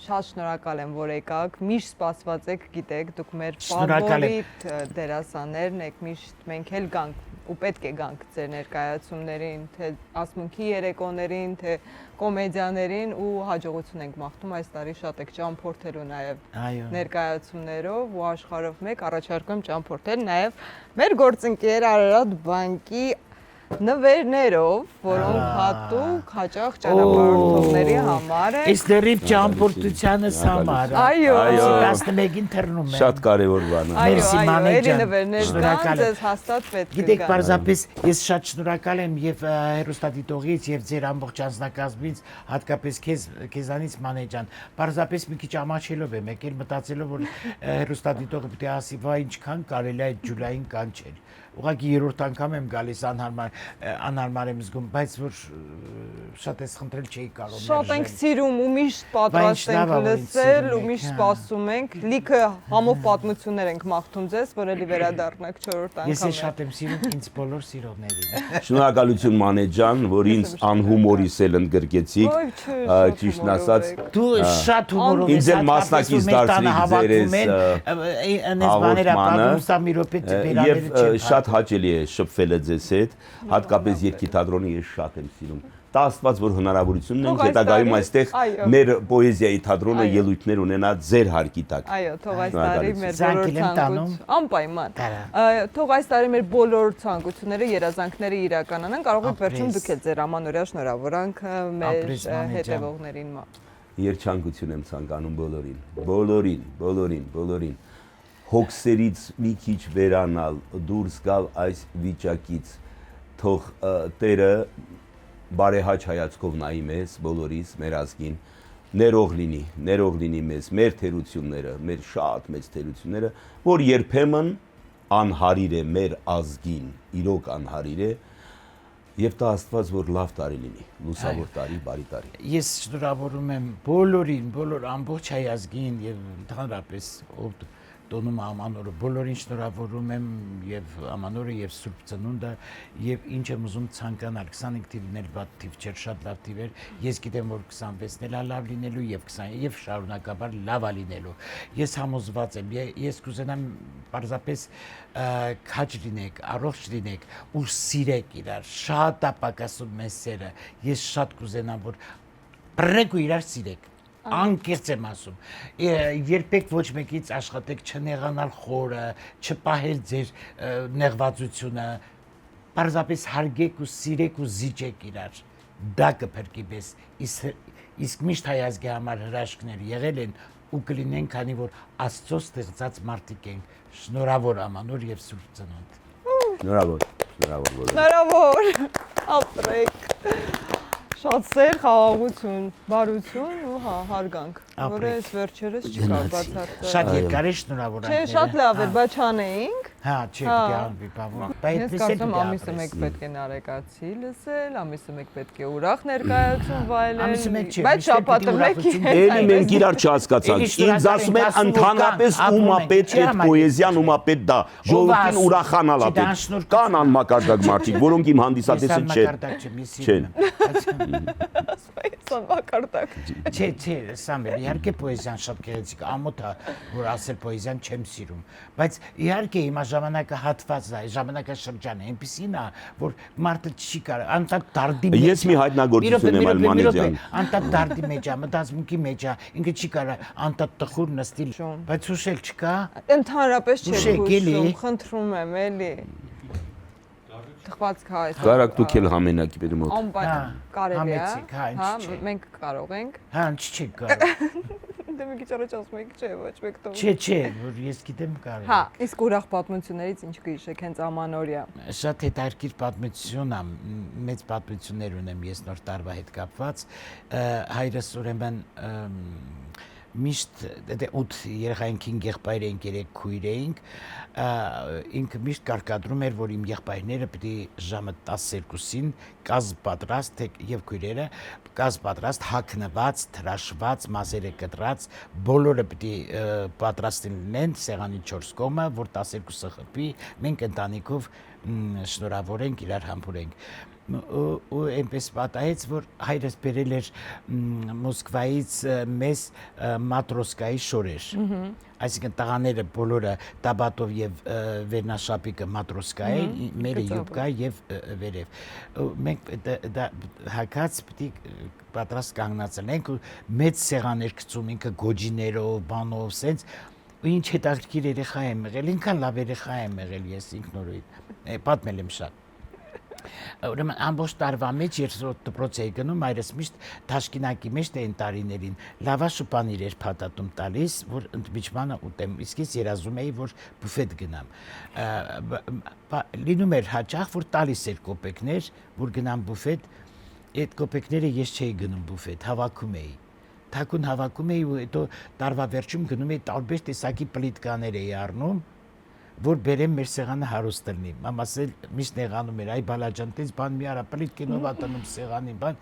Շատ շնորհակալ եմ, որ եկաք։ Միշտ սպասված եք, գիտեք, դուք մեր Շնորհակալ եմ։ ֆավորիտ դերասաններն եք, միշտ մենք էլ գանք ու պետք է գանք ձեր ներկայացումներին, թե ասմունքի երեկոներին, թե կոմեդիաներին ու հաջողություն ենք մաղթում այս տարի շատ եք ճամփորդելու նաև Այո։ ներկայացումներով ու աշխարհով մեկ առաջարկում եմ ճամփորդել նաև մեր գործընկեր Արարատ բանկի նվերներով, որոնք հատուկ հաճախ ճանապարհորդողների համար են։ Այս դերիվ ճամփորդությանս համար։ Այո։ 11-ին թռնում եմ։ Շատ կարևոր բան է։ Մերսի, Մանե էլի ջան, նվերներ կան, շնորհակալ եմ։ ձեզ հաստատ պետք է Գիտեք, գան։ պարզապես ես շատ շնորհակալ եմ եւ հերոստատիտողից եւ ձեր ամբողջ անձնակազմից, հատկապես քեզանից Մանե ջան։ Պարզապես մի քիչ ամաչելով եմ եկել մտածելով որ հերոստատիտողը պետք է ասի, վայ ինչքան կարելի է այդ ջուլային կանչել։ Ուղղակի երրորդ անգամ եմ գալիս անհարմար եմ զգում, բայց որ շատ էս խնդրել չէի կարող։ Շատ ենք սիրում ու միշտ պատրաստ ենք լսել ու միշտ սպասում ենք։ Լիքը համով պատմություններ ենք մաղթում ձեզ, որ էլի վերադառնաք 4-րդ անգամ։ Ես շատ եմ սիրում ինձ բոլոր սիրողներին։ Շնորհակալություն Մանե ջան, որ ինձ անհումորիս էլ ընդգրկեցիք։ Ոյ, չէ, Ճիշտն ասած, Դու շատ հումորով Ինձ էլ մասնակից դարձրիք ձերես այնպես բաներ ապահովում սա մի րոպե եւ վերաբերել չեմ։ շատ հաճելի է շփվելը ձեզ հետ, հատկապես երկի թատրոնի ես շատ եմ սիրում։ դա Աստված որ հնարավորությունն Թող ունենք այս հետագայում տարի- այստեղ այո։ մեր պոեզիայի թատրոնը Այո։ ելույթներ ունենա ձեր հարկի տակ։ Այո, թող այս Շնորհակալություն։ տարի մեր Զանգել բոլոր եմ տանում։ անպայման։ Տարա։ Թող այս տարի մեր բոլոր ցանկությունները, երազանքները իրականանան, կարող եք վերջում Ապրես։ դուք էլ ձեր ամանորյա շնորհավորանքը մեր Ապրես, մամի ջան։ հետևողներին։ Երջանկություն եմ ցանկանում բոլորին։ Հոգսերից մի քիչ վերանալ, դուրս գալ այս վիճակից, թող Տերը բարեհաճ հայացքով նայի մեզ, բոլորիս, մեր ազգին, ներող լինի մեզ, մեր թերությունները, մեր շատ մեծ թերությունները, որ երբեմն անհարիր է մեր ազգին, իրոք անհարիր է, եւ դա Աստված որ լավ տարի լինի, լուսավոր տարի, բարի տարի։ Ես շնորհավորում եմ բոլորին, բոլոր ամբողջ հայ ազգին եւ ընդհանրապես ով տոնում ամանորը բոլորին շնորհավորում եմ եւ ամանորը եւ Սուրբ Ծնունդը եւ ինչ եմ ուզում ցանկանալ 25 թիվն էլ վատ թիվ չէր, շատ լավ թիվ էր։ Ես գիտեմ որ 26-ն էլ լավ լինելու եւ 20 եւ շարունակաբար լավ լինելու։ Ես համոզված եմ, ես կուզենամ պարզապես քաջ լինեք, առողջ լինեք ու սիրեք իրար։ Շատ է պակասում մեզ սերը։ Ես շատ կուզենամ որ բռնեք ու իրար սիրեք։ Անկեղծ եմ ասում, երբեք ոչ մեկից աշխատեք չնեղանալ խորը, չպահել ձեր նեղվածությունը, պարզապես հարգեք ու սիրեք ու զիջեք իրար, դա կփրկի մեզ, իսկ միշտ հայ ազգի համար հրաշքներ եղել են ու կլինեն, քանի որ Աստծո ստեղծած մարդիկ ենք, շնորհավոր ամանոր եւ Սուրբ Ծնունդ։ Շնորհավոր բոլորին։ Հնարավոր, ապրեք։ Շատ սեր, խաղաղություն, բարություն ու հարգանք, որը այս վերջերս չկա բացարձակ։ Շատ երկար է շնորհավոր։ Չէ, շատ լավ էր, բայց չանեինք։ Հա, չէ, պետք է անվի բավական։ Ես կարծում ամիսը մեկ պետք է նարեկացի լսել, ամիսը մեկ պետք է ուրախ ներկայացում վայելել։ Ամիսը մեկ չէ, բայց շաբաթը մեկ Էլի մենք իրար չհասկացանք։ Ինձ ասում են ընդհանրապես ումա պետք է պոեզիան, ումա պետք դա։ Ժողովրդին ուրախանալ է պետք։ Կան անմակարդակ մարդիկ, որոնք իմ հանդիսատեսը չեն։ Մակարդակ։ Չէ, Սամվել, իհարկե պոեզիան շատ գեղեցիկ, ամոթ է, որ ասել պոեզիան չեմ սիրում, բայց իհարկե հիմա ժամանակը հատված է, ժամանակաշրջանը այնպեսին է, որ մարդը չի կարող, անտակ դարդի մեջ։ Ես մի հայտնագործություն եմ Ալմանե ջան։ Անտակ դարդի մեջ է, մտածմունքի մեջ է, ինքը չի կարող անտակ տխուր նստել, բայց հուշել չկա։ Ընդհանրապես չեմ Հուշեք, էլի։ հուշում, խնդրում եմ, էլի։ Թխված քայլ։ Կարակ դուք էլ համենակի պետք է։ Անպայման կարելի է։ համեցիկ, հա, ինչ չէ։ Մենք կարող ենք։ Հա, չի կարող։ Դե մի քիչ առաջ ասում եք, չէ, ոչ մեկ տող։ Չէ, որ ես գիտեմ կարող։ Հա, իսկ ուրախ պատմություններից ինչ կհիշեք հենց ամանորյա։ Շատ հետաքրքիր պատմություն է, մեծ պատմություններ ունեմ ես նոր տարվա հետ կապված։ Հայրս ուրեմն միշտ 8 երեխային 5 եղբայր էինք, 3 քույր էինք, ինքը միշտ կարկադրում էր, որ իմ եղբայրները պիտի ժամը 12-ին կազ պատրաստ եւ քույրերը կազ պատրաստ, հագնված, թրաշված, մազերը կտրած, բոլորը պիտի պատրաստ լինեն սեղանի 4 կողմը, որ 12-ը խփի, մենք ընտանիքով շնորհավորենք, իրար համբուրենք։ Ու այնպես պատահեց, որ հայրս բերել էր Մոսկվայից մեզ Մատրոսկայի շորեր։ Այսինքն տղաները բոլորը Տաբատով եւ Վերնաշապիկը Մատրոսկա էին, մերը Յուբկա եւ վերև։ Մենք դա հակած պիտի պատրաստ կանգնած լինենք ու մեծ սեղաններ գցում ինքը գոջիներով, բանով, սենց ու ինչ հետաքրքիր երեխա եմ եղել, ինքան լավ երեխա եմ եղել ես ինքնուրույն։ Պատմել եմ շատ։ Ուրեմն ամբողջ տարվա մեջ երրորդ դպրոց էի գնում, հայրս միշտ Թաշկինակի մեջ այն տարիներին լավաշ ու պանիր էր փաթաթում տալիս, որ ընդմիջմանը ուտեմ, իսկ ես երազում էի, որ բուֆետ գնամ։ Լինում էր հաճախ, որ տալիս էր կոպեկներ, որ գնամ բուֆետ, այդ կոպեկները ես չէի գնում բուֆետ, հավաքում էի։ Թաքուն հավաքում էի ու հետո տարվա վերջում գնում էի տարբեր տեսակի պլիտկաներ էի առնում, որ բերեմ մեր սեղանը հարուստ լինի։ Մամաս էլ միշտ նեղանում էր, այ բալաջան, տես բան մի արա, պլիտկենով ատնում սեղանին, բան։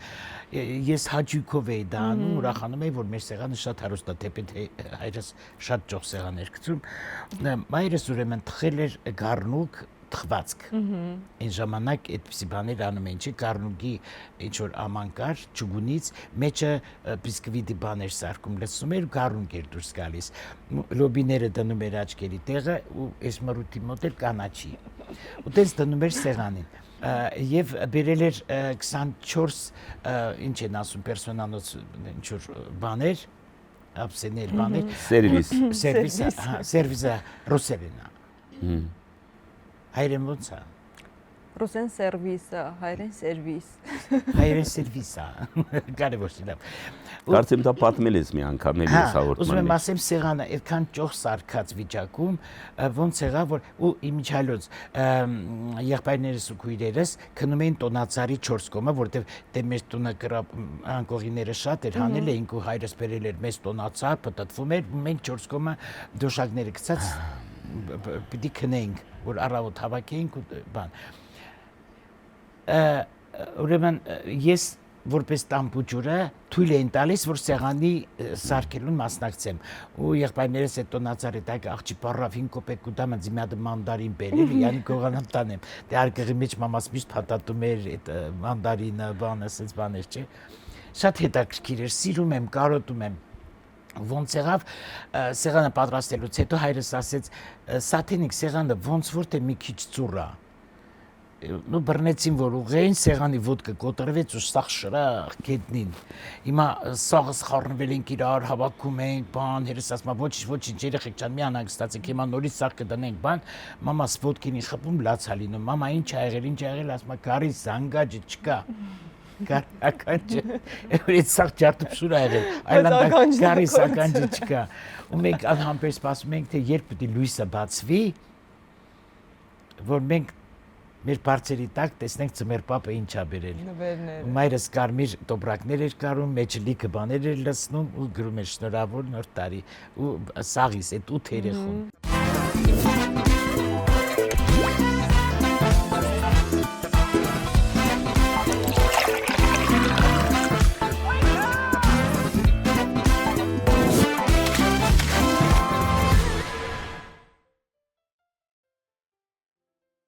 Ես հաճույքով էի դա անում, ուրախանում էի, որ մեր սեղանը շատ հարուստ է, թեպետ հայրս շատ ճոխ սեղան էր գցում։ Մայրս ուրեմն թխել էր գառնուկ թխվածք։ Այն ժամանակ այդպիսի բաներ անում էին, չէ, գառնուկի ինչ որ աման կար, ճուգունից մեջը բիսկվիտի բաներ սարքում լցում էր, գառնուկ էր դուրս գալիս։ Լոբիները դնում էր աչքերի տեղը ու այս մրուտի մոտ էլ կանաչի։ Ու տես դնում էր սեղանին։ Եվ բերել էր 24 ինչ են ասում պերսոնանոց ինչ որ բաներ, ապսեներ բաներ, սերվիսը ռուսերեն է։ Հայերեն ո՞նց է։ Ռուսեն սերվիսը, հայերեն սերվիս։ Հայերեն սերվիսը։ Կարևոր չէ։ Կարծեմ դա պատմել ես մի անգամ էլի ես հաղորդման Ուզում եմ ասեմ սեղանը այդքան ճոխ սարքած վիճակում ոնց եղավ որ ու իմիջալոց եղբայրներս ու քույրերս քնում էին տոնածարի 4 կոմը որտեվ դե մեր տունը անկողիները շատ էր հանել էինք ու հայրս բերել էր մեծ տոնածար պտտվում էր մենք 4 կոմը դոշակները գցած պիտի քնեինք որ առավոտ հավաքեինք ու բան ուրեմն ես որպես տամպուջուրը թույլ էին տալիս որ սեղանի սարքելուն մասնակցեմ ու եղբայրներս այդ տոնածարի տակ աղջի պարավ 5 կոպեկ ու դամը ձիմադը մանդարին բերել յանի գողանամ տանեմ դե արկղի մեջ մամաս միշտ փաթաթում էր այդ մանդարինը բանը ասես բաներ չէ շատ հետաքրքիր էր սիրում եմ կարոտում եմ ոնց եղավ սեղանը պատրաստելուց հետո հայրս ասեց սաթենիկ սեղանը ոնց որ թե մի քիչ ծուռ է նու բռնեցին որ ուղեին սեղանի ոդկը կոտրվեց ու սաղ շրախ գետնին հիմա սաղս խառնվել ենք իրար հավաքում ենք բան հերս ասում ոչինչ երեխեք ջան մի անհանգստացեք հիմա նորից սաղ կդնենք բան մամաս ոդկինի խփում լացա լինում մամա ինչ ա եղել ասում կարի զանգաճը չկա Ականջը, այդ սաղ ջարտուփշուր ա եղել, այլանդակ կարի սականջը չկա ու մենք անհամբեր սպասում ենք թե երբ պիտի լույսը բացվի որ մենք մեր բարձերի տակ տեսնենք ծմեր պապը ինչ ա բերել մայրս կարմիր տոպրակներ էր կարում մեջը լիքը բաներ էր լցնում ու գրում էր շնորհավոր նոր տարի ու սաղիս այդ 8 երեխուն